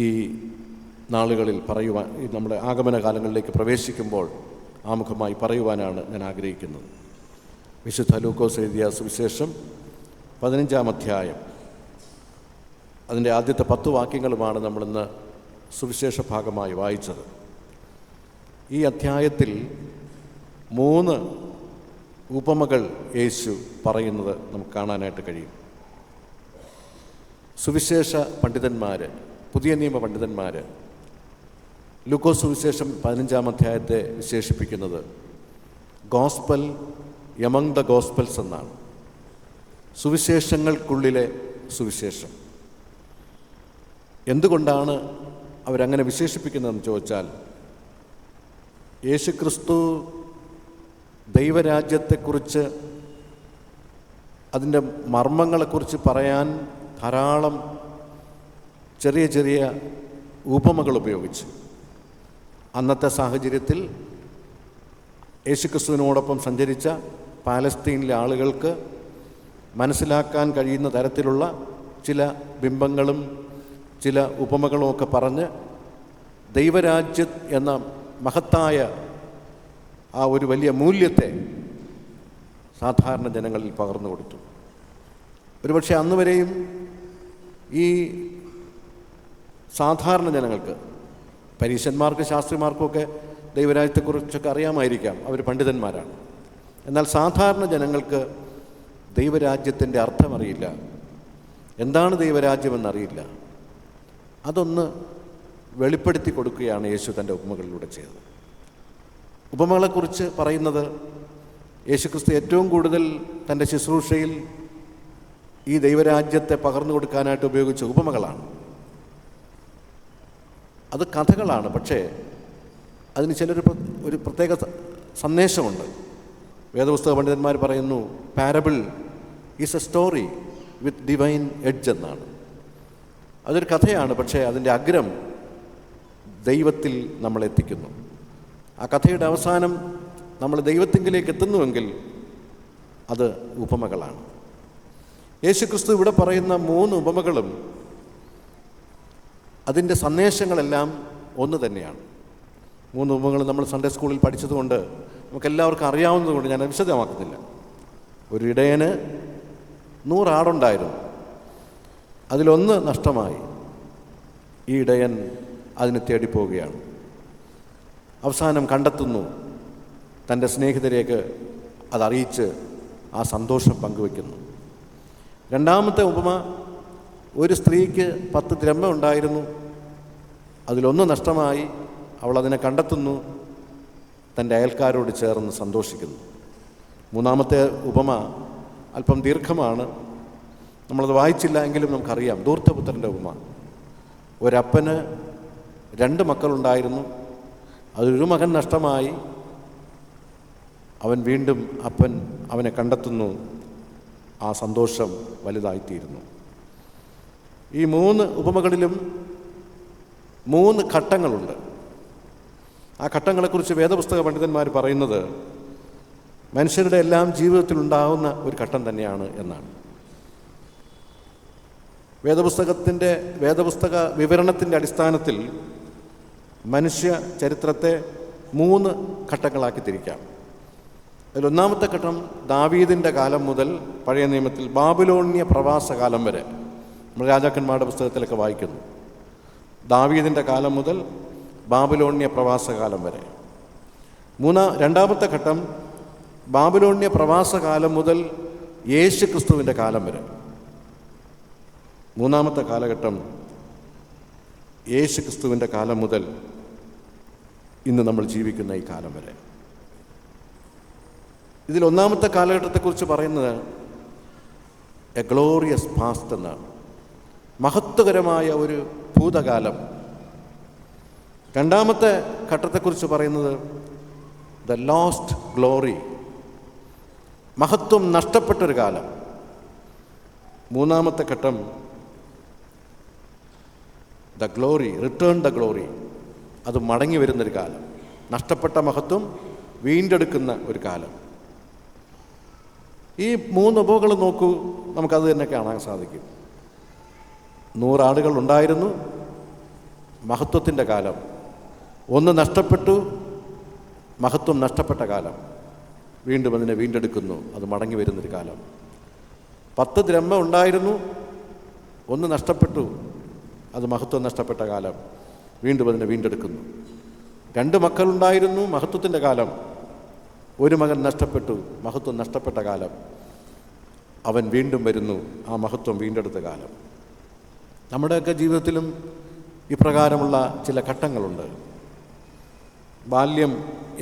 ഈ നാളുകളിൽ പറയുവാൻ, ഈ നമ്മുടെ ആഗമന കാലങ്ങളിലേക്ക് പ്രവേശിക്കുമ്പോൾ ആമുഖമായി പറയുവാനാണ് ഞാൻ ആഗ്രഹിക്കുന്നത്. വിശുദ്ധ ലൂക്കോസ് എഴുതിയ സുവിശേഷം 15-ാം അധ്യായം, അതിൻ്റെ ആദ്യത്തെ 10 വാക്യങ്ങളുമാണ് നമ്മളിന്ന് സുവിശേഷ ഭാഗമായി വായിച്ചത്. ഈ അധ്യായത്തിൽ 3 ഉപമകൾ യേശു പറയുന്നത് നമുക്ക് കാണാനായിട്ട് കഴിയും. സുവിശേഷ പണ്ഡിതന്മാർ, പുതിയ നിയമ പണ്ഡിതന്മാർ ലൂക്കോസ് സുവിശേഷം 15-ാം അധ്യായത്തെ വിശേഷിപ്പിക്കുന്നത് ഗോസ്പൽ എമംഗ് ദ ഗോസ്പൽസ് എന്നാണ്. സുവിശേഷങ്ങൾക്കുള്ളിലെ സുവിശേഷം. എന്തുകൊണ്ടാണ് അവരങ്ങനെ വിശേഷിപ്പിക്കുന്നതെന്ന് ചോദിച്ചാൽ, യേശുക്രിസ്തു ദൈവരാജ്യത്തെക്കുറിച്ച്, അതിൻ്റെ മർമ്മങ്ങളെക്കുറിച്ച് പറയാൻ ധാരാളം ചെറിയ ചെറിയ ഉപമകൾ ഉപയോഗിച്ച് അന്നത്തെ സാഹചര്യത്തിൽ യേശുക്രിസ്തുവിനോടൊപ്പം സഞ്ചരിച്ച പാലസ്തീനിലെ ആളുകൾക്ക് മനസ്സിലാക്കാൻ കഴിയുന്ന തരത്തിലുള്ള ചില ബിംബങ്ങളും ചില ഉപമകളുമൊക്കെ പറഞ്ഞ് ദൈവരാജ്യം എന്ന മഹത്തായ ആ ഒരു വലിയ മൂല്യത്തെ സാധാരണ ജനങ്ങളിൽ പകർന്നു കൊടുത്തു. ഒരുപക്ഷെ അന്ന് വരെയും ഈ സാധാരണ ജനങ്ങൾക്ക്, പരീശന്മാർക്ക് ശാസ്ത്രിമാർക്കുമൊക്കെ ദൈവരാജ്യത്തെക്കുറിച്ചൊക്കെ അറിയാമായിരിക്കാം, അവർ പണ്ഡിതന്മാരാണ്. എന്നാൽ സാധാരണ ജനങ്ങൾക്ക് ദൈവരാജ്യത്തിൻ്റെ അർത്ഥമറിയില്ല, എന്താണ് ദൈവരാജ്യമെന്നറിയില്ല. അതൊന്ന് വെളിപ്പെടുത്തി കൊടുക്കുകയാണ് യേശു തൻ്റെ ഉപമകളിലൂടെ ചെയ്തത്. ഉപമകളെക്കുറിച്ച് പറയുന്നത് യേശുക്രിസ്തു ഏറ്റവും കൂടുതൽ തൻ്റെ ശുശ്രൂഷയിൽ ഈ ദൈവരാജ്യത്തെ പകർന്നു കൊടുക്കാനായിട്ട് ഉപയോഗിച്ച ഉപമകളാണ്. അത് കഥകളാണ്, പക്ഷേ അതിന് ഒരു പ്രത്യേക സന്ദേശമുണ്ട്. വേദപുസ്തക പണ്ഡിതന്മാർ പറയുന്നു, parable is A story with divine edge എന്നാണ്. അതൊരു കഥയാണ്, പക്ഷേ അതിൻ്റെ അഗ്രം ദൈവത്തിൽ നമ്മളെത്തിക്കുന്നു. ആ കഥയുടെ അവസാനം നമ്മൾ ദൈവത്തിങ്കിലേക്ക് എത്തുന്നുവെങ്കിൽ അത് ഉപമകളാണ്. യേശുക്രിസ്തു ഇവിടെ പറയുന്ന 3 ഉപമകളും അതിൻ്റെ സന്ദേശങ്ങളെല്ലാം ഒന്ന് തന്നെയാണ്. 3 ഉപമകൾ നമ്മൾ സൺഡേ സ്കൂളിൽ പഠിച്ചതുകൊണ്ട് നമുക്കെല്ലാവർക്കും അറിയാവുന്നതുകൊണ്ട് ഞാൻ വിശദമാക്കുന്നില്ല. ഒരു ഇടയന് 100 ആടുണ്ടായിരുന്നു. അതിലൊന്ന് നഷ്ടമായി. ഈ ഇടയൻ അതിന് തേടിപ്പോവുകയാണ്. അവസാനം കണ്ടെത്തുന്നു. തൻ്റെ സ്നേഹിതരേക്ക് അതറിയിച്ച് ആ സന്തോഷം പങ്കുവയ്ക്കുന്നു. രണ്ടാമത്തെ ഉപമ, ഒരു സ്ത്രീക്ക് 10 ദ്രഹ്മ ഉണ്ടായിരുന്നു. അതിലൊന്ന് നഷ്ടമായി. അവൾ അതിനെ കണ്ടെത്തുന്നു. തൻ്റെ അയൽക്കാരോട് ചേർന്ന് സന്തോഷിക്കുന്നു. മൂന്നാമത്തെ ഉപമ അല്പം ദീർഘമാണ്, നമ്മളത് വായിച്ചില്ല എങ്കിലും നമുക്കറിയാം. ധൂർത്തപുത്രൻ്റെ ഉപമ. ഒരപ്പന് 2 മക്കളുണ്ടായിരുന്നു. അതിലൊരു മകൻ നഷ്ടമായി. അവൻ വീണ്ടും അപ്പൻ അവനെ കണ്ടെത്തുന്നു. ആ സന്തോഷം വലുതായിത്തീരുന്നു. ഈ 3 ഉപമകളിലും 3 ഘട്ടങ്ങളുണ്ട്. ആ ഘട്ടങ്ങളെക്കുറിച്ച് വേദപുസ്തക പണ്ഡിതന്മാർ പറയുന്നത് മനുഷ്യരുടെ എല്ലാം ജീവിതത്തിലുണ്ടാകുന്ന ഒരു ഘട്ടം തന്നെയാണ് എന്നാണ്. വേദപുസ്തക വിവരണത്തിൻ്റെ അടിസ്ഥാനത്തിൽ മനുഷ്യ ചരിത്രത്തെ 3 ഘട്ടങ്ങളാക്കി തിരിക്കാം. അതിലൊന്നാമത്തെ ഘട്ടം ദാവീദിൻ്റെ കാലം മുതൽ പഴയ നിയമത്തിൽ ബാബിലോണ്യ പ്രവാസകാലം വരെ നമ്മൾ രാജാക്കന്മാരുടെ പുസ്തകത്തിലൊക്കെ വായിക്കുന്നു. ദാവീദിൻ്റെ കാലം മുതൽ ബാബിലോണ്യ പ്രവാസകാലം വരെ. രണ്ടാമത്തെ ഘട്ടം ബാബിലോണ്യ പ്രവാസകാലം മുതൽ യേശു ക്രിസ്തുവിൻ്റെ കാലം വരെ. മൂന്നാമത്തെ കാലഘട്ടം യേശു ക്രിസ്തുവിൻ്റെ കാലം മുതൽ ഇന്ന് നമ്മൾ ജീവിക്കുന്ന ഈ കാലം വരെ. ഇതിൽ ഒന്നാമത്തെ കാലഘട്ടത്തെക്കുറിച്ച് പറയുന്നത് എ ഗ്ലോറിയസ് പാസ്റ്റ് എന്നാണ്. മഹത്വകരമായ ഒരു ഭൂതകാലം. രണ്ടാമത്തെ ഘട്ടത്തെക്കുറിച്ച് പറയുന്നത് ദ ലോസ്റ്റ് ഗ്ലോറി, മഹത്വം നഷ്ടപ്പെട്ടൊരു കാലം. മൂന്നാമത്തെ ഘട്ടം the glory, return the glory, അത് മടങ്ങി വരുന്നൊരു കാലം. നഷ്ടപ്പെട്ട മഹത്വം വീണ്ടെടുക്കുന്ന ഒരു കാലം. ഈ 3 ഉപമകൾ നോക്കൂ, നമുക്കത് തന്നെ കാണാൻ സാധിക്കും. 100 ആടുകൾ ഉണ്ടായിരുന്നു, മഹത്വത്തിൻ്റെ കാലം. 1 നഷ്ടപ്പെട്ടു, മഹത്വം നഷ്ടപ്പെട്ട കാലം. വീണ്ടും അതിനെ വീണ്ടെടുക്കുന്നു, അത് മടങ്ങി വരുന്നൊരു കാലം. 10 ദ്രഹ്മ ഉണ്ടായിരുന്നു, 1 നഷ്ടപ്പെട്ടു, അത് മഹത്വം നഷ്ടപ്പെട്ട കാലം. വീണ്ടും അതിനെ വീണ്ടെടുക്കുന്നു. 2 മക്കളുണ്ടായിരുന്നു, മഹത്വത്തിൻ്റെ കാലം. 1 മകൻ നഷ്ടപ്പെട്ടു, മഹത്വം നഷ്ടപ്പെട്ട കാലം. അവൻ വീണ്ടും വരുന്നു, ആ മഹത്വം വീണ്ടെടുത്ത കാലം. നമ്മുടെയൊക്കെ ജീവിതത്തിലും ഇപ്രകാരമുള്ള ചില ഘട്ടങ്ങളുണ്ട്. ബാല്യം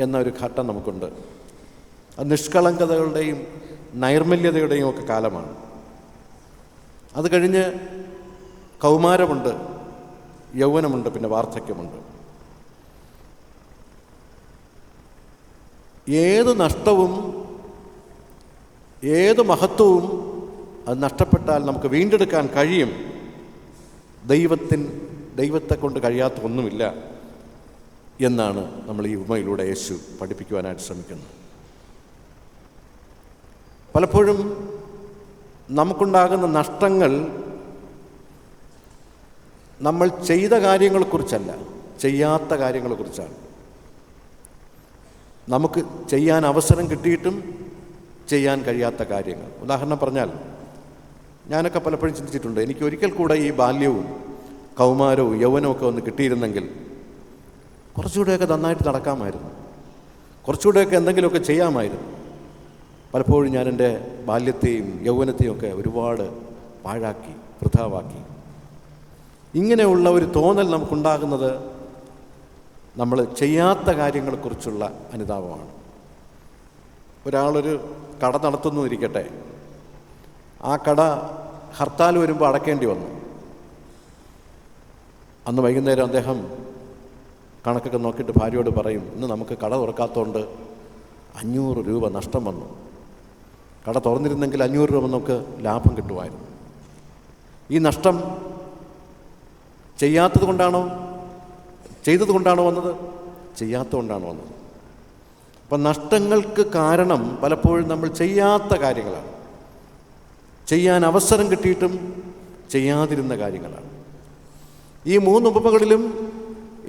എന്നൊരു ഘട്ടം നമുക്കുണ്ട്. അത് നിഷ്കളങ്കതകളുടെയും നൈർമല്യതയുടെയും ഒക്കെ കാലമാണ്. അത് കഴിഞ്ഞ് കൗമാരമുണ്ട്, യൗവനമുണ്ട്, പിന്നെ വാർദ്ധക്യമുണ്ട്. ഏത് നഷ്ടവും ഏത് മഹത്വവും അത് നഷ്ടപ്പെട്ടാൽ നമുക്ക് വീണ്ടെടുക്കാൻ കഴിയും. ദൈവത്തെ കൊണ്ട് കഴിയാത്ത ഒന്നുമില്ല എന്നാണ് നമ്മൾ ഈ ഉപമയിലൂടെ യേശു പഠിപ്പിക്കുവാനായിട്ട് ശ്രമിക്കുന്നത്. പലപ്പോഴും നമുക്കുണ്ടാകുന്ന നഷ്ടങ്ങൾ നമ്മൾ ചെയ്ത കാര്യങ്ങളെക്കുറിച്ചല്ല, ചെയ്യാത്ത കാര്യങ്ങളെക്കുറിച്ചാണ്. നമുക്ക് ചെയ്യാൻ അവസരം കിട്ടിയിട്ടും ചെയ്യാൻ കഴിയാത്ത കാര്യങ്ങൾ. ഉദാഹരണം പറഞ്ഞാൽ, ഞാനൊക്കെ പലപ്പോഴും ചിന്തിച്ചിട്ടുണ്ട്, എനിക്ക് ഒരിക്കൽ കൂടെ ഈ ബാല്യവും കൗമാരവും യൗവനവും ഒക്കെ ഒന്ന് കിട്ടിയിരുന്നെങ്കിൽ കുറച്ചുകൂടെയൊക്കെ നന്നായിട്ട് നടക്കാമായിരുന്നു, കുറച്ചുകൂടെയൊക്കെ എന്തെങ്കിലുമൊക്കെ ചെയ്യാമായിരുന്നു. പലപ്പോഴും ഞാൻ എൻ്റെ ബാല്യത്തെയും യൗവനത്തെയും ഒക്കെ ഒരുപാട് പാഴാക്കി, വൃഥാവാക്കി. ഇങ്ങനെയുള്ള ഒരു തോന്നൽ നമുക്കുണ്ടാകുന്നത് നമ്മൾ ചെയ്യാത്ത കാര്യങ്ങളെക്കുറിച്ചുള്ള അനുതാപമാണ്. ഒരാളൊരു കട നടത്തുന്നു ഇരിക്കട്ടെ, ആ കട ഹർത്താൽ വരുമ്പോൾ അടയ്ക്കേണ്ടി വന്നു. അന്ന് വൈകുന്നേരം അദ്ദേഹം കണക്കൊക്കെ നോക്കിയിട്ട് ഭാര്യയോട് പറയും, ഇന്ന് നമുക്ക് കട തുറക്കാത്തതുകൊണ്ട് 500 രൂപ നഷ്ടം വന്നു. കട തുറന്നിരുന്നെങ്കിൽ 500 രൂപ നമുക്ക് ലാഭം കിട്ടുമായിരുന്നു. ഈ നഷ്ടം ചെയ്യാത്തത് കൊണ്ടാണോ, ചെയ്തത് കൊണ്ടാണോ വന്നത്? ചെയ്യാത്തത് കൊണ്ടാണ് വന്നത്. അപ്പം നഷ്ടങ്ങൾക്ക് കാരണം പലപ്പോഴും നമ്മൾ ചെയ്യാത്ത കാര്യങ്ങളാണ്, ചെയ്യാൻ അവസരം കിട്ടിയിട്ടും ചെയ്യാതിരുന്ന കാര്യങ്ങളാണ്. ഈ 3 ഉപമകളിലും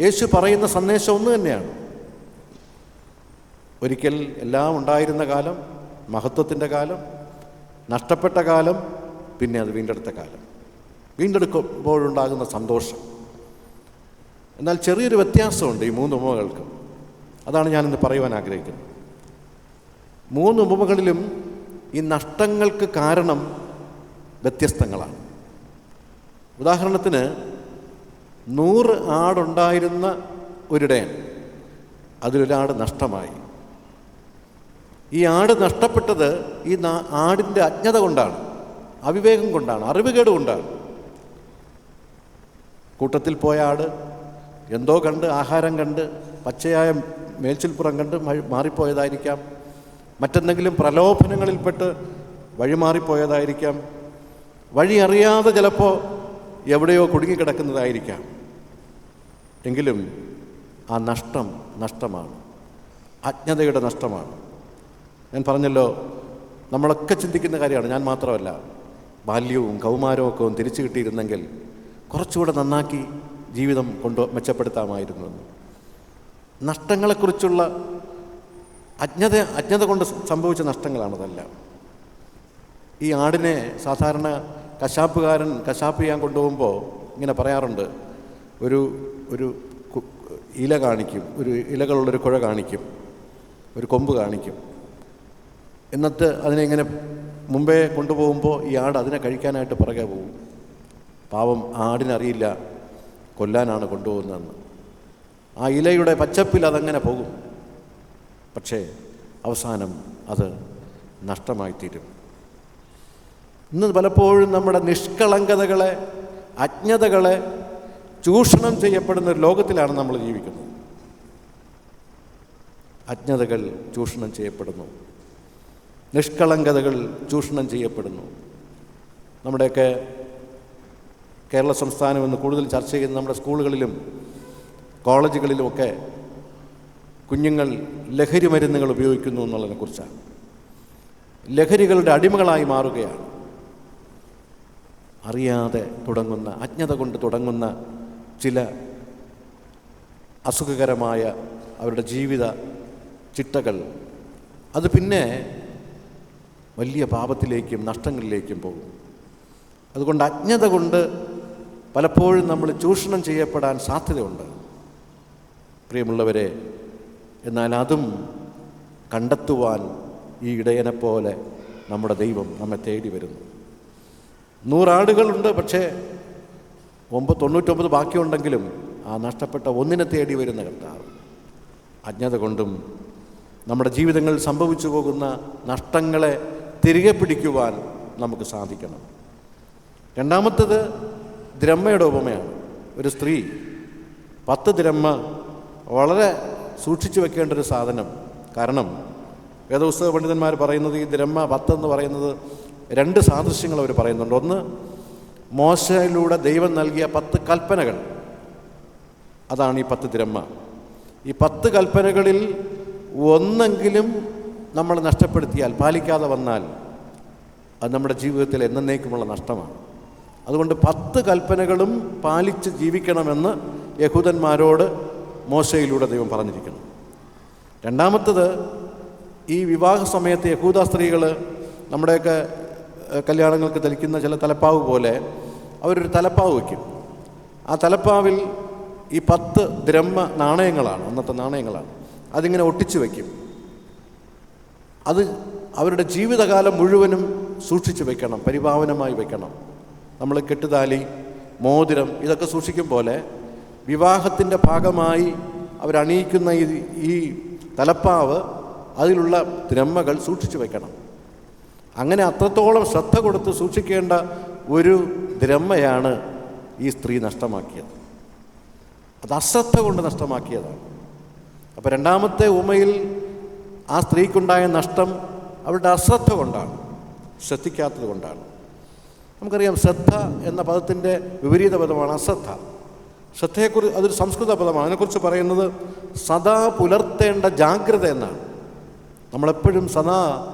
യേശു പറയുന്ന സന്ദേശം ഒന്ന് തന്നെയാണ്. ഒരിക്കൽ എല്ലാം ഉണ്ടായിരുന്ന കാലം, മഹത്വത്തിൻ്റെ കാലം, നഷ്ടപ്പെട്ട കാലം, പിന്നെ അത് വീണ്ടെടുത്ത കാലം, വീണ്ടെടുക്കുമ്പോഴുണ്ടാകുന്ന സന്തോഷം. എന്നാൽ ചെറിയൊരു വ്യത്യാസമുണ്ട് ഈ 3 ഉപമകൾക്കും. അതാണ് ഞാനിന്ന് പറയുവാൻ ആഗ്രഹിക്കുന്നത്. 3 ഉപമകളിലും ഈ നഷ്ടങ്ങൾക്ക് കാരണം വ്യത്യസ്തങ്ങളാണ്. ഉദാഹരണത്തിന്, 100 ആടുണ്ടായിരുന്ന ഒരിടയൻ, അതിലൊരാട് നഷ്ടമായി. ഈ ആട് നഷ്ടപ്പെട്ടത് ഈ ആടിൻ്റെ അജ്ഞത കൊണ്ടാണ്, അവിവേകം കൊണ്ടാണ്, അറിവുകേട് കൊണ്ടാണ്. കൂട്ടത്തിൽ പോയ ആട് എന്തോ കണ്ട്, ആഹാരം കണ്ട്, പച്ചയായ മേൽച്ചിൽപ്പുറം കണ്ട് മാറിപ്പോയതായിരിക്കാം. മറ്റെന്തെങ്കിലും പ്രലോഭനങ്ങളിൽപ്പെട്ട് വഴിമാറിപ്പോയതായിരിക്കാം. വഴി അറിയാതെ ചിലപ്പോൾ എവിടെയോ കുടുങ്ങിക്കിടക്കുന്നതായിരിക്കാം. എങ്കിലും ആ നഷ്ടമാണ്, അജ്ഞതയുടെ നഷ്ടമാണ്. ഞാൻ പറഞ്ഞല്ലോ, നമ്മളൊക്കെ ചിന്തിക്കുന്ന കാര്യമാണ്, ഞാൻ മാത്രമല്ല, ബാല്യവും കൗമാരവും ഒക്കെ ഒന്ന് തിരിച്ചു കിട്ടിയിരുന്നെങ്കിൽ കുറച്ചുകൂടെ നന്നാക്കി ജീവിതം മെച്ചപ്പെടുത്താമായിരുന്നു. നഷ്ടങ്ങളെക്കുറിച്ചുള്ള അജ്ഞത കൊണ്ട് സംഭവിച്ച നഷ്ടങ്ങളാണതെല്ലാം. ഈ ആടിനെ സാധാരണ കശാപ്പുകാരൻ കശാപ്പ് ചെയ്യാൻ കൊണ്ടുപോകുമ്പോൾ ഇങ്ങനെ പറയാറുണ്ട്, ഒരു ഇല കാണിക്കും, ഒരു ഇലകളുള്ളൊരു കുഴ കാണിക്കും, ഒരു കൊമ്പ് കാണിക്കും. എന്നിട്ട് അതിനെ ഇങ്ങനെ മുമ്പേ കൊണ്ടുപോകുമ്പോൾ ഈ ആട് അതിനെ കഴിക്കാനായിട്ട് പുറകെ പോകും. പാവം ആടിനറിയില്ല കൊല്ലാനാണ് കൊണ്ടുപോകുന്നതെന്ന്. ആ ഇലയുടെ പച്ചപ്പിൽ അതങ്ങനെ പോകും. പക്ഷേ അവസാനം അത് നഷ്ടമായിത്തീരും. ഇന്ന് പലപ്പോഴും നമ്മുടെ നിഷ്കളങ്കതകളെ, അജ്ഞതകളെ ചൂഷണം ചെയ്യപ്പെടുന്ന ഒരു ലോകത്തിലാണ് നമ്മൾ ജീവിക്കുന്നത്. അജ്ഞതകൾ ചൂഷണം ചെയ്യപ്പെടുന്നു, നിഷ്കളങ്കതകൾ ചൂഷണം ചെയ്യപ്പെടുന്നു. നമ്മുടെയൊക്കെ കേരള സംസ്ഥാനം എന്ന് കൂടുതൽ ചർച്ച ചെയ്യുന്ന നമ്മുടെ സ്കൂളുകളിലും കോളേജുകളിലുമൊക്കെ കുഞ്ഞുങ്ങൾ ലഹരി മരുന്നുകൾ ഉപയോഗിക്കുന്നു എന്നുള്ളതിനെക്കുറിച്ചാണ്. ലഹരികളുടെ അടിമകളായി മാറുകയാണ്. അറിയാതെ തുടങ്ങുന്ന, അജ്ഞത കൊണ്ട് തുടങ്ങുന്ന ചില അസുഖകരമായ അവരുടെ ജീവിത ചിട്ടകൾ, അത് പിന്നെ വലിയ പാപത്തിലേക്കും നഷ്ടങ്ങളിലേക്കും പോകും. അതുകൊണ്ട് അജ്ഞത കൊണ്ട് പലപ്പോഴും നമ്മൾ ചൂഷണം ചെയ്യപ്പെടാൻ സാധ്യതയുണ്ട്. പ്രിയമുള്ളവരെ, എന്നാൽ അതും കണ്ടെത്തുവാൻ ഈ ഇടയനെപ്പോലെ നമ്മുടെ ദൈവം നമ്മെ തേടി വരുന്നു. 100 ആടുകളുണ്ട്, പക്ഷേ 99 ബാക്കിയുണ്ടെങ്കിലും ആ നഷ്ടപ്പെട്ട ഒന്നിനെ തേടി വരുന്ന കർത്താവ്. അജ്ഞത കൊണ്ടും നമ്മുടെ ജീവിതങ്ങളിൽ സംഭവിച്ചു പോകുന്ന നഷ്ടങ്ങളെ തിരികെ പിടിക്കുവാൻ നമുക്ക് സാധിക്കണം. രണ്ടാമത്തേത് ദ്രഹ്മയുടെ ഉപമയാണ്. ഒരു സ്ത്രീ 10 ദ്രഹ്മ വളരെ സൂക്ഷിച്ചു വെക്കേണ്ട ഒരു സാധനം. കാരണം വേദപുസ്തക പണ്ഡിതന്മാർ പറയുന്നത് ഈ ദ്രഹ്മ 10 എന്ന് പറയുന്നത് 2 സാദൃശ്യങ്ങൾ അവർ പറയുന്നുണ്ട്. ഒന്ന്, മോശയിലൂടെ ദൈവം നൽകിയ 10 കൽപ്പനകൾ, അതാണ് ഈ 10 ദ്രഹ്മ. ഈ 10 കൽപ്പനകളിൽ ഒന്നെങ്കിലും നമ്മൾ നഷ്ടപ്പെടുത്തിയാൽ, പാലിക്കാതെ വന്നാൽ, അത് നമ്മുടെ ജീവിതത്തിൽ എന്നേക്കുമുള്ള നഷ്ടമാണ്. അതുകൊണ്ട് 10 കൽപ്പനകളും പാലിച്ച് ജീവിക്കണമെന്ന് യഹൂദന്മാരോട് മോശയിലൂടെ ദൈവം പറഞ്ഞിരിക്കുന്നു. രണ്ടാമത്തത്, ഈ വിവാഹ സമയത്ത് യഹൂദ സ്ത്രീകൾ നമ്മുടെയൊക്കെ കല്യാണങ്ങൾക്ക് ധരിക്കുന്ന ചില തലപ്പാവ് പോലെ അവരൊരു തലപ്പാവ് വയ്ക്കും. ആ തലപ്പാവിൽ ഈ 10 ദ്രഹ്മ നാണയങ്ങളാണ്, അന്നത്തെ നാണയങ്ങളാണ്, അതിങ്ങനെ ഒട്ടിച്ചു വയ്ക്കും. അത് അവരുടെ ജീവിതകാലം മുഴുവനും സൂക്ഷിച്ചു വെക്കണം, പരിപാവനമായി വെക്കണം. നമ്മൾ കെട്ടുതാലി, മോതിരം ഇതൊക്കെ സൂക്ഷിക്കും പോലെ വിവാഹത്തിൻ്റെ ഭാഗമായി അവരണിയിക്കുന്ന ഈ തലപ്പാവ്, അതിലുള്ള ദ്രഹ്മകൾ സൂക്ഷിച്ചു വെക്കണം. അങ്ങനെ അത്രത്തോളം ശ്രദ്ധ കൊടുത്ത് സൂക്ഷിക്കേണ്ട ഒരു ദ്രഹ്മയാണ് ഈ സ്ത്രീ നഷ്ടമാക്കിയത്. അത് അശ്രദ്ധ കൊണ്ട് നഷ്ടമാക്കിയതാണ്. അപ്പോൾ രണ്ടാമത്തെ ഉമയിൽ ആ സ്ത്രീക്കുണ്ടായ നഷ്ടം അവരുടെ അശ്രദ്ധ കൊണ്ടാണ്, ശ്രദ്ധിക്കാത്തത് കൊണ്ടാണ്. നമുക്കറിയാം, ശ്രദ്ധ എന്ന പദത്തിൻ്റെ വിപരീത പദമാണ് അശ്രദ്ധ. ശ്രദ്ധയെക്കുറിച്ച്, അതൊരു സംസ്കൃത പദമാണ്. അതിനെക്കുറിച്ച് പറയുന്നത് സദാ പുലർത്തേണ്ട ജാഗ്രത എന്നാണ്. നമ്മളെപ്പോഴും സദാ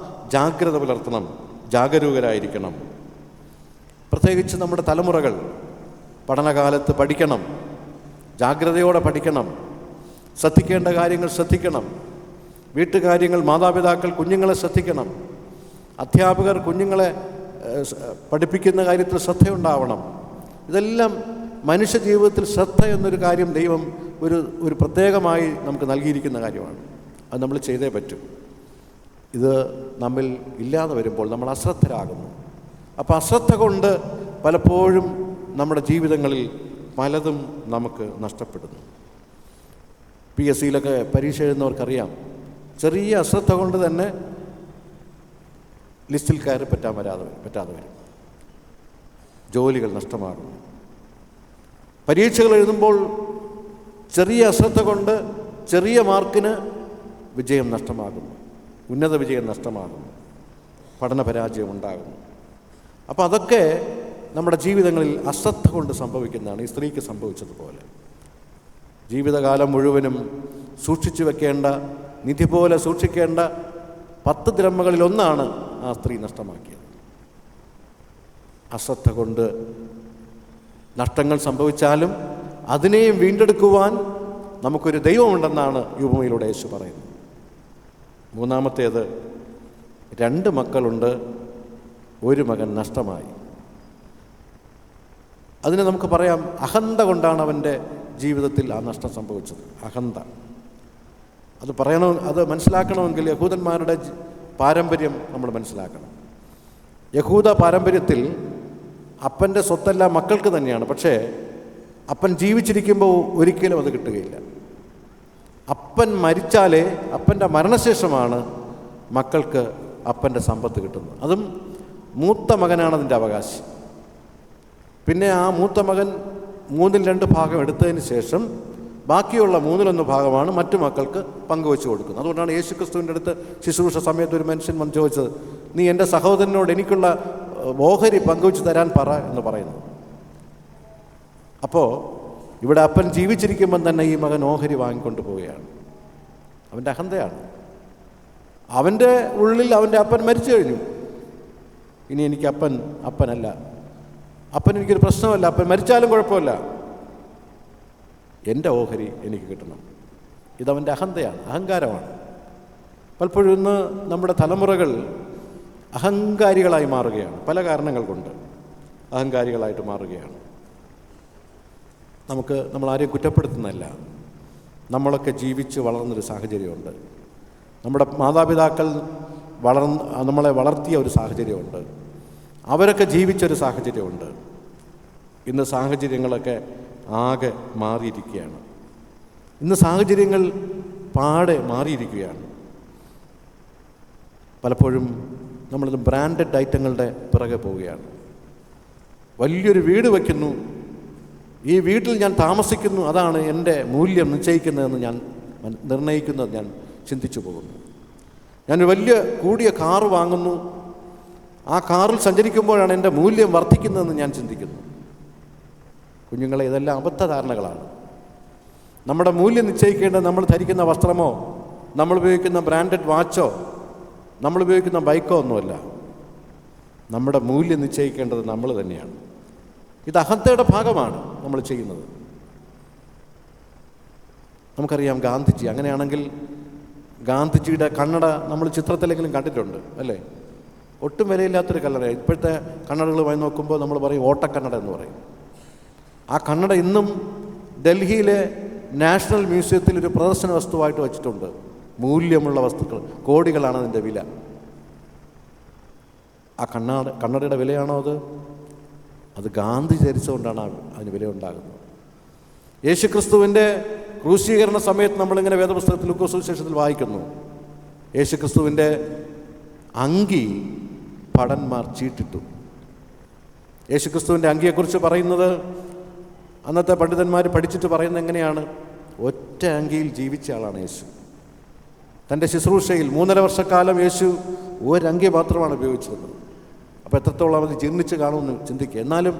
ജാഗ്രത പുലർത്തണം, ജാഗരൂകരായിരിക്കണം. പ്രത്യേകിച്ച് നമ്മുടെ തലമുറകൾ പഠനകാലത്ത് പഠിക്കണം, ജാഗ്രതയോടെ പഠിക്കണം, ശ്രദ്ധിക്കേണ്ട കാര്യങ്ങൾ ശ്രദ്ധിക്കണം. വീട്ടുകാര്യങ്ങൾ, മാതാപിതാക്കൾ കുഞ്ഞുങ്ങളെ ശ്രദ്ധിക്കണം. അധ്യാപകർ കുഞ്ഞുങ്ങളെ പഠിപ്പിക്കുന്ന കാര്യത്തിൽ ശ്രദ്ധയുണ്ടാവണം. ഇതെല്ലാം മനുഷ്യ ജീവിതത്തിൽ ശ്രദ്ധ എന്നൊരു കാര്യം ദൈവം ഒരു പ്രത്യേകമായി നമുക്ക് നൽകിയിരിക്കുന്ന കാര്യമാണ്. അത് നമ്മൾ ചെയ്തേ പറ്റും. ഇത് നമ്മിൽ ഇല്ലാതെ വരുമ്പോൾ നമ്മൾ അശ്രദ്ധരാകുന്നു. അപ്പോൾ അശ്രദ്ധ കൊണ്ട് പലപ്പോഴും നമ്മുടെ ജീവിതങ്ങളിൽ പലതും നമുക്ക് നഷ്ടപ്പെടുന്നു. PSCയിലൊക്കെ പരീക്ഷ എഴുതുന്നവർക്കറിയാം, ചെറിയ അശ്രദ്ധ കൊണ്ട് തന്നെ ലിസ്റ്റിൽ കയറി പറ്റാതെ വരും, ജോലികൾ നഷ്ടമാകുന്നു. പരീക്ഷകൾ എഴുതുമ്പോൾ ചെറിയ അശ്രദ്ധ കൊണ്ട് ചെറിയ മാർക്കിന് വിജയം നഷ്ടമാകുന്നു, ഉന്നത വിജയം നഷ്ടമാകുന്നു, പഠന പരാജയം ഉണ്ടാകുന്നു. അപ്പോൾ അതൊക്കെ നമ്മുടെ ജീവിതങ്ങളിൽ അശ്രദ്ധ കൊണ്ട് സംഭവിക്കുന്നതാണ്. ഈ സ്ത്രീക്ക് സംഭവിച്ചതുപോലെ ജീവിതകാലം മുഴുവനും സൂക്ഷിച്ചു വെക്കേണ്ട, നിധി പോലെ സൂക്ഷിക്കേണ്ട 10 ദ്രഹ്മകളിലൊന്നാണ് ആ സ്ത്രീ നഷ്ടമാക്കിയത്. അശ്രദ്ധ കൊണ്ട് നഷ്ടങ്ങൾ സംഭവിച്ചാലും അതിനെയും വീണ്ടെടുക്കുവാൻ നമുക്കൊരു ദൈവമുണ്ടെന്നാണ് ഈ ഉപമയിലൂടെ യേശു പറയുന്നത്. മൂന്നാമത്തേത്, 2 മക്കളുണ്ട്, ഒരു മകൻ നഷ്ടമായി. അതിന് നമുക്ക് പറയാം, അഹന്ത കൊണ്ടാണ് അവൻ്റെ ജീവിതത്തിൽ ആ നഷ്ടം സംഭവിച്ചത്. അഹന്ത. അത് മനസ്സിലാക്കണമെങ്കിൽ യഹൂദന്മാരുടെ പാരമ്പര്യം നമ്മൾ മനസ്സിലാക്കണം. യഹൂദ പാരമ്പര്യത്തിൽ അപ്പൻ്റെ സ്വത്തെല്ലാം മക്കൾക്ക് തന്നെയാണ്. പക്ഷേ അപ്പൻ ജീവിച്ചിരിക്കുമ്പോൾ ഒരിക്കലും അത് കിട്ടുകയില്ല. അപ്പൻ മരിച്ചാലേ, അപ്പൻ്റെ മരണശേഷമാണ് മക്കൾക്ക് അപ്പൻ്റെ സമ്പത്ത് കിട്ടുന്നത്. അതും മൂത്ത മകനാണ് അതിൻ്റെ അവകാശി. പിന്നെ ആ മൂത്ത മകൻ 2/3 ഭാഗം എടുത്തതിന് ശേഷം ബാക്കിയുള്ള 1/3 ഭാഗമാണ് മറ്റു മക്കൾക്ക് പങ്കുവെച്ച് കൊടുക്കുന്നത്. അതുകൊണ്ടാണ് യേശുക്രിസ്തുവിൻ്റെ അടുത്ത് ശുശ്രൂഷ സമയത്ത് ഒരു മനുഷ്യൻ വന്ന് ചോദിച്ചത്, നീ എൻ്റെ സഹോദരനോട് എനിക്കുള്ള ഓഹരി പങ്കുവെച്ച് തരാൻ പറ എന്ന് പറയുന്നത്. അപ്പോൾ ഇവിടെ അപ്പൻ ജീവിച്ചിരിക്കുമ്പം തന്നെ ഈ മകൻ ഓഹരി വാങ്ങിക്കൊണ്ട് പോവുകയാണ്. അവൻ്റെ അഹന്തയാണ്. അവൻ്റെ ഉള്ളിൽ അവൻ്റെ അപ്പൻ മരിച്ചു കഴിഞ്ഞു. ഇനി എനിക്ക് അപ്പനല്ല, അപ്പൻ എനിക്കൊരു പ്രശ്നമല്ല, അപ്പൻ മരിച്ചാലും കുഴപ്പമില്ല, എൻ്റെ ഓഹരി എനിക്ക് കിട്ടണം. ഇതവൻ്റെ അഹന്തയാണ്, അഹങ്കാരമാണ്. പലപ്പോഴും ഇന്ന് നമ്മുടെ തലമുറകൾ അഹങ്കാരികളായി മാറുകയാണ്. പല കാരണങ്ങൾ കൊണ്ട് അഹങ്കാരികളായിട്ട് മാറുകയാണ്. നമ്മൾ ആരെയും കുറ്റപ്പെടുത്തുന്നതല്ല. നമ്മളൊക്കെ ജീവിച്ച് വളർന്നൊരു സാഹചര്യമുണ്ട്. നമ്മുടെ മാതാപിതാക്കൾ നമ്മളെ വളർത്തിയ ഒരു സാഹചര്യമുണ്ട്. അവരൊക്കെ ജീവിച്ചൊരു സാഹചര്യമുണ്ട്. ഇന്ന് സാഹചര്യങ്ങളൊക്കെ ആകെ മാറിയിരിക്കുകയാണ്. ഇന്ന് സാഹചര്യങ്ങൾ പാടെ മാറിയിരിക്കുകയാണ്. പലപ്പോഴും നമ്മളിത് ബ്രാൻഡഡ് ഐറ്റങ്ങളുടെ പിറകെ പോവുകയാണ്. വലിയൊരു വീട് വയ്ക്കുന്നു, ഈ വീട്ടിൽ ഞാൻ താമസിക്കുന്നു, അതാണ് എൻ്റെ മൂല്യം നിശ്ചയിക്കുന്നതെന്ന് ഞാൻ നിർണ്ണയിക്കുന്നത് ഞാൻ ചിന്തിച്ചു പോകുന്നു. ഞാനൊരു വലിയ കൂടിയ കാറ് വാങ്ങുന്നു, ആ കാറിൽ സഞ്ചരിക്കുമ്പോഴാണ് എൻ്റെ മൂല്യം വർദ്ധിക്കുന്നതെന്ന് ഞാൻ ചിന്തിക്കുന്നു. കുഞ്ഞുങ്ങളെ, ഇതെല്ലാം അബദ്ധധാരണകളാണ്. നമ്മുടെ മൂല്യം നിശ്ചയിക്കേണ്ടത് നമ്മൾ ധരിക്കുന്ന വസ്ത്രമോ, നമ്മൾ ഉപയോഗിക്കുന്ന ബ്രാൻഡഡ് വാച്ചോ, നമ്മൾ ഉപയോഗിക്കുന്ന ബൈക്കോ ഒന്നുമല്ല. നമ്മുടെ മൂല്യം നിശ്ചയിക്കേണ്ടത് നമ്മൾ തന്നെയാണ്. ഇത് അഹന്തയുടെ ഭാഗമാണ് നമ്മൾ ചെയ്യുന്നത്. നമുക്കറിയാം ഗാന്ധിജി. അങ്ങനെയാണെങ്കിൽ ഗാന്ധിജിയുടെ കണ്ണട നമ്മൾ ചിത്രത്തിലെങ്കിലും കണ്ടിട്ടുണ്ട് അല്ലേ? ഒട്ടും വിലയില്ലാത്തൊരു കണ്ണട. ഇപ്പോഴത്തെ കണ്ണടകളുമായി നോക്കുമ്പോൾ നമ്മൾ പറയും ഓട്ടക്കണ്ണട എന്ന് പറയും. ആ കണ്ണട ഇന്നും ഡൽഹിയിലെ നാഷണൽ മ്യൂസിയത്തിൽ ഒരു പ്രദർശന വസ്തുവായിട്ട് വച്ചിട്ടുണ്ട്. മൂല്യമുള്ള വസ്തുക്കൾ, കോടികളാണ് അതിൻ്റെ വില. ആ കണ്ണടയുടെ വിലയാണോ അത്? അത് ഗാന്ധി ധരിച്ചുകൊണ്ടാണ് അതിന് വില ഉണ്ടാകുന്നത്. യേശുക്രിസ്തുവിൻ്റെ ക്രൂശീകരണ സമയത്ത് നമ്മളിങ്ങനെ വേദപുസ്തകത്തിൽ ലൂക്കോസ് സുവിശേഷത്തിൽ വായിക്കുന്നു, യേശുക്രിസ്തുവിൻ്റെ അങ്കി ഭടന്മാർ ചീട്ടിട്ടു. യേശുക്രിസ്തുവിൻ്റെ അങ്കിയെക്കുറിച്ച് പറയുന്നത്, അന്നത്തെ പണ്ഡിതന്മാർ പഠിച്ചിട്ട് പറയുന്നത് എങ്ങനെയാണ്? ഒറ്റ അങ്കിയിൽ ജീവിച്ച ആളാണ് യേശു. തൻ്റെ ശുശ്രൂഷയിൽ 3.5 വർഷക്കാലം യേശു ഒരങ്കി മാത്രമാണ് ഉപയോഗിച്ചിരുന്നത്. അപ്പോൾ എത്രത്തോളം അത് ജീർണിച്ച് കാണുമെന്ന് ചിന്തിക്കുക. എന്നാലും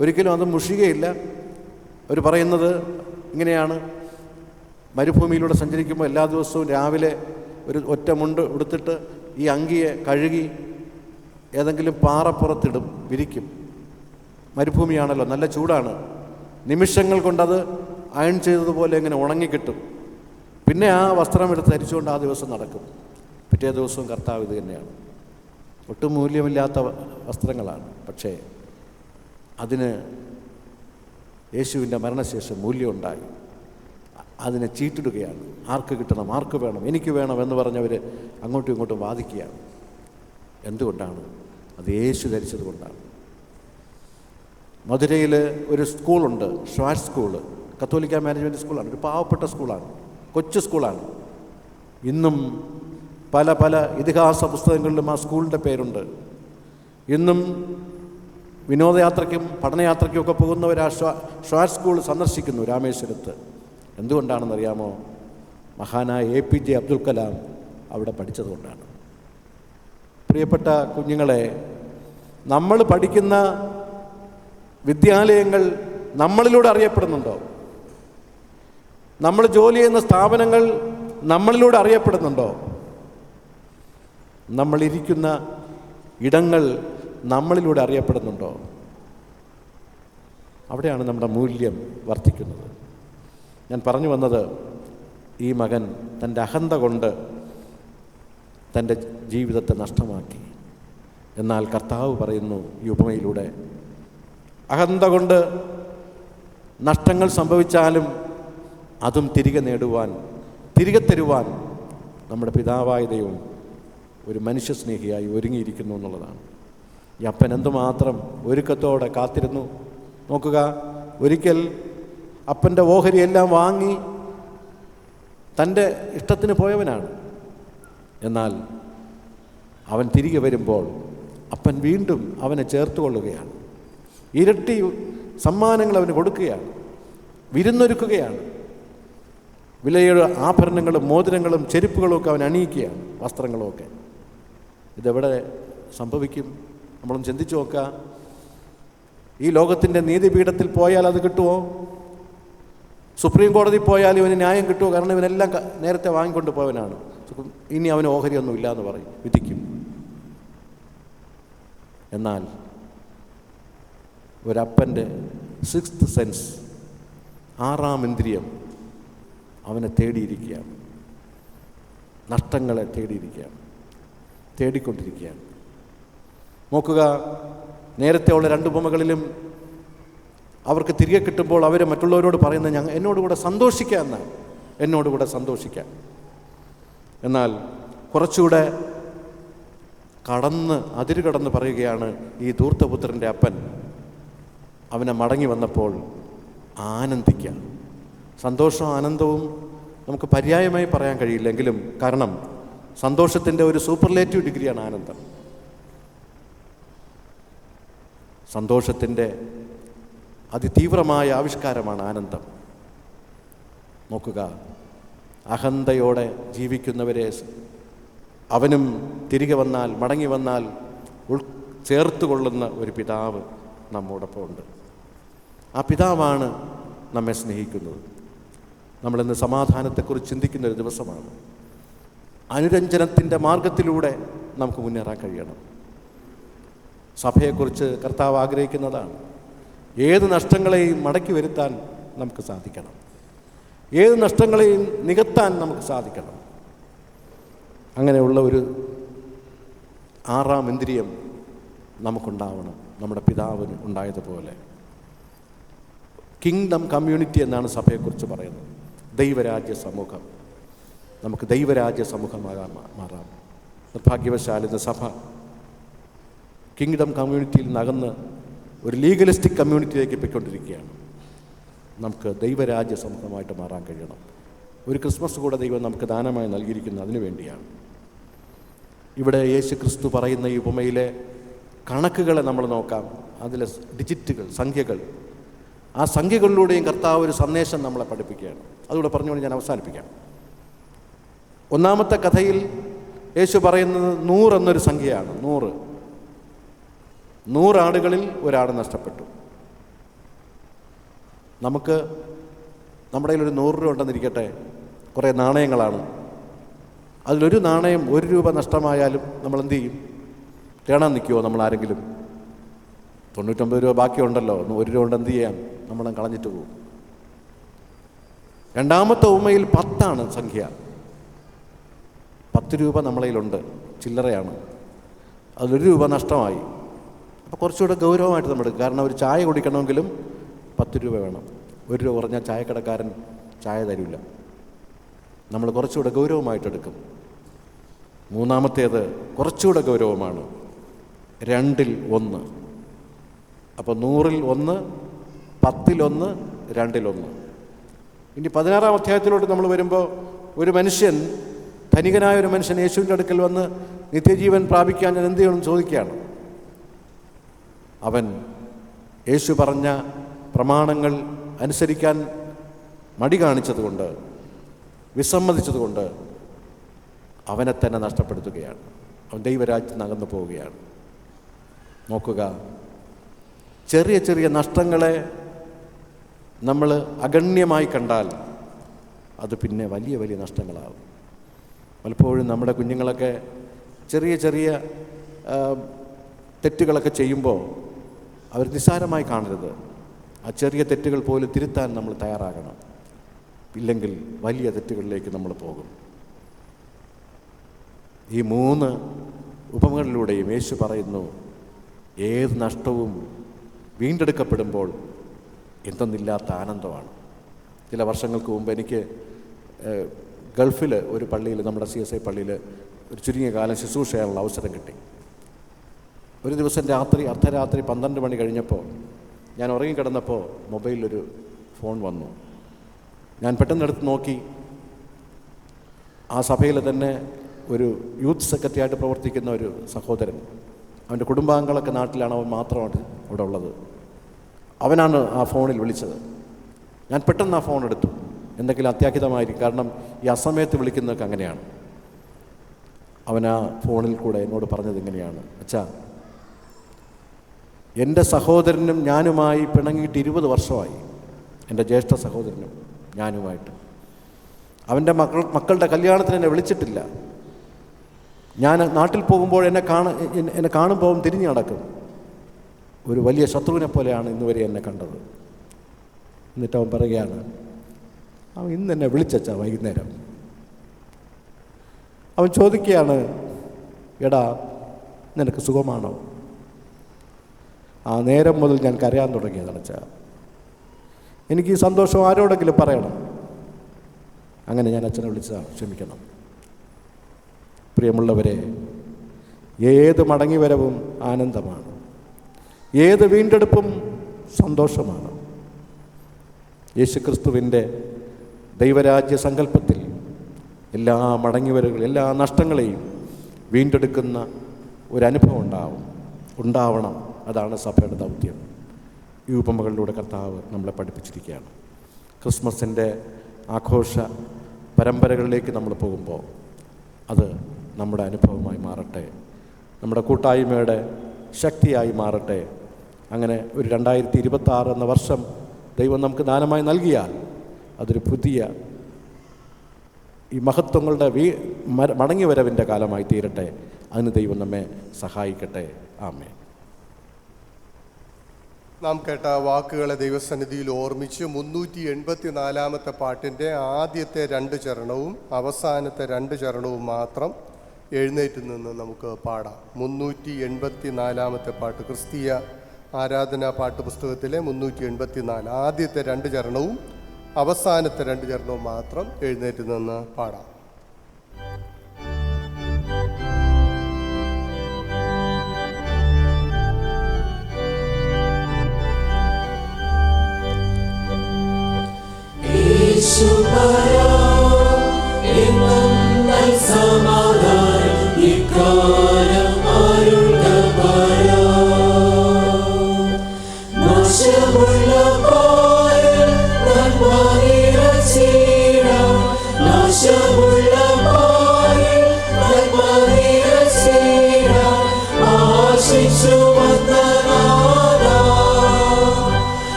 ഒരിക്കലും അത് മുഷികയില്ല. അവർ പറയുന്നത് ഇങ്ങനെയാണ്, മരുഭൂമിയിലൂടെ സഞ്ചരിക്കുമ്പോൾ എല്ലാ ദിവസവും രാവിലെ ഒരു ഒറ്റ മുണ്ട് ഉടുത്തിട്ട് ഈ അങ്കിയെ കഴുകി ഏതെങ്കിലും പാറപ്പുറത്തിടും, വിരിക്കും. മരുഭൂമിയാണല്ലോ, നല്ല ചൂടാണ്. നിമിഷങ്ങൾ കൊണ്ടത് അയൺ ചെയ്തതുപോലെ ഇങ്ങനെ ഉണങ്ങിക്കിട്ടും. പിന്നെ ആ വസ്ത്രം എടുത്ത് ധരിച്ചുകൊണ്ട് ആ ദിവസം നടക്കും. പിറ്റേ ദിവസവും കർത്താവ് ഇത് തന്നെയാണ്. ഒട്ടും മൂല്യമില്ലാത്ത വസ്ത്രങ്ങളാണ്, പക്ഷേ അതിന് യേശുവിൻ്റെ മരണശേഷം മൂല്യമുണ്ടായി. അതിനെ ചീട്ടിടുകയാണ്. ആർക്ക് കിട്ടണം, ആർക്ക് വേണം, എനിക്ക് വേണം എന്ന് പറഞ്ഞവർ അങ്ങോട്ടും ഇങ്ങോട്ടും വാദിക്കുകയാണ്. എന്തുകൊണ്ടാണ്? അത് യേശു ധരിച്ചത് കൊണ്ടാണ്. മധുരയിൽ ഒരു സ്കൂളുണ്ട്, ഷ്വാറ്റ് സ്കൂള്, കത്തോലിക്ക മാനേജ്മെൻറ്റ് സ്കൂളാണ്. ഒരു പാവപ്പെട്ട സ്കൂളാണ്, കൊച്ചു സ്കൂളാണ്. ഇന്നും പല പല ഇതിഹാസ പുസ്തകങ്ങളിലും ആ സ്കൂളിൻ്റെ പേരുണ്ട്. ഇന്നും വിനോദയാത്രയ്ക്കും പഠനയാത്രയ്ക്കും ഒക്കെ പോകുന്നവർ ആ ഷ്വാറ്റ് സ്കൂൾ സന്ദർശിക്കുന്നു രാമേശ്വരത്ത്. എന്തുകൊണ്ടാണെന്നറിയാമോ? മഹാനായ APJ അബ്ദുൽ കലാം അവിടെ പഠിച്ചതുകൊണ്ടാണ്. പ്രിയപ്പെട്ട കുഞ്ഞുങ്ങളെ, നമ്മൾ പഠിക്കുന്ന വിദ്യാലയങ്ങൾ നമ്മളിലൂടെ അറിയപ്പെടുന്നുണ്ടോ? നമ്മൾ ജോലി ചെയ്യുന്ന സ്ഥാപനങ്ങൾ നമ്മളിലൂടെ അറിയപ്പെടുന്നുണ്ടോ? നമ്മളിരിക്കുന്ന ഇടങ്ങൾ നമ്മളിലൂടെ അറിയപ്പെടുന്നുണ്ടോ? അവിടെയാണ് നമ്മുടെ മൂല്യം വർദ്ധിക്കുന്നത്. ഞാൻ പറഞ്ഞു വന്നത്, ഈ മകൻ തൻ്റെ അഹന്ത കൊണ്ട് തൻ്റെ ജീവിതത്തെ നഷ്ടമാക്കി. എന്നാൽ കർത്താവ് പറയുന്നു ഈ ഉപമയിലൂടെ, അഹന്ത കൊണ്ട് നഷ്ടങ്ങൾ സംഭവിച്ചാലും അതും തിരികെ നേടുവാൻ, തിരികെ തരുവാൻ നമ്മുടെ പിതാവായ ദൈവം ഒരു മനുഷ്യസ്നേഹിയായി ഒരുങ്ങിയിരിക്കുന്നു എന്നുള്ളതാണ്. ഈ അപ്പൻ എന്തുമാത്രം ഒരുക്കത്തോടെ കാത്തിരുന്നു നോക്കുക. ഒരിക്കൽ അപ്പൻ്റെ ഓഹരിയെല്ലാം വാങ്ങി തൻ്റെ ഇഷ്ടത്തിന് പോയവനാണ്. എന്നാൽ അവൻ തിരികെ വരുമ്പോൾ അപ്പൻ വീണ്ടും അവനെ ചേർത്ത് കൊള്ളുകയാണ്. ഇരട്ടി സമ്മാനങ്ങൾ അവന് കൊടുക്കുകയാണ്, വിരുന്നൊരുക്കുകയാണ്. വിലയുടെ ആഭരണങ്ങളും മോതിരങ്ങളും ചെരുപ്പുകളും ഒക്കെ അവൻ അണിയിക്കുകയാണ്, വസ്ത്രങ്ങളുമൊക്കെ. ഇതെവിടെ സംഭവിക്കും? നമ്മളൊന്ന് ചിന്തിച്ചു നോക്കുക. ഈ ലോകത്തിൻ്റെ നീതിപീഠത്തിൽ പോയാൽ അത് കിട്ടുമോ? സുപ്രീം കോടതി പോയാൽ ഇവന് ന്യായം കിട്ടുമോ? കാരണം ഇവനെല്ലാം നേരത്തെ വാങ്ങിക്കൊണ്ട് പോയവനാണ്. ഇനി അവന് ഓഹരിയൊന്നും ഇല്ല എന്ന് പറയും, വിധിക്കും. എന്നാൽ ഒരപ്പൻ്റെ 6th സെൻസ്, 6ാം ഇന്ദ്രിയം അവനെ തേടിയിരിക്കുകയാണ്. നഷ്ടങ്ങളെ തേടിയിരിക്കുകയാണ്, തേടിക്കൊണ്ടിരിക്കുകയാണ്. നോക്കുക, നേരത്തെ ഉള്ള 2 ഉപമകളിലും അവർക്ക് തിരികെ കിട്ടുമ്പോൾ അവർ മറ്റുള്ളവരോട് പറയുന്നത് എന്നോടുകൂടെ സന്തോഷിക്കുക എന്നാണ്, എന്നോടുകൂടെ സന്തോഷിക്കാം. എന്നാൽ കുറച്ചുകൂടെ അതിരുകടന്ന് പറയുകയാണ് ഈ ധൂർത്തപുത്രൻ്റെ അപ്പൻ. അവനെ മടങ്ങി വന്നപ്പോൾ ആനന്ദിക്കുക. സന്തോഷവും ആനന്ദവും നമുക്ക് പര്യായമായി പറയാൻ കഴിയില്ലെങ്കിലും, കാരണം സന്തോഷത്തിൻ്റെ ഒരു സൂപ്പർലേറ്റീവ് ഡിഗ്രിയാണ് ആനന്ദം. സന്തോഷത്തിൻ്റെ അതിതീവ്രമായ ആവിഷ്കാരമാണ് ആനന്ദം. നോക്കുക, അഹന്തയോടെ ജീവിക്കുന്നവരെ അവനും തിരികെ വന്നാൽ, മടങ്ങി വന്നാൽ ചേർത്ത് കൊള്ളുന്ന ഒരു പിതാവ് നമ്മോടൊപ്പം ഉണ്ട്. ആ പിതാവാണ് നമ്മെ സ്നേഹിക്കുന്നത്. നമ്മളിന്ന് സമാധാനത്തെക്കുറിച്ച് ചിന്തിക്കുന്ന ഒരു ദിവസമാണ്. അനുരഞ്ജനത്തിൻ്റെ മാർഗത്തിലൂടെ നമുക്ക് മുന്നേറാൻ കഴിയണം. സഭയെക്കുറിച്ച് കർത്താവ് ആഗ്രഹിക്കുന്നതാണ്. ഏത് നഷ്ടങ്ങളെയും മടക്കി വരുത്താൻ നമുക്ക് സാധിക്കണം. ഏത് നഷ്ടങ്ങളെയും നികത്താൻ നമുക്ക് സാധിക്കണം. അങ്ങനെയുള്ള ഒരു 6ാം ഇന്ദ്രിയം നമുക്കുണ്ടാവണം, നമ്മുടെ പിതാവിന് ഉണ്ടായതുപോലെ. കിങ്ഡം കമ്മ്യൂണിറ്റി എന്നാണ് സഭയെക്കുറിച്ച് പറയുന്നത്. ദൈവരാജ്യ സമൂഹം. നമുക്ക് ദൈവരാജ്യ സമൂഹമാകാൻ മാറാം. നിർഭാഗ്യവശാൽ ഇന്ന് സഭ കിങ്ഡം കമ്മ്യൂണിറ്റിയിൽ നിന്നകന്ന് ഒരു ലീഗലിസ്റ്റിക് കമ്മ്യൂണിറ്റിയിലേക്ക് പോയിക്കൊണ്ടിരിക്കുകയാണ്. നമുക്ക് ദൈവരാജ്യ സമൂഹമായിട്ട് മാറാൻ കഴിയണം. ഒരു ക്രിസ്മസ് കൂടെ ദൈവം നമുക്ക് ദാനമായി നൽകിയിരിക്കുന്നത് അതിനു വേണ്ടിയാണ്. ഇവിടെ യേശു ക്രിസ്തു പറയുന്ന ഈ ഉപമയിലെ കണക്കുകളെ നമ്മൾ നോക്കാം. അതിലെ ഡിജിറ്റുകൾ, സംഖ്യകൾ, ആ സംഖ്യകളിലൂടെയും കർത്താവ് ഒരു സന്ദേശം നമ്മളെ പഠിപ്പിക്കുകയാണ്. അതുകൂടെ പറഞ്ഞുകൊണ്ട് ഞാൻ അവസാനിപ്പിക്കാം. 1ാമത്തെ കഥയിൽ യേശു പറയുന്നത് 100 എന്നൊരു സംഖ്യയാണ്. 100 ആടുകളിൽ ഒരാട് നഷ്ടപ്പെട്ടു. നമുക്ക് നമ്മുടെ കയ്യിൽ ഒരു 100 രൂപ ഉണ്ടെന്നിരിക്കട്ടെ, കുറേ നാണയങ്ങളാണ്. അതിലൊരു നാണയം 1 രൂപ നഷ്ടമായാലും നമ്മൾ എന്ത് ചെയ്യും? തേടാൻ നിൽക്കുമോ നമ്മൾ ആരെങ്കിലും? 99 രൂപ ബാക്കിയുണ്ടല്ലോ, 1 രൂപ കൊണ്ട് എന്ത് ചെയ്യാം? നമ്മളെ കളഞ്ഞിട്ട് പോകും. 2ാമത്തെ ഉമ്മയിൽ 10 സംഖ്യ. 10 രൂപ നമ്മളതിലുണ്ട്, ചില്ലറയാണ്. അതിലൊരു രൂപ നഷ്ടമായി. അപ്പോൾ കുറച്ചുകൂടെ ഗൗരവമായിട്ട് നമ്മൾ എടുക്കും. കാരണം ഒരു ചായ കുടിക്കണമെങ്കിലും 10 രൂപ വേണം. 1 രൂപ കുറഞ്ഞാൽ ചായക്കടക്കാരൻ ചായ തരില്ല. നമ്മൾ കുറച്ചുകൂടെ ഗൗരവമായിട്ടെടുക്കും. 3ാമത്തേത് കുറച്ചുകൂടെ ഗൗരവമാണ്, 2ൽ 1. അപ്പോൾ 100ൽ 1, 10ൽ 1, 2ൽ 1. ഇനി 16ാം അധ്യായത്തിലോട്ട് നമ്മൾ വരുമ്പോൾ ഒരു മനുഷ്യൻ, ധനികനായ ഒരു മനുഷ്യൻ യേശുവിൻ്റെ അടുക്കൽ വന്ന് നിത്യജീവൻ പ്രാപിക്കാൻ ഞാൻ എന്ത് ചെയ്യണമെന്ന് ചോദിക്കുകയാണ്. അവൻ യേശു പറഞ്ഞ പ്രമാണങ്ങൾ അനുസരിക്കാൻ മടി കാണിച്ചതുകൊണ്ട്, വിസമ്മതിച്ചതുകൊണ്ട് അവനെ തന്നെ നഷ്ടപ്പെടുത്തുകയാണ്. അവൻ ദൈവരാജ്യത്തിൽ നിന്ന് അകന്നു പോവുകയാണ്. നോക്കുക, ചെറിയ ചെറിയ നഷ്ടങ്ങളെ നമ്മൾ അഗണ്യമായി കണ്ടാൽ അത് പിന്നെ വലിയ വലിയ നഷ്ടങ്ങളാകും. പലപ്പോഴും നമ്മുടെ കുഞ്ഞുങ്ങളൊക്കെ ചെറിയ ചെറിയ തെറ്റുകളൊക്കെ ചെയ്യുമ്പോൾ അവർ നിസ്സാരമായി കാണരുത്. ആ ചെറിയ തെറ്റുകൾ പോലും തിരുത്താൻ നമ്മൾ തയ്യാറാകണം. ഇല്ലെങ്കിൽ വലിയ തെറ്റുകളിലേക്ക് നമ്മൾ പോകും. ഈ 3 ഉപമകളിലൂടെയും യേശു പറയുന്നു, ഏത് നഷ്ടവും വീണ്ടെടുക്കപ്പെടുമ്പോൾ എന്തെന്നില്ലാത്ത ആനന്ദമാണ്. ചില വർഷങ്ങൾക്ക് മുമ്പ് എനിക്ക് ഗൾഫിൽ ഒരു പള്ളിയിൽ, നമ്മുടെ CSI പള്ളിയിൽ ഒരു ചുരുങ്ങിയ കാലം ശുശ്രൂഷ ചെയ്യാനുള്ള അവസരം കിട്ടി. ഒരു ദിവസം അർദ്ധരാത്രി 12 മണി കഴിഞ്ഞപ്പോൾ ഞാൻ ഉറങ്ങിക്കിടന്നപ്പോൾ മൊബൈലിലൊരു ഫോൺ വന്നു. ഞാൻ പെട്ടെന്ന് എടുത്ത് നോക്കി. ആ സഭയിൽ തന്നെ ഒരു യൂത്ത് സെക്രട്ടറി ആയിട്ട് പ്രവർത്തിക്കുന്ന ഒരു സഹോദരൻ, അവൻ്റെ കുടുംബാംഗങ്ങളൊക്കെ നാട്ടിലാണ്, അവൻ മാത്രമാണ് അവിടെ ഉള്ളത്. അവനാണ് ആ ഫോണിൽ വിളിച്ചത്. ഞാൻ പെട്ടെന്ന് ആ ഫോൺ എടുത്തു. എന്തെങ്കിലും അത്യാഹിതമായിരിക്കും, കാരണം ഈ അസമയത്ത് വിളിക്കുന്നതൊക്കെ അങ്ങനെയാണ്. അവൻ ആ ഫോണിൽ കൂടെ എന്നോട് പറഞ്ഞത് ഇങ്ങനെയാണ്: അച്ഛാ, എൻ്റെ സഹോദരനും ഞാനുമായി പിണങ്ങിയിട്ട് 20 വർഷമായി. എൻ്റെ ജ്യേഷ്ഠ സഹോദരനും ഞാനുമായിട്ട്. അവൻ്റെ മക്കളുടെ കല്യാണത്തിന് എന്നെ വിളിച്ചിട്ടില്ല. ഞാൻ നാട്ടിൽ പോകുമ്പോൾ എന്നെ കാണുമ്പോൾ തിരിഞ്ഞു നടക്കും. ഒരു വലിയ ശത്രുവിനെ പോലെയാണ് ഇന്നുവരെ എന്നെ കണ്ടത്. എന്നിട്ട് അവൻ പറയുകയാണ്, അവൻ ഇന്ന് എന്നെ വിളിച്ചാ വൈകുന്നേരം. അവൻ ചോദിക്കുകയാണ്, എടാ നിനക്ക് സുഖമാണോ? ആ നേരം മുതൽ ഞാൻ കരയാൻ തുടങ്ങിയതാണ് അച്ഛാ. എനിക്ക് ഈ സന്തോഷം ആരോടെങ്കിലും പറയണം. അങ്ങനെ ഞാൻ അച്ഛനെ വിളിച്ചതാണ്. ക്ഷമിക്കണം. പ്രിയമുള്ളവരെ, ഏത് മടങ്ങിവരവും ആനന്ദമാണ്. ഏത് വീണ്ടെടുപ്പും സന്തോഷമാണ്. യേശുക്രിസ്തുവിൻ്റെ ദൈവരാജ്യ സങ്കല്പത്തിൽ എല്ലാ മടങ്ങിവരവുകളും എല്ലാ നഷ്ടങ്ങളെയും വീണ്ടെടുക്കുന്ന ഒരനുഭവം ഉണ്ടാവണം. അതാണ് സഭയുടെ ദൗത്യം. ഈ ഉപമകളിലൂടെ കർത്താവ് നമ്മളെ പഠിപ്പിച്ചിരിക്കുകയാണ്. ക്രിസ്മസിൻ്റെ ആഘോഷ പരമ്പരകളിലേക്ക് നമ്മൾ പോകുമ്പോൾ അത് നമ്മുടെ അനുഭവമായി മാറട്ടെ, നമ്മുടെ കൂട്ടായ്മയുടെ ശക്തിയായി മാറട്ടെ. അങ്ങനെ ഒരു 2026 എന്ന വർഷം ദൈവം നമുക്ക് ദാനമായി നൽകിയാൽ അതൊരു പുതിയ ഈ മഹത്വങ്ങളുടെ മടങ്ങിവരവിൻ്റെ കാലമായി തീരട്ടെ. അതിന് ദൈവം നമ്മെ സഹായിക്കട്ടെ. ആമേൻ. നാം കേട്ട വാക്കുകളെ ദൈവസന്നിധിയിൽ ഓർമ്മിച്ച് 384 പാട്ടിൻ്റെ ആദ്യത്തെ 2 ചരണവും അവസാനത്തെ 2 ചരണവും മാത്രം എഴുന്നേറ്റ് നിന്ന് നമുക്ക് പാടാം. 384 പാട്ട്, ക്രിസ്തീയ ആരാധനാ പാട്ട് പുസ്തകത്തിലെ 384 ആദ്യത്തെ 2 ചരണവും അവസാനത്തെ 2 ചരണവും മാത്രം എഴുന്നേറ്റ് നിന്ന് പാടാം.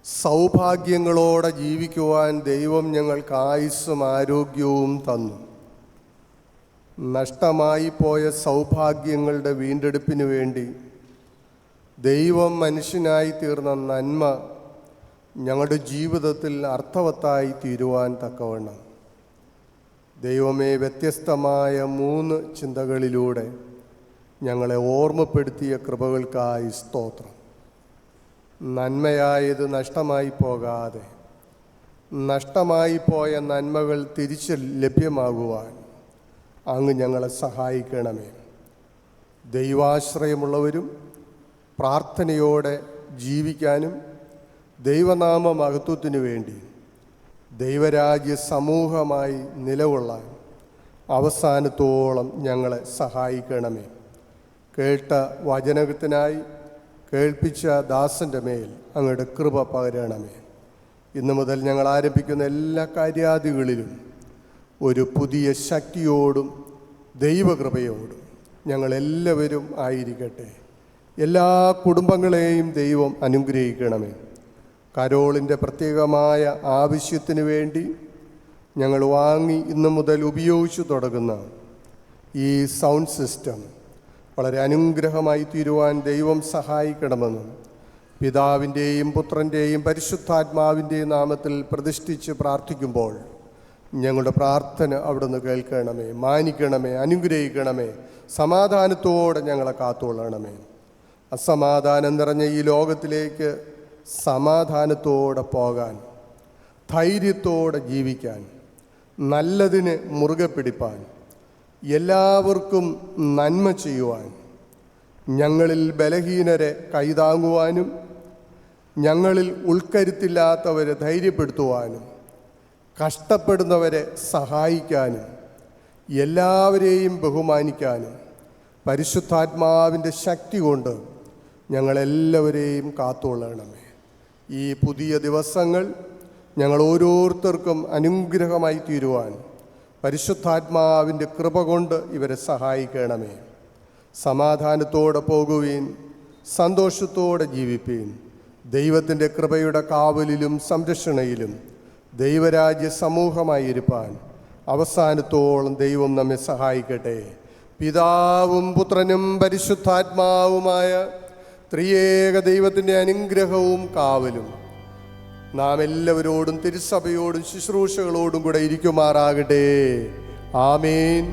സൗഭാഗ്യങ്ങളോടെ ജീവിക്കുവാൻ ദൈവം ഞങ്ങൾക്ക് ആയുസ്സും ആരോഗ്യവും തന്നു. നഷ്ടമായി പോയ സൗഭാഗ്യങ്ങളുടെ വീണ്ടെടുപ്പിന് വേണ്ടി ദൈവം മനുഷ്യനായി തീർന്ന നന്മ ഞങ്ങളുടെ ജീവിതത്തിൽ അർത്ഥവത്തായി തീരുവാൻ തക്കവണ്ണം ദൈവമേ വ്യത്യസ്തമായ 3 ചിന്തകളിലൂടെ ഞങ്ങളെ ഓർമ്മപ്പെടുത്തിയ കൃപകൾക്കായി സ്തോത്രം. നന്മയായത് നഷ്ടമായി പോകാതെ നഷ്ടമായി പോയ നന്മകൾ തിരിച്ച് ലഭ്യമാകുവാൻ അങ്ങ് ഞങ്ങളെ സഹായിക്കണമേ. ദൈവാശ്രയമുള്ളവരും പ്രാർത്ഥനയോടെ ജീവിക്കാനും ദൈവനാമ മഹത്വത്തിനു വേണ്ടി ദൈവരാജ്യ സമൂഹമായി നിലകൊള്ളാൻ അവസാനത്തോളം ഞങ്ങളെ സഹായിക്കണമേ. കേട്ട വചനത്തിനായി കേൾപ്പിച്ച ദാസൻ്റെ മേൽ അങ്ങയുടെ കൃപ പകരണമേ. ഇന്നു മുതൽ ഞങ്ങൾ ആരംഭിക്കുന്ന എല്ലാ കാര്യാദികളിലും ഒരു പുതിയ ശക്തിയോടും ദൈവകൃപയോടും ഞങ്ങളെല്ലാവരും ആയിരിക്കട്ടെ. എല്ലാ കുടുംബങ്ങളെയും ദൈവം അനുഗ്രഹിക്കണമേ. കരോളിൻ്റെ പ്രത്യേകമായ ആവശ്യത്തിന് വേണ്ടി ഞങ്ങൾ വാങ്ങി ഇന്നു മുതൽ ഉപയോഗിച്ചു തുടങ്ങുന്ന ഈ സൗണ്ട് സിസ്റ്റം വളരെ അനുഗ്രഹമായി തീരുവാൻ ദൈവം സഹായിക്കണമെന്നും പിതാവിൻ്റെയും പുത്രൻ്റെയും പരിശുദ്ധാത്മാവിൻ്റെയും നാമത്തിൽ പ്രതിഷ്ഠിച്ച് പ്രാർത്ഥിക്കുമ്പോൾ ഞങ്ങളുടെ പ്രാർത്ഥന അവിടുന്ന് കേൾക്കണമേ, മാനിക്കണമേ, അനുഗ്രഹിക്കണമേ. സമാധാനത്തോടെ ഞങ്ങളെ കാത്തുകൊള്ളണമേ. അസമാധാനം നിറഞ്ഞ ഈ ലോകത്തിലേക്ക് സമാധാനത്തോടെ പോകാൻ, ധൈര്യത്തോടെ ജീവിക്കാൻ, നല്ലതിനെ മുറുകെ പിടിപ്പാൻ, എല്ലാവർക്കും നന്മ ചെയ്യുവാൻ, ഞങ്ങളിൽ ബലഹീനരെ കൈതാങ്ങുവാനും ഞങ്ങളിൽ ഉൾക്കരുത്തില്ലാത്തവരെ ധൈര്യപ്പെടുത്തുവാനും കഷ്ടപ്പെടുന്നവരെ സഹായിക്കാനും എല്ലാവരെയും ബഹുമാനിക്കാനും പരിശുദ്ധാത്മാവിൻ്റെ ശക്തി കൊണ്ട് ഞങ്ങളെല്ലാവരെയും കാത്തുകൊള്ളണമേ. ഈ പുതിയ ദിവസങ്ങൾ ഞങ്ങൾ ഓരോരുത്തർക്കും അനുഗ്രഹമായി തീരുവാൻ പരിശുദ്ധാത്മാവിൻ്റെ കൃപ കൊണ്ട് ഇവരെ സഹായിക്കണമേ. സമാധാനത്തോടെ പോകുവീൻ, സന്തോഷത്തോടെ ജീവിപ്പീൻ. ദൈവത്തിൻ്റെ കൃപയുടെ കാവലിലും സംരക്ഷണയിലും ദൈവരാജ്യ സമൂഹമായിരിക്കാൻ അവസാനത്തോളം ദൈവം നമ്മെ സഹായിക്കട്ടെ. പിതാവും പുത്രനും പരിശുദ്ധാത്മാവുമായ ത്രിയേക ദൈവത്തിൻ്റെ അനുഗ്രഹവും കാവലും നാം എല്ലാവരോടും തിരുസഭയോടും ശുശ്രൂഷകളോടും കൂടെ ഇരിക്കുമാറാകട്ടെ. ആമേൻ.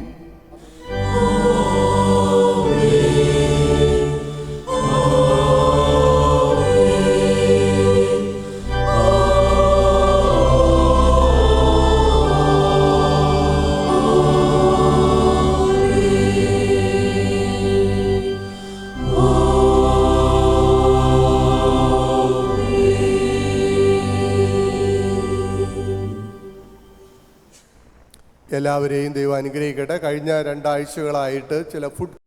എല്ലാവരെയും ദൈവം അനുഗ്രഹിക്കട്ടെ. കഴിഞ്ഞ 2 ആഴ്ചകളായിട്ട് ചില ഫുഡ്